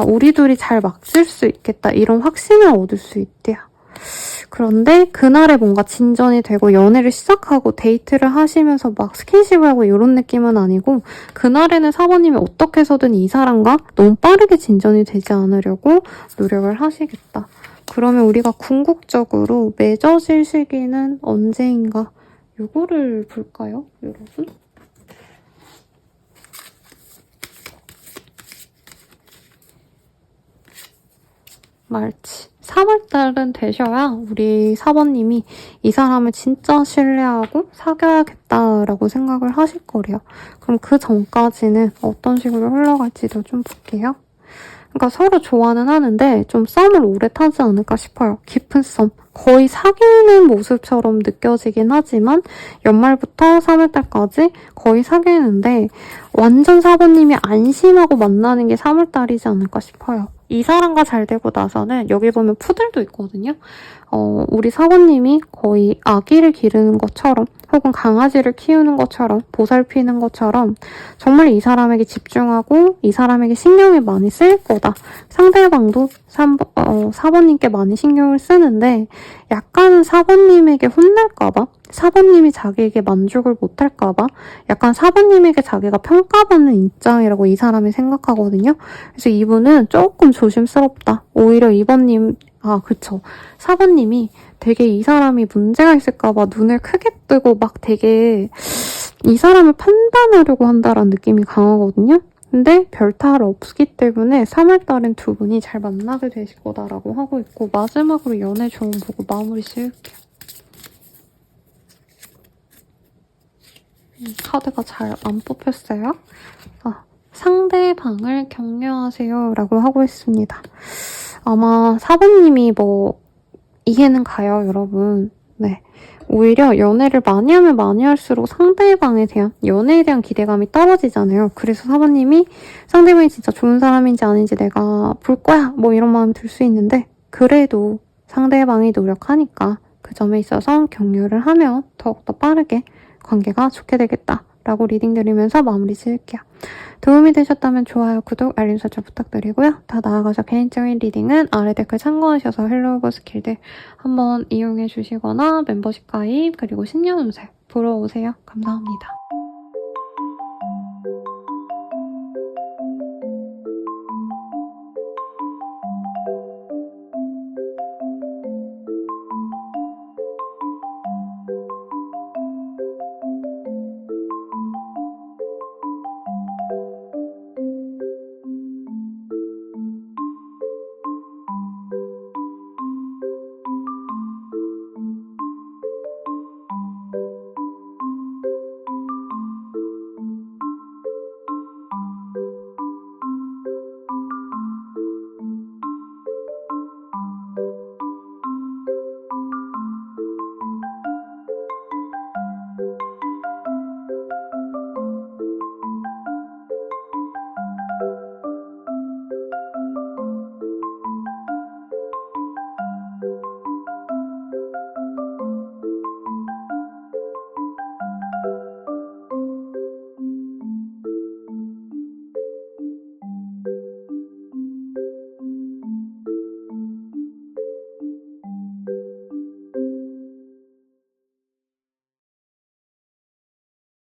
우리 둘이 잘 맞을 수 있겠다 이런 확신을 얻을 수 있대요. 그런데 그날에 뭔가 진전이 되고 연애를 시작하고 데이트를 하시면서 막 스킨십을 하고 이런 느낌은 아니고 그날에는 4번님이 어떻게 해서든 이 사람과 너무 빠르게 진전이 되지 않으려고 노력을 하시겠다. 그러면 우리가 궁극적으로 맺어질 시기는 언제인가? 이거를 볼까요, 여러분? 말치. 3월달은 되셔야 우리 4번님이 이 사람을 진짜 신뢰하고 사귀어야겠다라고 생각을 하실 거래요. 그럼 그 전까지는 어떤 식으로 흘러갈지도 좀 볼게요. 그러니까 서로 좋아는 하는데 좀 썸을 오래 타지 않을까 싶어요. 깊은 썸. 거의 사귀는 모습처럼 느껴지긴 하지만 연말부터 3월달까지 거의 사귀는데 완전 4번님이 안심하고 만나는 게 3월달이지 않을까 싶어요. 이 사람과 잘 되고 나서는 여기 보면 푸들도 있거든요. 우리 4번님이 거의 아기를 기르는 것처럼 혹은 강아지를 키우는 것처럼 보살피는 것처럼 정말 이 사람에게 집중하고 이 사람에게 신경을 많이 쓸 거다. 상대방도 4번님께 많이 신경을 쓰는데 약간은 4번님에게 혼날까봐 4번님이 자기에게 만족을 못할까봐 약간 4번님에게 자기가 평가받는 입장이라고 이 사람이 생각하거든요. 그래서 이분은 조금 조심스럽다. 오히려 4번님이 되게 이 사람이 문제가 있을까봐 눈을 크게 뜨고 막 되게 이 사람을 판단하려고 한다라는 느낌이 강하거든요. 근데 별 탈 없기 때문에 3월달엔 두 분이 잘 만나게 되실 거다라고 하고 있고 마지막으로 연애 조언 보고 마무리 지을게요. 카드가 잘 안 뽑혔어요. 상대방을 격려하세요 라고 하고 있습니다. 아마 4번님이 이해는 가요, 여러분. 네. 오히려 연애를 많이 하면 많이 할수록 상대방에 대한, 연애에 대한 기대감이 떨어지잖아요. 그래서 4번님이 상대방이 진짜 좋은 사람인지 아닌지 내가 볼 거야! 이런 마음이 들 수 있는데, 그래도 상대방이 노력하니까 그 점에 있어서 격려를 하면 더욱더 빠르게 관계가 좋게 되겠다. 라고 리딩 드리면서 마무리 지을게요. 도움이 되셨다면 좋아요, 구독, 알림 설정 부탁드리고요. 더 나아가서 개인적인 리딩은 아래 댓글 참고하셔서 헬로우버 스킬들 한번 이용해 주시거나 멤버십 가입 그리고 신년 운세 보러 오세요. 감사합니다.